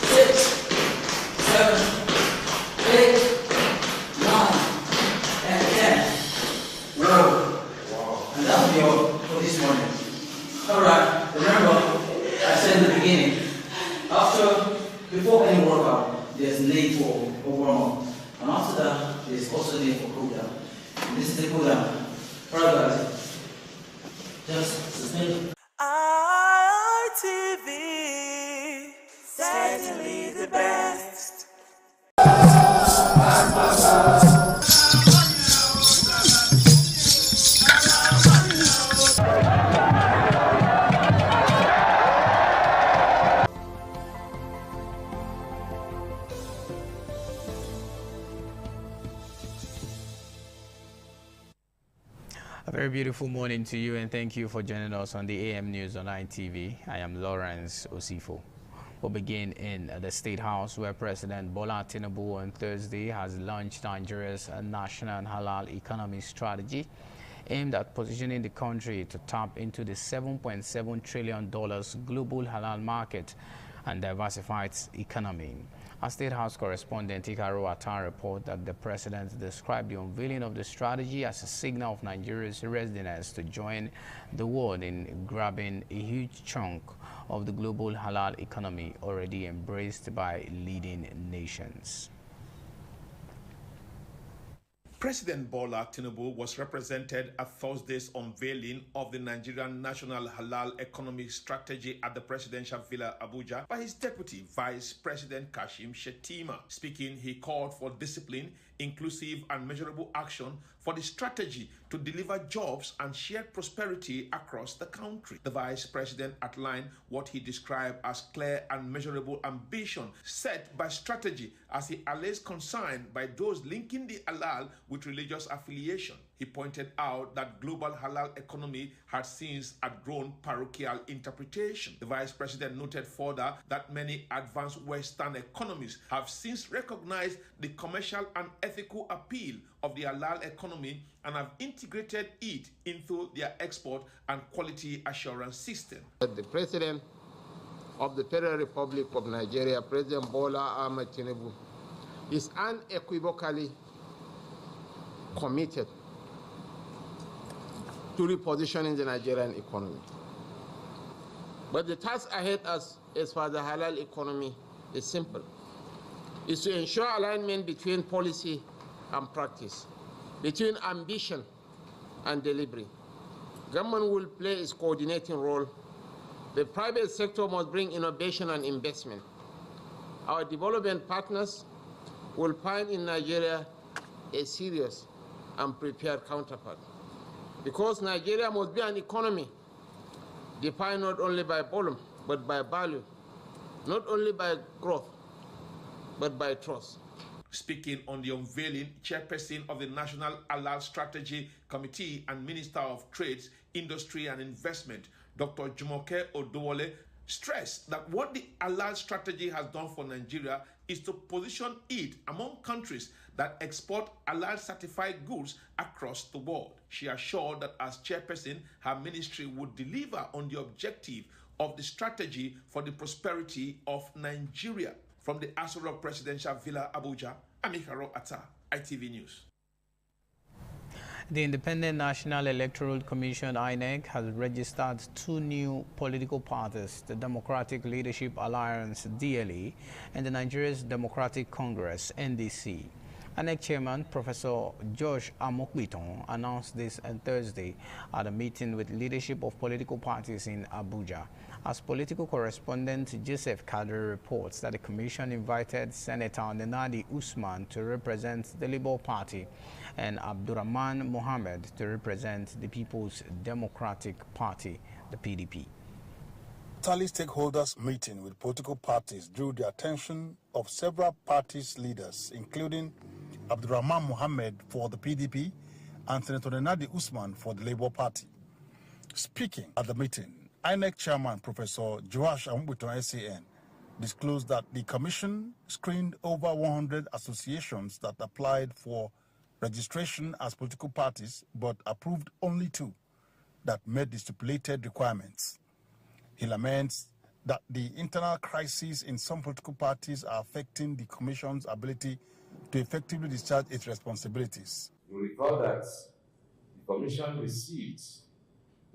6, 7, 8, 9, and 10. Whoa. And that'll be all for this morning. Alright, remember, I said in the beginning, before any workout, there's need for a warm-up. And after that, there's also need for cool-down. This is the cool-down. Alright guys, just sustain it. ITV, certainly the best. A very beautiful morning to you, and thank you for joining us on the AM News on ITV. I am Lawrence Osifo. We'll begin in the State House, where President Bola Tinubu on Thursday has launched Nigeria's national halal economy strategy, aimed at positioning the country to tap into the $7.7 trillion global halal market and diversify its economy. Our State House correspondent Ikaro Atta reports that the president described the unveiling of the strategy as a signal of Nigeria's readiness to join the world in grabbing a huge chunk of the global halal economy already embraced by leading nations. President Bola Tinubu was represented at Thursday's unveiling of the Nigerian National Halal Economic Strategy at the Presidential Villa, Abuja, by his Deputy Vice President Kashim Shettima. Speaking, he called for discipline, inclusive and measurable action for the strategy to deliver jobs and shared prosperity across the country. The Vice President outlined what he described as clear and measurable ambition set by strategy as he allays concern by those linking the halal with religious affiliation. He pointed out that global halal economy had since outgrown parochial interpretation. The Vice President noted further that many advanced Western economies have since recognized the commercial and ethical appeal of the halal economy and have integrated it into their export and quality assurance system. The President of the Federal Republic of Nigeria, President Bola Ahmed Tinubu, is unequivocally committed to repositioning the Nigerian economy. But the task ahead us as far as the halal economy is simple. Is to ensure alignment between policy and practice, between ambition and delivery. Government will play its coordinating role. The private sector must bring innovation and investment. Our development partners will find in Nigeria a serious and prepared counterpart. Because Nigeria must be an economy defined not only by volume, but by value, not only by growth, but by trust. Speaking on the unveiling, Chairperson of the National Halal Strategy Committee and Minister of Trades, Industry and Investment, Dr. Jumoke Odowole, stressed that what the halal strategy has done for Nigeria is to position it among countries that export halal-certified goods across the world. She assured that as chairperson, her ministry would deliver on the objective of the strategy for the prosperity of Nigeria. From the Aso Rock Presidential Villa, Abuja, I'm Ikaro Atta, ITV News. The Independent National Electoral Commission, INEC, has registered 2 new political parties, the Democratic Leadership Alliance, DLA, and the Nigeria's Democratic Congress, NDC. INEC Chairman Professor Josh Amokbiton announced this on Thursday at a meeting with leadership of political parties in Abuja. As political correspondent Joseph Kadri reports that the commission invited Senator Nenadi Usman to represent the Labour Party and Abdurrahman Mohammed to represent the People's Democratic Party, the PDP. Tally stakeholders meeting with political parties drew the attention of several parties' leaders, including Abdurrahman Mohammed for the PDP and Senator Nenadi Usman for the Labour Party. Speaking at the meeting, INEC Chairman Professor Joash Ambuton SAN disclosed that the Commission screened over 100 associations that applied for registration as political parties, but approved only 2 that met the stipulated requirements. He laments that the internal crises in some political parties are affecting the Commission's ability to effectively discharge its responsibilities. You recall that the Commission received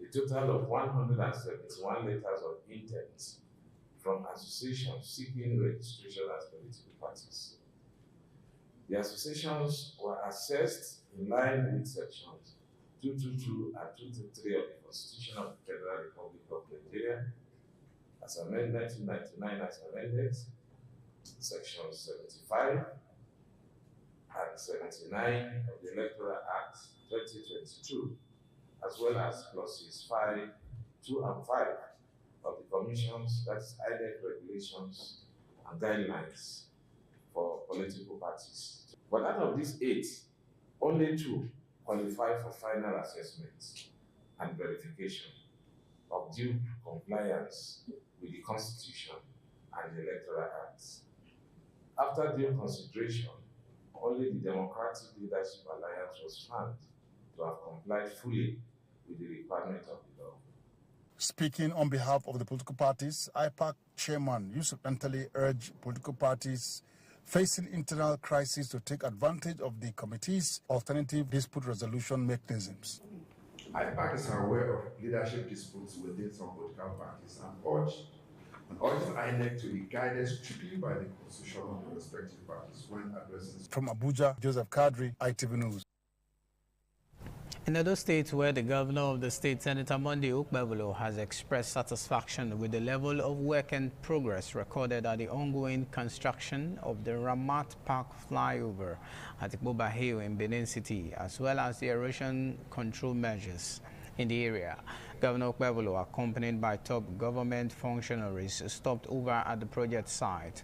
a total of 171 letters of intent from associations seeking registration as political parties. The associations were assessed in line with sections 222 and 223 of the Constitution of the Federal Republic of Nigeria, as amended 1999 as amended, sections 75 and 79 of the Electoral Act 2022, as well as clauses 5, 2, and 5 of the Commission's, that's INEC regulations and guidelines for political parties. But out of these 8, only 2 qualify for final assessment and verification of due compliance with the Constitution and the Electoral Acts. After due consideration, only the Democratic Leadership Alliance was found to have complied fully with the requirement of the law. Speaking on behalf of the political parties, IPAC Chairman Yusuf Antali urged political parties facing internal crisis to take advantage of the committee's alternative dispute resolution mechanisms. IPAC is aware of leadership disputes within some political parties and urges INEC to be guided strictly by the constitution of the respective parties when addressing. From Abuja, Joseph Kadri, ITV News. In other states where the governor of the state, Senator Monday Okpebholo, has expressed satisfaction with the level of work and progress recorded at the ongoing construction of the Ramat Park flyover at Ikpoba Hill in Benin City, as well as the erosion control measures in the area. Governor Okpebholo, accompanied by top government functionaries, stopped over at the project site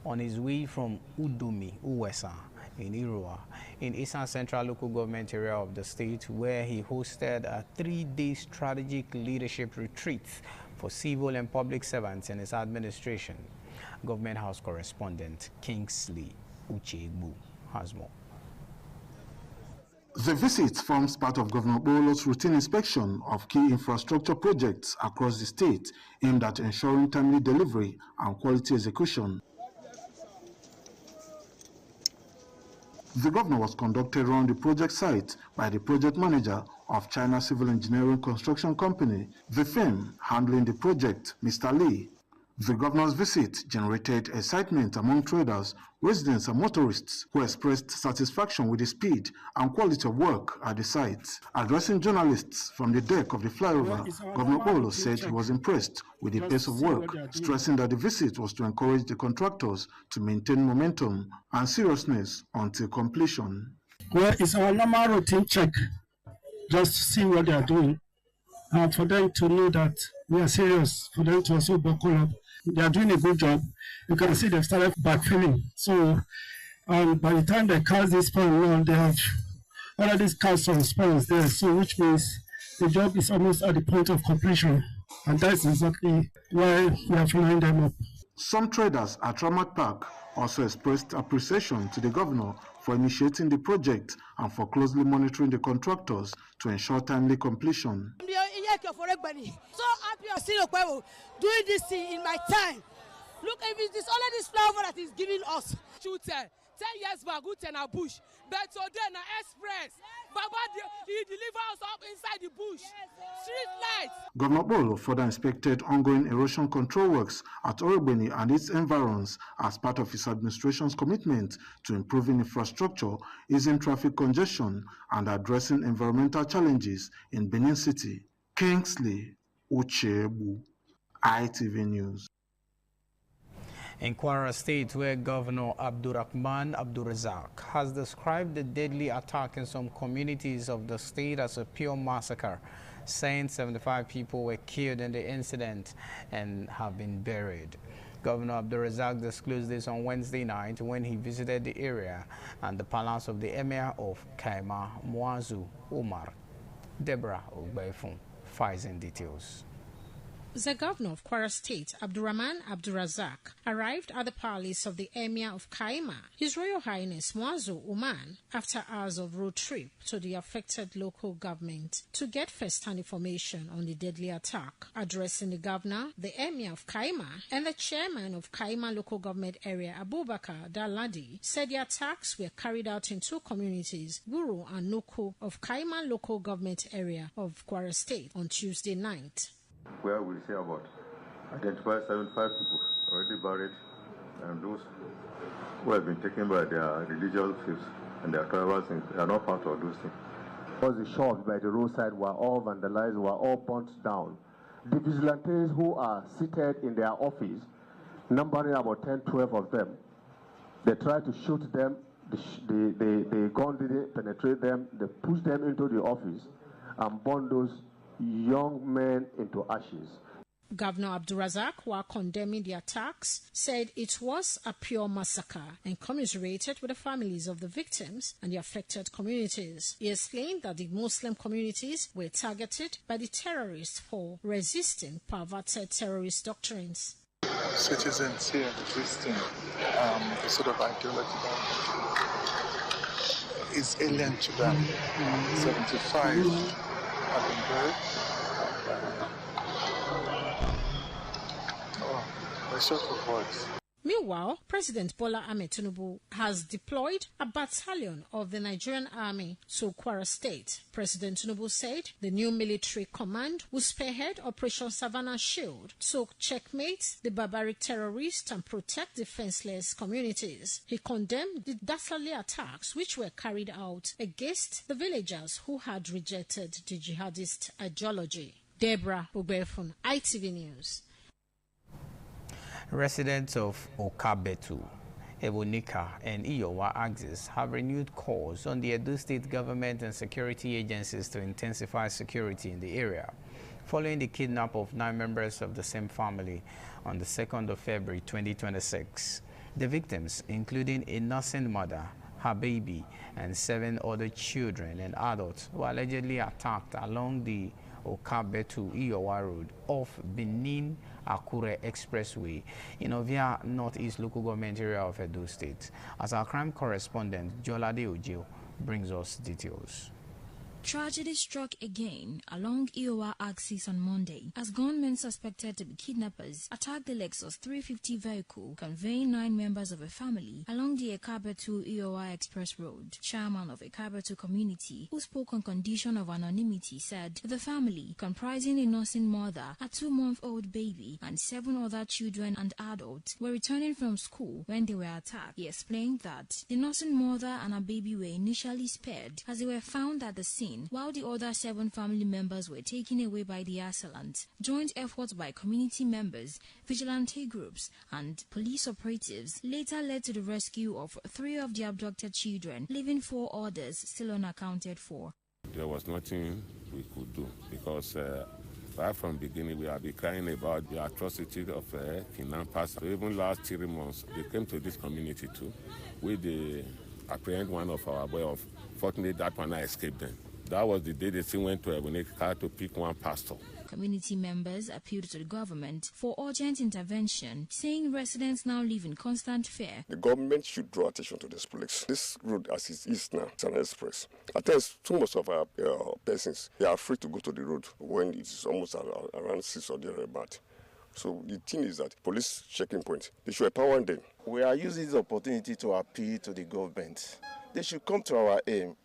on his way from Udumi, Uwesa, in Irua, in Eastern Central Local Government area of the state, where he hosted a 3-day strategic leadership retreat for civil and public servants in his administration. Government House correspondent Kingsley Uchegbu has more. The visit forms part of Governor Okpebholo's routine inspection of key infrastructure projects across the state aimed at ensuring timely delivery and quality execution. The governor was conducted around the project site by the project manager of China Civil Engineering Construction Company, the firm handling the project, Mr. Lee. The governor's visit generated excitement among traders, residents and motorists who expressed satisfaction with the speed and quality of work at the site. Addressing journalists from the deck of the flyover, Governor Okpebholo said he was impressed with the pace of work, stressing that the visit was to encourage the contractors to maintain momentum and seriousness until completion. Well, it's our normal routine check, just to see what they are doing, and for them to know that we are serious, for them to also buckle up. They are doing a good job. You can see they've started backfilling. So by the time they cast this span, they have already cast some spans there. So which means the job is almost at the point of completion. And that's exactly why we have lined them up. Some traders at Ramat Park also expressed appreciation to the governor for initiating the project and for closely monitoring the contractors to ensure timely completion. So happy I'm still doing this thing in my time. Look, if it's only this flower that is giving us. 10 years back, we in a bush, but today na express. Baba, he deliver us up inside the bush. Street lights. Governor Okpebholo further inspected ongoing erosion control works at Orebeni and its environs as part of his administration's commitment to improving infrastructure, easing traffic congestion, and addressing environmental challenges in Benin City. Kingsley Uchegbu, ITV News. In Kwara State, where Governor Abdurrahman Abdulrazak has described the deadly attack in some communities of the state as a pure massacre, saying 75 people were killed in the incident and have been buried. Governor Abdulrazak disclosed this on Wednesday night when he visited the area and the palace of the Emir of Kaima, Muazu Umar. Deborah Ogbaifun files in details. The governor of Kwara State, Abdurrahman Abdulrazak, arrived at the palace of the Emir of Kaima, His Royal Highness Muazu Umar, after hours of road trip to the affected local government to get first-hand information on the deadly attack. Addressing the governor, the Emir of Kaima, and the chairman of Kaima local government area, Abubakar Daladi, said the attacks were carried out in two communities, Guru and Noko, of Kaima local government area of Kwara State on Tuesday night. Where we say about identify 75 people already buried, and those who have been taken by their religious faiths and their tribal things, they are not part of those things. All the shops by the roadside were all vandalized, were all burnt down. The vigilantes who are seated in their office, numbering about 10, 12 of them, they tried to shoot them, the gun didn't penetrate them, they pushed them into the office and burned those young men into ashes. Governor Abdurazak, while condemning the attacks, said it was a pure massacre and commiserated with the families of the victims and the affected communities. He explained that the Muslim communities were targeted by the terrorists for resisting perverted terrorist doctrines. Citizens here resisting the sort of ideology that is alien to them. 75 have been buried. I short of words. Meanwhile, President Bola Ahmed Tinubu has deployed a battalion of the Nigerian Army to Kwara State. President Tinubu said the new military command will spearhead Operation Savannah Shield to checkmate the barbaric terrorists and protect defenseless communities. He condemned the dastardly attacks which were carried out against the villagers who had rejected the jihadist ideology. Deborah Ubefun, ITV News. Residents of Okabetu, Ebonika, and Iowa axis have renewed calls on the Edo State government and security agencies to intensify security in the area, following the kidnap of 9 members of the same family on the 2nd of February 2026. The victims, including a nursing mother, her baby, and 7 other children and adults, were allegedly attacked along the Okabetu Iowa Road off Benin Akure Expressway in Ovia Northeast Local Government Area of Edo State. As our crime correspondent Jolade Ojo brings us details. Tragedy struck again along Iowa axis on Monday as gunmen suspected to be kidnappers attacked the Lexus 350 vehicle conveying 9 members of a family along the Ekabetu Iowa Express Road. Chairman of Ekabetu community, who spoke on condition of anonymity, said the family, comprising a nursing mother, a 2-month-old baby, and 7 other children and adults, were returning from school when they were attacked. He explained that the nursing mother and her baby were initially spared as they were found at the scene, while the other 7 family members were taken away by the assailants. Joint efforts by community members, vigilante groups, and police operatives later led to the rescue of 3 of the abducted children, leaving 4 others still unaccounted for. There was nothing we could do because right from the beginning we have been crying about the atrocity of kidnappers. So even last 3 months, they came to this community too. We apprehend one of our boys. Fortunately, that one I escaped them. That was the day they still went to Ebonika to pick one pastor. Community members appealed to the government for urgent intervention, saying residents now live in constant fear. The government should draw attention to this place. This road, as it is now, it's an express. At times, too much of our persons, they are afraid to go to the road when it's almost around 6 or thereabout. So the thing is that police checking points, they should empower them. We are using this opportunity to appeal to the government. They should come to our aim.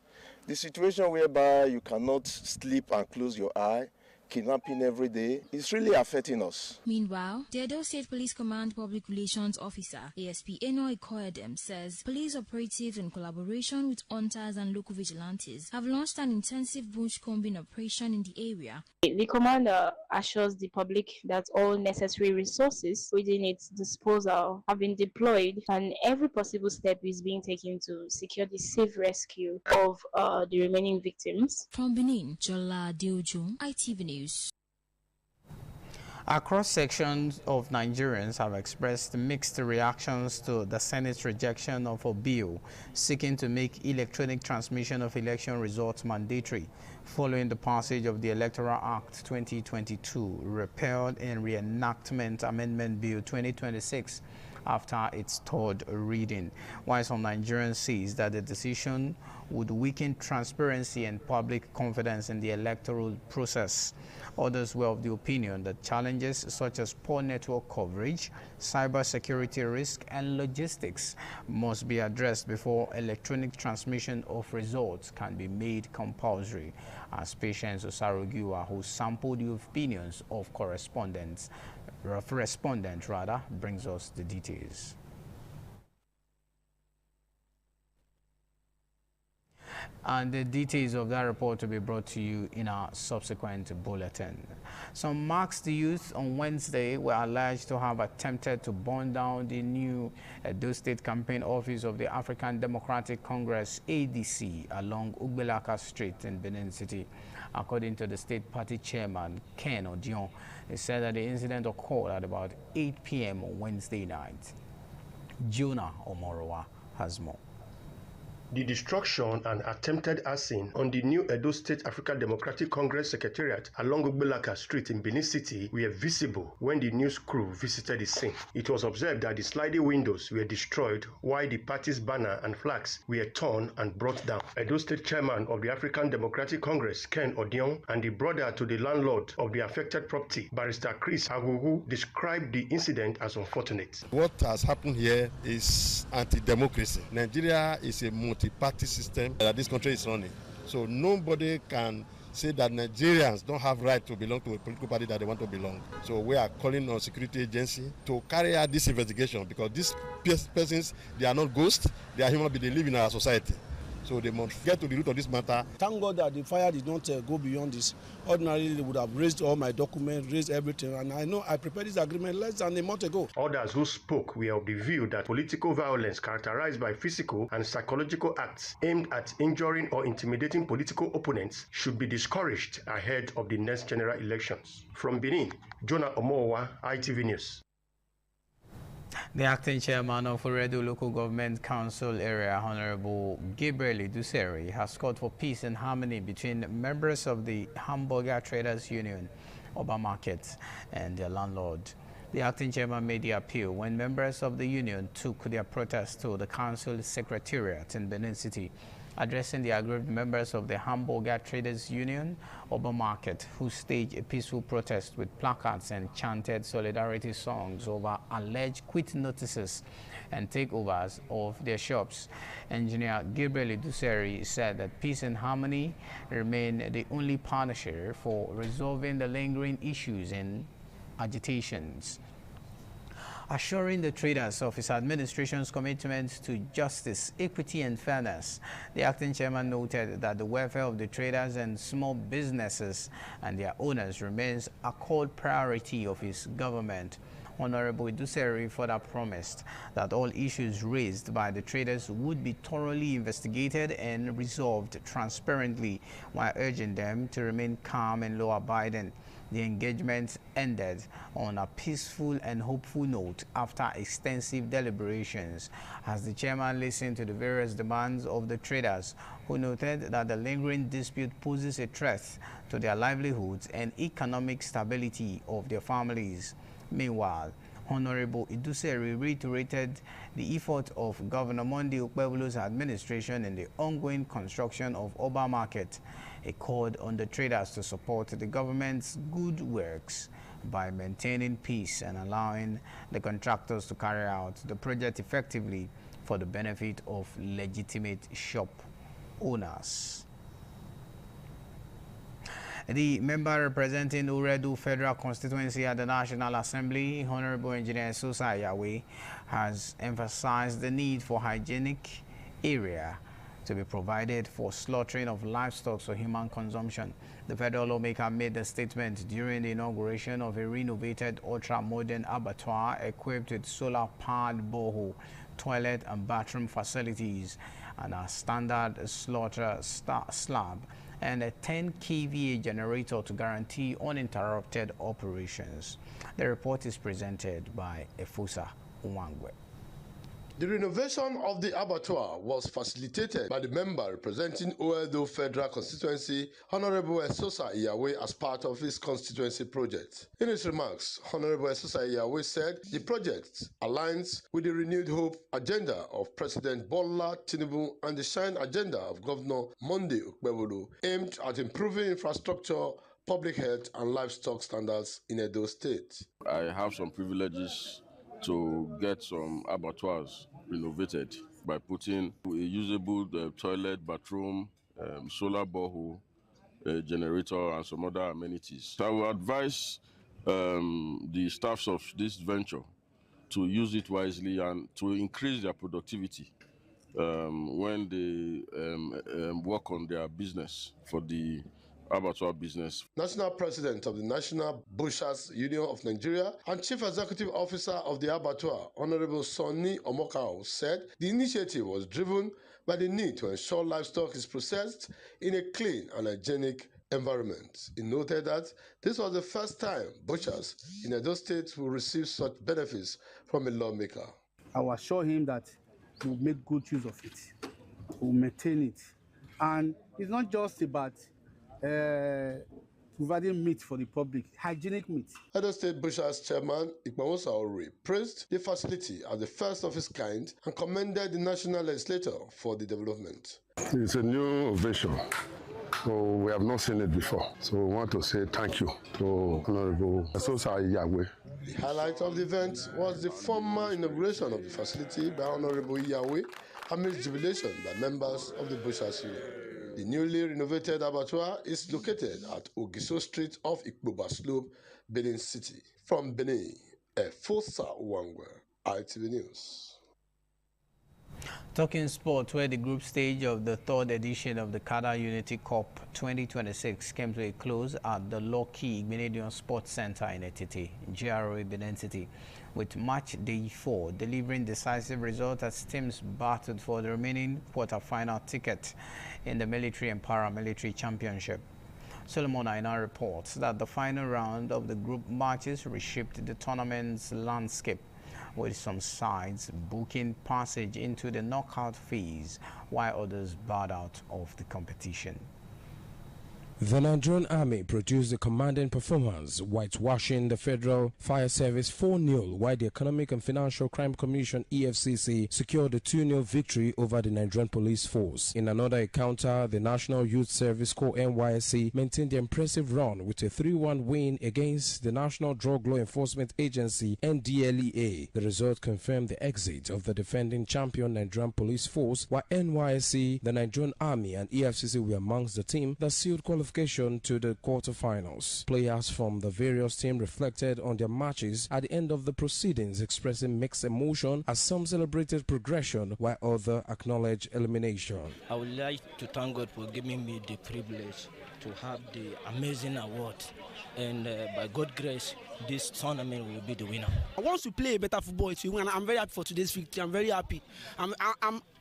The situation whereby you cannot sleep and close your eye, kidnapping every day, is really affecting us. Meanwhile, the Edo State Police Command Public Relations Officer, ASP Eno Ikoedem, says police operatives in collaboration with hunters and local vigilantes have launched an intensive bush combing operation in the area. The commander assures the public that all necessary resources within its disposal have been deployed and every possible step is being taken to secure the safe rescue of the remaining victims. From Benin, Jola Diojo, ITV News. Across sections of Nigerians have expressed mixed reactions to the Senate's rejection of a bill seeking to make electronic transmission of election results mandatory following the passage of the Electoral Act 2022, repealed in Reenactment Amendment Bill 2026 after its 3rd reading. While some Nigerians says that the decision would weaken transparency and public confidence in the electoral process. Others were of the opinion that challenges such as poor network coverage, cybersecurity risk, and logistics must be addressed before electronic transmission of results can be made compulsory. As Patience Osarogiwa, who sampled the opinions of respondents, brings us the details. And the details of that report will be brought to you in our subsequent bulletin. Some masked youth on Wednesday were alleged to have attempted to burn down the new Edo State campaign office of the African Democratic Congress, ADC, along Ugbelaka Street in Benin City. According to the state party chairman, Ken Odion, he said that the incident occurred at about 8 p.m. on Wednesday night. Jonah Omorowa has more. The destruction and attempted arson on the new Edo State African Democratic Congress Secretariat along Ugbelaka Street in Benin City were visible when the news crew visited the scene. It was observed that the sliding windows were destroyed while the party's banner and flags were torn and brought down. Edo State Chairman of the African Democratic Congress, Ken Odion, and the brother to the landlord of the affected property, Barrister Chris Agugu, described the incident as unfortunate. What has happened here is anti-democracy. Nigeria is a multi-party system that this country is running. So nobody can say that Nigerians don't have right to belong to a political party that they want to belong. So we are calling on security agency to carry out this investigation, because these persons, they are not ghosts, they are human beings, they live in our society. So they must get to the root of this matter. Thank God that the fire did not go beyond this. Ordinarily, they would have raised all my documents, raised everything, and I know I prepared this agreement less than a month ago. Others who spoke were of the view that political violence characterized by physical and psychological acts aimed at injuring or intimidating political opponents should be discouraged ahead of the next general elections. From Benin, Jonah Omowa, ITV News. The acting chairman of Oredo Local Government Council Area, Honorable Gabriel Iduseri, has called for peace and harmony between members of the Hamburger Traders Union, Oba Market, and their landlord. The acting chairman made the appeal when members of the union took their protest to the council secretariat in Benin City. Addressing the aggrieved members of the Hamburger Traders Union, Oba Market, who staged a peaceful protest with placards and chanted solidarity songs over alleged quit notices and takeovers of their shops. Engineer Gabriel Iduseri said that peace and harmony remain the only panacea for resolving the lingering issues and agitations. Assuring the traders of his administration's commitment to justice, equity and fairness, the acting chairman noted that the welfare of the traders and small businesses and their owners remains a core priority of his government. Honorable Iduseri further promised that all issues raised by the traders would be thoroughly investigated and resolved transparently, while urging them to remain calm and law-abiding. The engagement ended on a peaceful and hopeful note after extensive deliberations, as the chairman listened to the various demands of the traders, who noted that the lingering dispute poses a threat to their livelihoods and economic stability of their families. Meanwhile, Honorable Iduseri reiterated the effort of Governor Monday Okpebholo's administration in the ongoing construction of Oba Market. He called on the traders to support the government's good works by maintaining peace and allowing the contractors to carry out the project effectively for the benefit of legitimate shop owners. The member representing Oredo Federal Constituency at the National Assembly, Honorable Engineer Esosa Yahweh, has emphasized the need for hygienic area to be provided for slaughtering of livestock for human consumption. The federal lawmaker made the statement during the inauguration of a renovated ultra-modern abattoir equipped with solar-powered borehole, toilet and bathroom facilities, and a standard slaughter slab, and a 10 kVA generator to guarantee uninterrupted operations. The report is presented by Efosa Nwangwe. The renovation of the abattoir was facilitated by the member representing Oredo Federal Constituency, Honorable Esosa Yahweh, as part of his constituency project. In his remarks, Honorable Esosa Yahweh said the project aligns with the renewed hope agenda of President Bola Tinubu and the shine agenda of Governor Monday Okpebholo, aimed at improving infrastructure, public health and livestock standards in Edo State. I have some privileges to get some abattoirs renovated by putting a usable toilet, bathroom, solar borehole, generator, and some other amenities. So I will advise the staffs of this venture to use it wisely and to increase their productivity when they work on their business for the abattoir business. National President of the National Butchers Union of Nigeria and Chief Executive Officer of the Abattoir, Honorable Sonny Omokao, said the initiative was driven by the need to ensure livestock is processed in a clean and hygienic environment. He noted that this was the first time butchers in Edo State will receive such benefits from a lawmaker. I will assure him that we'll make good use of it, we'll maintain it. And it's not just about providing meat for the public, hygienic meat. Edo State Butchers Chairman Ikpawosa Ori praised the facility as the first of its kind and commended the national legislator for the development. It's a new innovation. So we have not seen it before. So we want to say thank you to Honorable Esosa Iyawe. The highlight of the event was the formal inauguration of the facility by Honorable Iyawe amidst jubilation by members of the Butchers Union. The newly renovated abattoir is located at Ogiso Street off Ikpoba Slope, Benin City. From Benin, Efosa Wangwe, ITV News. Talking sport, where the group stage of the third edition of the Kada Unity Cup 2026 came to a close at the Lucky Igbenedion Sports Center in Etete, GRA Benin City, with match day 4 delivering decisive results as teams battled for the remaining quarter-final ticket in the military and paramilitary championship. Solomon Aina reports that the final round of the group matches reshaped the tournament's landscape, with some sides booking passage into the knockout phase, while others bowed out of the competition. The Nigerian Army produced a commanding performance, whitewashing the Federal Fire Service 4-0, while the Economic and Financial Crime Commission (EFCC) secured a 2-0 victory over the Nigerian Police Force. In another encounter, the National Youth Service Corps (NYSC) maintained the impressive run with a 3-1 win against the National Drug Law Enforcement Agency (NDLEA). The result confirmed the exit of the defending champion Nigerian Police Force, while NYSC, the Nigerian Army, and EFCC were amongst the team that sealed qualification to the quarterfinals. Players from the various teams reflected on their matches at the end of the proceedings, expressing mixed emotion as some celebrated progression while others acknowledged elimination. I would like to thank God for giving me the privilege to have the amazing award, and by God's grace, this tournament will be the winner. I want to play better football to win. I'm very happy for today's victory. I'm very happy.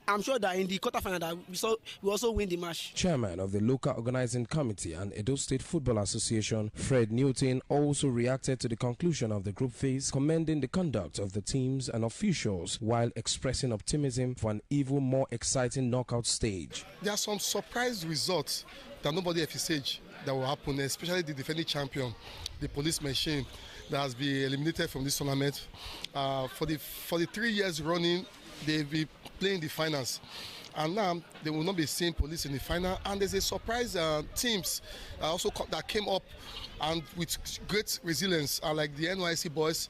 I'm sure that in the quarterfinal that we also win the match. Chairman of the local organizing committee and Edo State Football Association, Fred Newton, also reacted to the conclusion of the group phase, commending the conduct of the teams and officials while expressing optimism for an even more exciting knockout stage. There are some surprise results that nobody envisaged that will happen, especially the defending champion, the police machine, that has been eliminated from this tournament. For the 3 years running, they've been playing the finals, and now they will not be seeing police in the final. And there's a surprise teams also that came up and with great resilience, like the NYC boys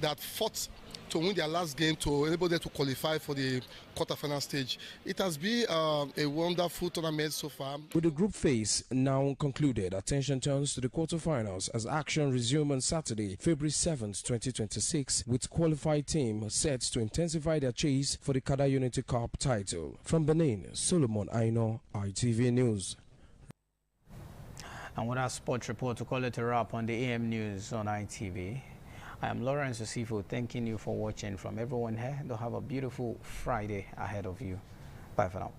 that fought to win their last game to enable them to qualify for the quarterfinal stage. It has been a wonderful tournament so far. With the group phase now concluded, attention turns to the quarterfinals as action resumes on Saturday, February 7th, 2026, with qualified teams set to intensify their chase for the Kada Unity Cup title. From Benin, Solomon Aino, ITV News. And with our sports report, to call it a wrap on the AM News on ITV. I am Lawrence Osifo, thanking you for watching. From everyone here, do have a beautiful Friday ahead of you. Bye for now.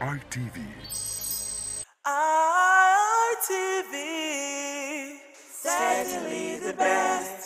ITV. ITV, certainly the best.